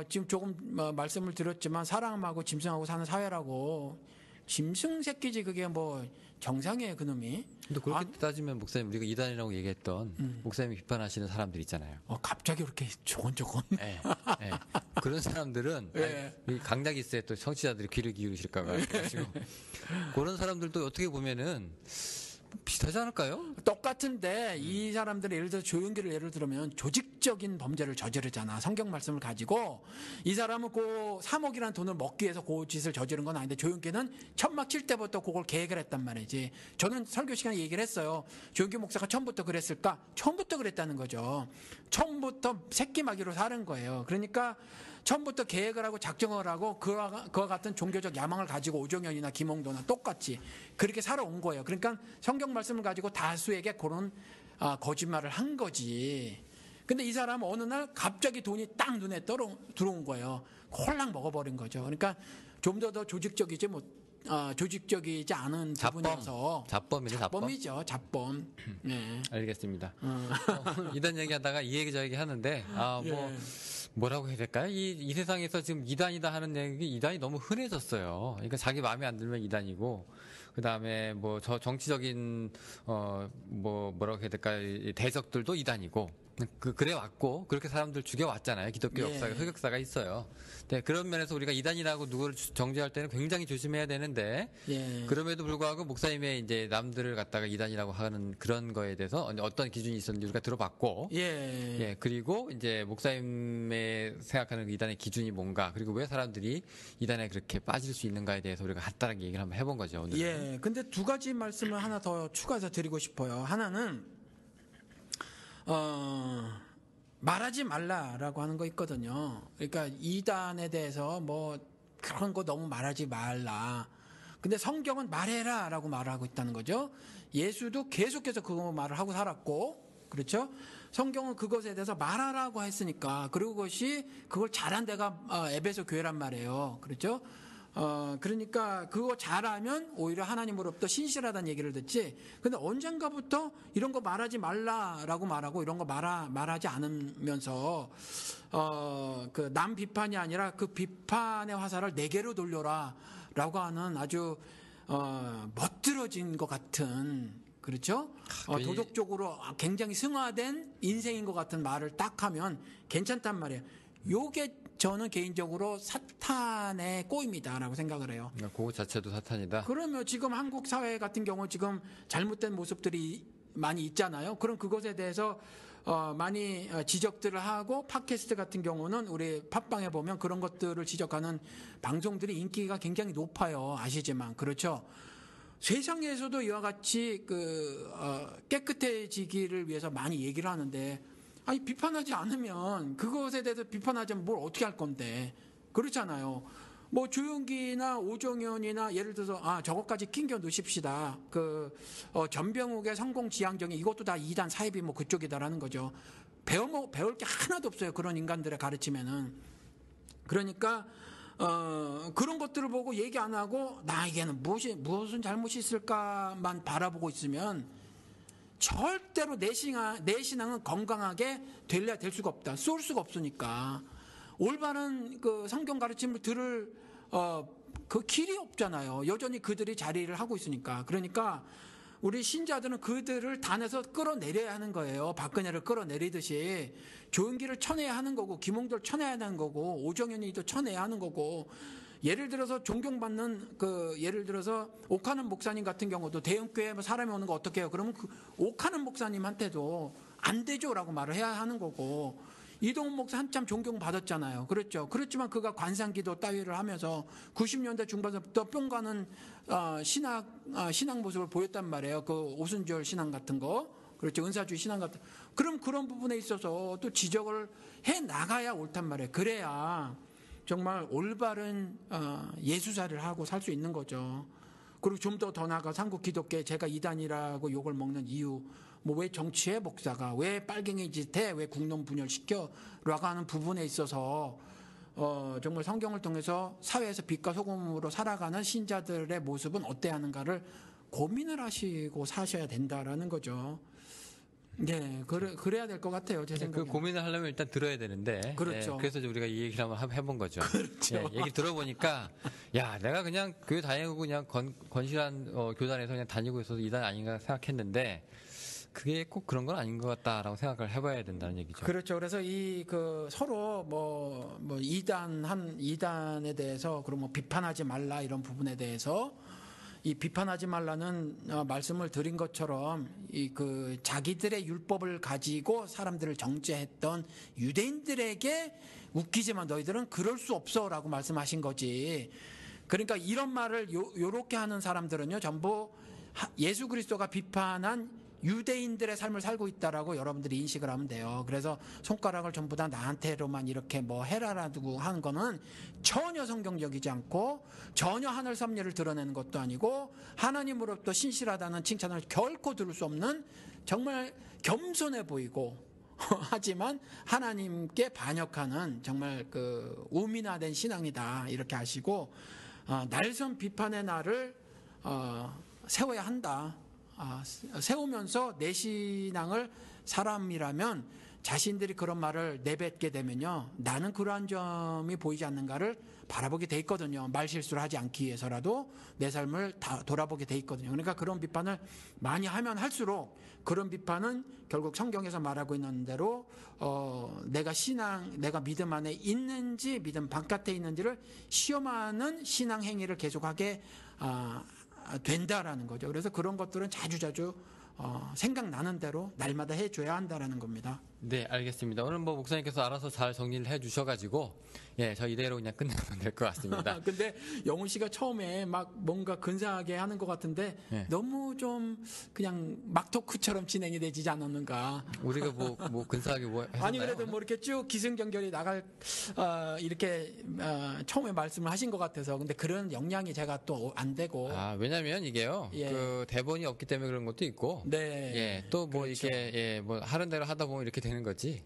지금 조금 말씀을 드렸지만 사람하고 짐승하고 사는 사회라고 짐승 새끼지 그게 뭐 정상이에요 그놈이. 근데 그렇게 따지면 목사님 우리가 이단이라고 얘기했던 목사님이 비판하시는 사람들 있잖아요. 갑자기 그렇게 조곤조곤. 예. 그런 사람들은 예. 이 강약이 있어야 또 청취자들이 귀를 기울이실까 가지고 그런 사람들도 어떻게 보면은 비슷하지 않을까요? 똑같은데 이 사람들이 예를 들어 조용기를 예를 들면 조직적인 범죄를 저지르잖아. 성경 말씀을 가지고 이 사람은 그 3억이라는 돈을 먹기 위해서 그 짓을 저지른 건 아닌데 조용기는 천막 칠 때부터 그걸 계획을 했단 말이지. 저는 설교 시간에 얘기를 했어요. 조용기 목사가 처음부터 그랬을까? 처음부터 그랬다는 거죠. 처음부터 새끼마귀로 사는 거예요. 그러니까 처음부터 계획을 하고 작정을 하고 그와 같은 종교적 야망을 가지고 오종현이나 김홍도나 똑같이 그렇게 살아온 거예요. 그러니까 성경 말씀을 가지고 다수에게 그런 거짓말을 한 거지. 근데 이 사람은 어느 날 갑자기 돈이 딱 눈에 들어온 거예요. 홀랑 먹어버린 거죠. 그러니까 좀 더 조직적이지 조직적이지 않은 부분이어서 잡범이네, 잡범. 잡범이죠, 잡범. 네. 알겠습니다. 이단 얘기하다가 이 얘기 저 얘기 하는데 예. 뭐라고 해야 될까요? 이 세상에서 지금 이단이다 하는 얘기, 이단이 너무 흔해졌어요. 그러니까 자기 마음에 안 들면 이단이고, 그 다음에 뭐 정치적인 뭐라고 해야 될까요? 대적들도 이단이고, 그래 왔고 그렇게 사람들 죽여왔잖아요. 기독교 역사가 흑역사가 있어요. 네, 그런 면에서 우리가 이단이라고 누구를 정죄할 때는 굉장히 조심해야 되는데 그럼에도 불구하고 목사님의 이제 남들을 갖다가 이단이라고 하는 그런 거에 대해서 어떤 기준이 있었는지 우리가 들어봤고 그리고 이제 목사님의 생각하는 이단의 기준이 뭔가 그리고 왜 사람들이 이단에 그렇게 빠질 수 있는가에 대해서 우리가 간단하게 얘기를 한번 해본 거죠. 오늘. 근데 두 가지 말씀을 하나 더 추가해서 드리고 싶어요. 하나는 말하지 말라라고 하는 거 있거든요. 그러니까 이단에 대해서 뭐 그런 거 너무 말하지 말라. 근데 성경은 말해라라고 말하고 있다는 거죠. 예수도 계속해서 그거 말을 하고 살았고, 그렇죠? 성경은 그것에 대해서 말하라고 했으니까, 그리고 그걸 잘한 데가 에베소 교회란 말이에요. 그렇죠? 그러니까 그거 잘하면 오히려 하나님으로부터 신실하다는 얘기를 듣지. 근데 언젠가부터 이런 거 말하지 말라라고 말하고 이런 거 말하지 않으면서 그 남 비판이 아니라 그 비판의 화살을 내게로 돌려라라고 하는 아주 멋들어진 것 같은, 그렇죠? 도덕적으로 굉장히 승화된 인생인 것 같은 말을 딱 하면 괜찮단 말이에요. 요게 저는 개인적으로 사탄의 꼬입니다라고 생각을 해요. 그거 자체도 사탄이다. 그러면 지금 한국 사회 같은 경우 지금 잘못된 모습들이 많이 있잖아요. 그럼 그것에 대해서 많이 지적들을 하고 팟캐스트 같은 경우는 우리 팟빵에 보면 그런 것들을 지적하는 방송들이 인기가 굉장히 높아요. 아시지만 그렇죠. 세상에서도 이와 같이 깨끗해지기를 위해서 많이 얘기를 하는데 아니 비판하지 않으면 그것에 대해서 비판하자면 뭘 어떻게 할 건데 그렇잖아요. 뭐 조용기나 오종현이나 예를 들어서 저것까지 낑겨 놓으십시다. 전병욱의 성공지향적인 이것도 다 이단 사입이 뭐 그쪽이다라는 거죠. 배울 게 하나도 없어요. 그런 인간들의 가르침에는. 그러니까 그런 것들을 보고 얘기 안 하고 나에게는 무슨 잘못이 있을까만 바라보고 있으면 절대로 내 신앙은 건강하게 될 수가 없다. 쏠 수가 없으니까. 올바른 그 성경 가르침을 들을 그 길이 없잖아요. 여전히 그들이 자리를 하고 있으니까. 그러니까 우리 신자들은 그들을 단에서 끌어내려야 하는 거예요. 박근혜를 끌어내리듯이 조은기를 쳐내야 하는 거고 김홍도를 쳐내야 하는 거고 오정현이도 쳐내야 하는 거고 예를 들어서 존경받는 예를 들어서 옥하는 목사님 같은 경우도 대형교회에 사람이 오는 거 어떻게 해요? 그러면 옥하는 목사님한테도 안 되죠라고 말을 해야 하는 거고 이동훈 목사 한참 존경받았잖아요. 그렇죠. 그렇지만 그가 관상기도 따위를 하면서 90년대 중반부터 뿅 가는 신앙 모습을 보였단 말이에요. 그 오순절 신앙 같은 거. 그렇죠. 은사주의 신앙 같은. 그럼 그런 부분에 있어서 또 지적을 해 나가야 옳단 말이에요. 그래야 정말 올바른 예수사를 하고 살 수 있는 거죠. 그리고 좀 더 나아가 한국 기독교에 제가 이단이라고 욕을 먹는 이유, 뭐 왜 정치해 목사가 왜 빨갱이 짓해 왜 국론 분열시켜 라고 하는 부분에 있어서 정말 성경을 통해서 사회에서 빛과 소금으로 살아가는 신자들의 모습은 어때야 하는가를 고민을 하시고 사셔야 된다라는 거죠. 네, 그래야 될 것 같아요. 제 생각에. 그 고민을 하려면 일단 들어야 되는데. 그렇죠. 그래서 우리가 이 얘기를 한번 해본 거죠. 그렇죠. 얘기 들어보니까, 야, 내가 그냥 교회 다니고 그냥 건실한 교단에서 그냥 다니고 있어서 이단 아닌가 생각했는데, 그게 꼭 그런 건 아닌 것 같다라고 생각을 해봐야 된다는 얘기죠. 그렇죠. 그래서 서로 이단에 대해서 그리고 뭐 비판하지 말라 이런 부분에 대해서 이 비판하지 말라는 말씀을 드린 것처럼 이 그 자기들의 율법을 가지고 사람들을 정죄했던 유대인들에게 웃기지만 너희들은 그럴 수 없어라고 말씀하신 거지. 그러니까 이런 말을 요렇게 하는 사람들은요 전부 예수 그리스도가 비판한 유대인들의 삶을 살고 있다라고 여러분들이 인식을 하면 돼요. 그래서 손가락을 전부 다 나한테로만 이렇게 뭐 해라라고 하는 거는 전혀 성경적이지 않고 전혀 하늘 섭리를 드러내는 것도 아니고 하나님으로부터 신실하다는 칭찬을 결코 들을 수 없는 정말 겸손해 보이고 하지만 하나님께 반역하는 정말 그 우민화된 신앙이다 이렇게 하시고 날선 비판의 날을 세워야 한다. 세우면서 내 신앙을 사람이라면 자신들이 그런 말을 내뱉게 되면요 나는 그러한 점이 보이지 않는가를 바라보게 돼 있거든요. 말실수를 하지 않기 위해서라도 내 삶을 다 돌아보게 돼 있거든요. 그러니까 그런 비판을 많이 하면 할수록 그런 비판은 결국 성경에서 말하고 있는 대로 내가 믿음 안에 있는지 믿음 바깥에 있는지를 시험하는 신앙 행위를 계속하게 된다라는 거죠. 그래서 그런 것들은 자주자주 생각나는 대로 날마다 해줘야 한다라는 겁니다. 네, 알겠습니다. 오늘 뭐 목사님께서 알아서 잘 정리를 해주셔가지고 저 이대로 그냥 끝내면 될 것 같습니다. 근데 영훈 씨가 처음에 막 뭔가 근사하게 하는 것 같은데 너무 좀 그냥 막토크처럼 진행이 되지 않았는가? 우리가 뭐 근사하게 뭐 했나요? 아니 그래도 뭐 이렇게 쭉 기승전결이 나갈 이렇게 처음에 말씀을 하신 것 같아서 근데 그런 역량이 제가 또 안 되고 왜냐면 이게요 그 대본이 없기 때문에 그런 것도 있고 또 뭐 그렇죠. 이렇게 뭐 하는 대로 하다 보면 이렇게 되는 거지.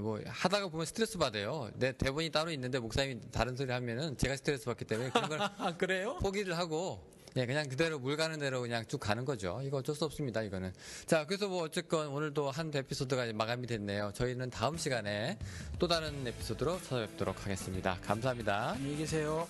뭐 하다가 보면 스트레스 받아요. 내 대본이 따로 있는데 목사님이 다른 소리 하면은 제가 스트레스 받기 때문에 그런 걸 그래요? 포기를 하고 그냥 그대로 물 가는 대로 그냥 쭉 가는 거죠. 이거 어쩔 수 없습니다. 이거는. 자, 그래서 뭐 어쨌건 오늘도 한 에피소드가 마감이 됐네요. 저희는 다음 시간에 또 다른 에피소드로 찾아뵙도록 하겠습니다. 감사합니다. 안녕히 계세요.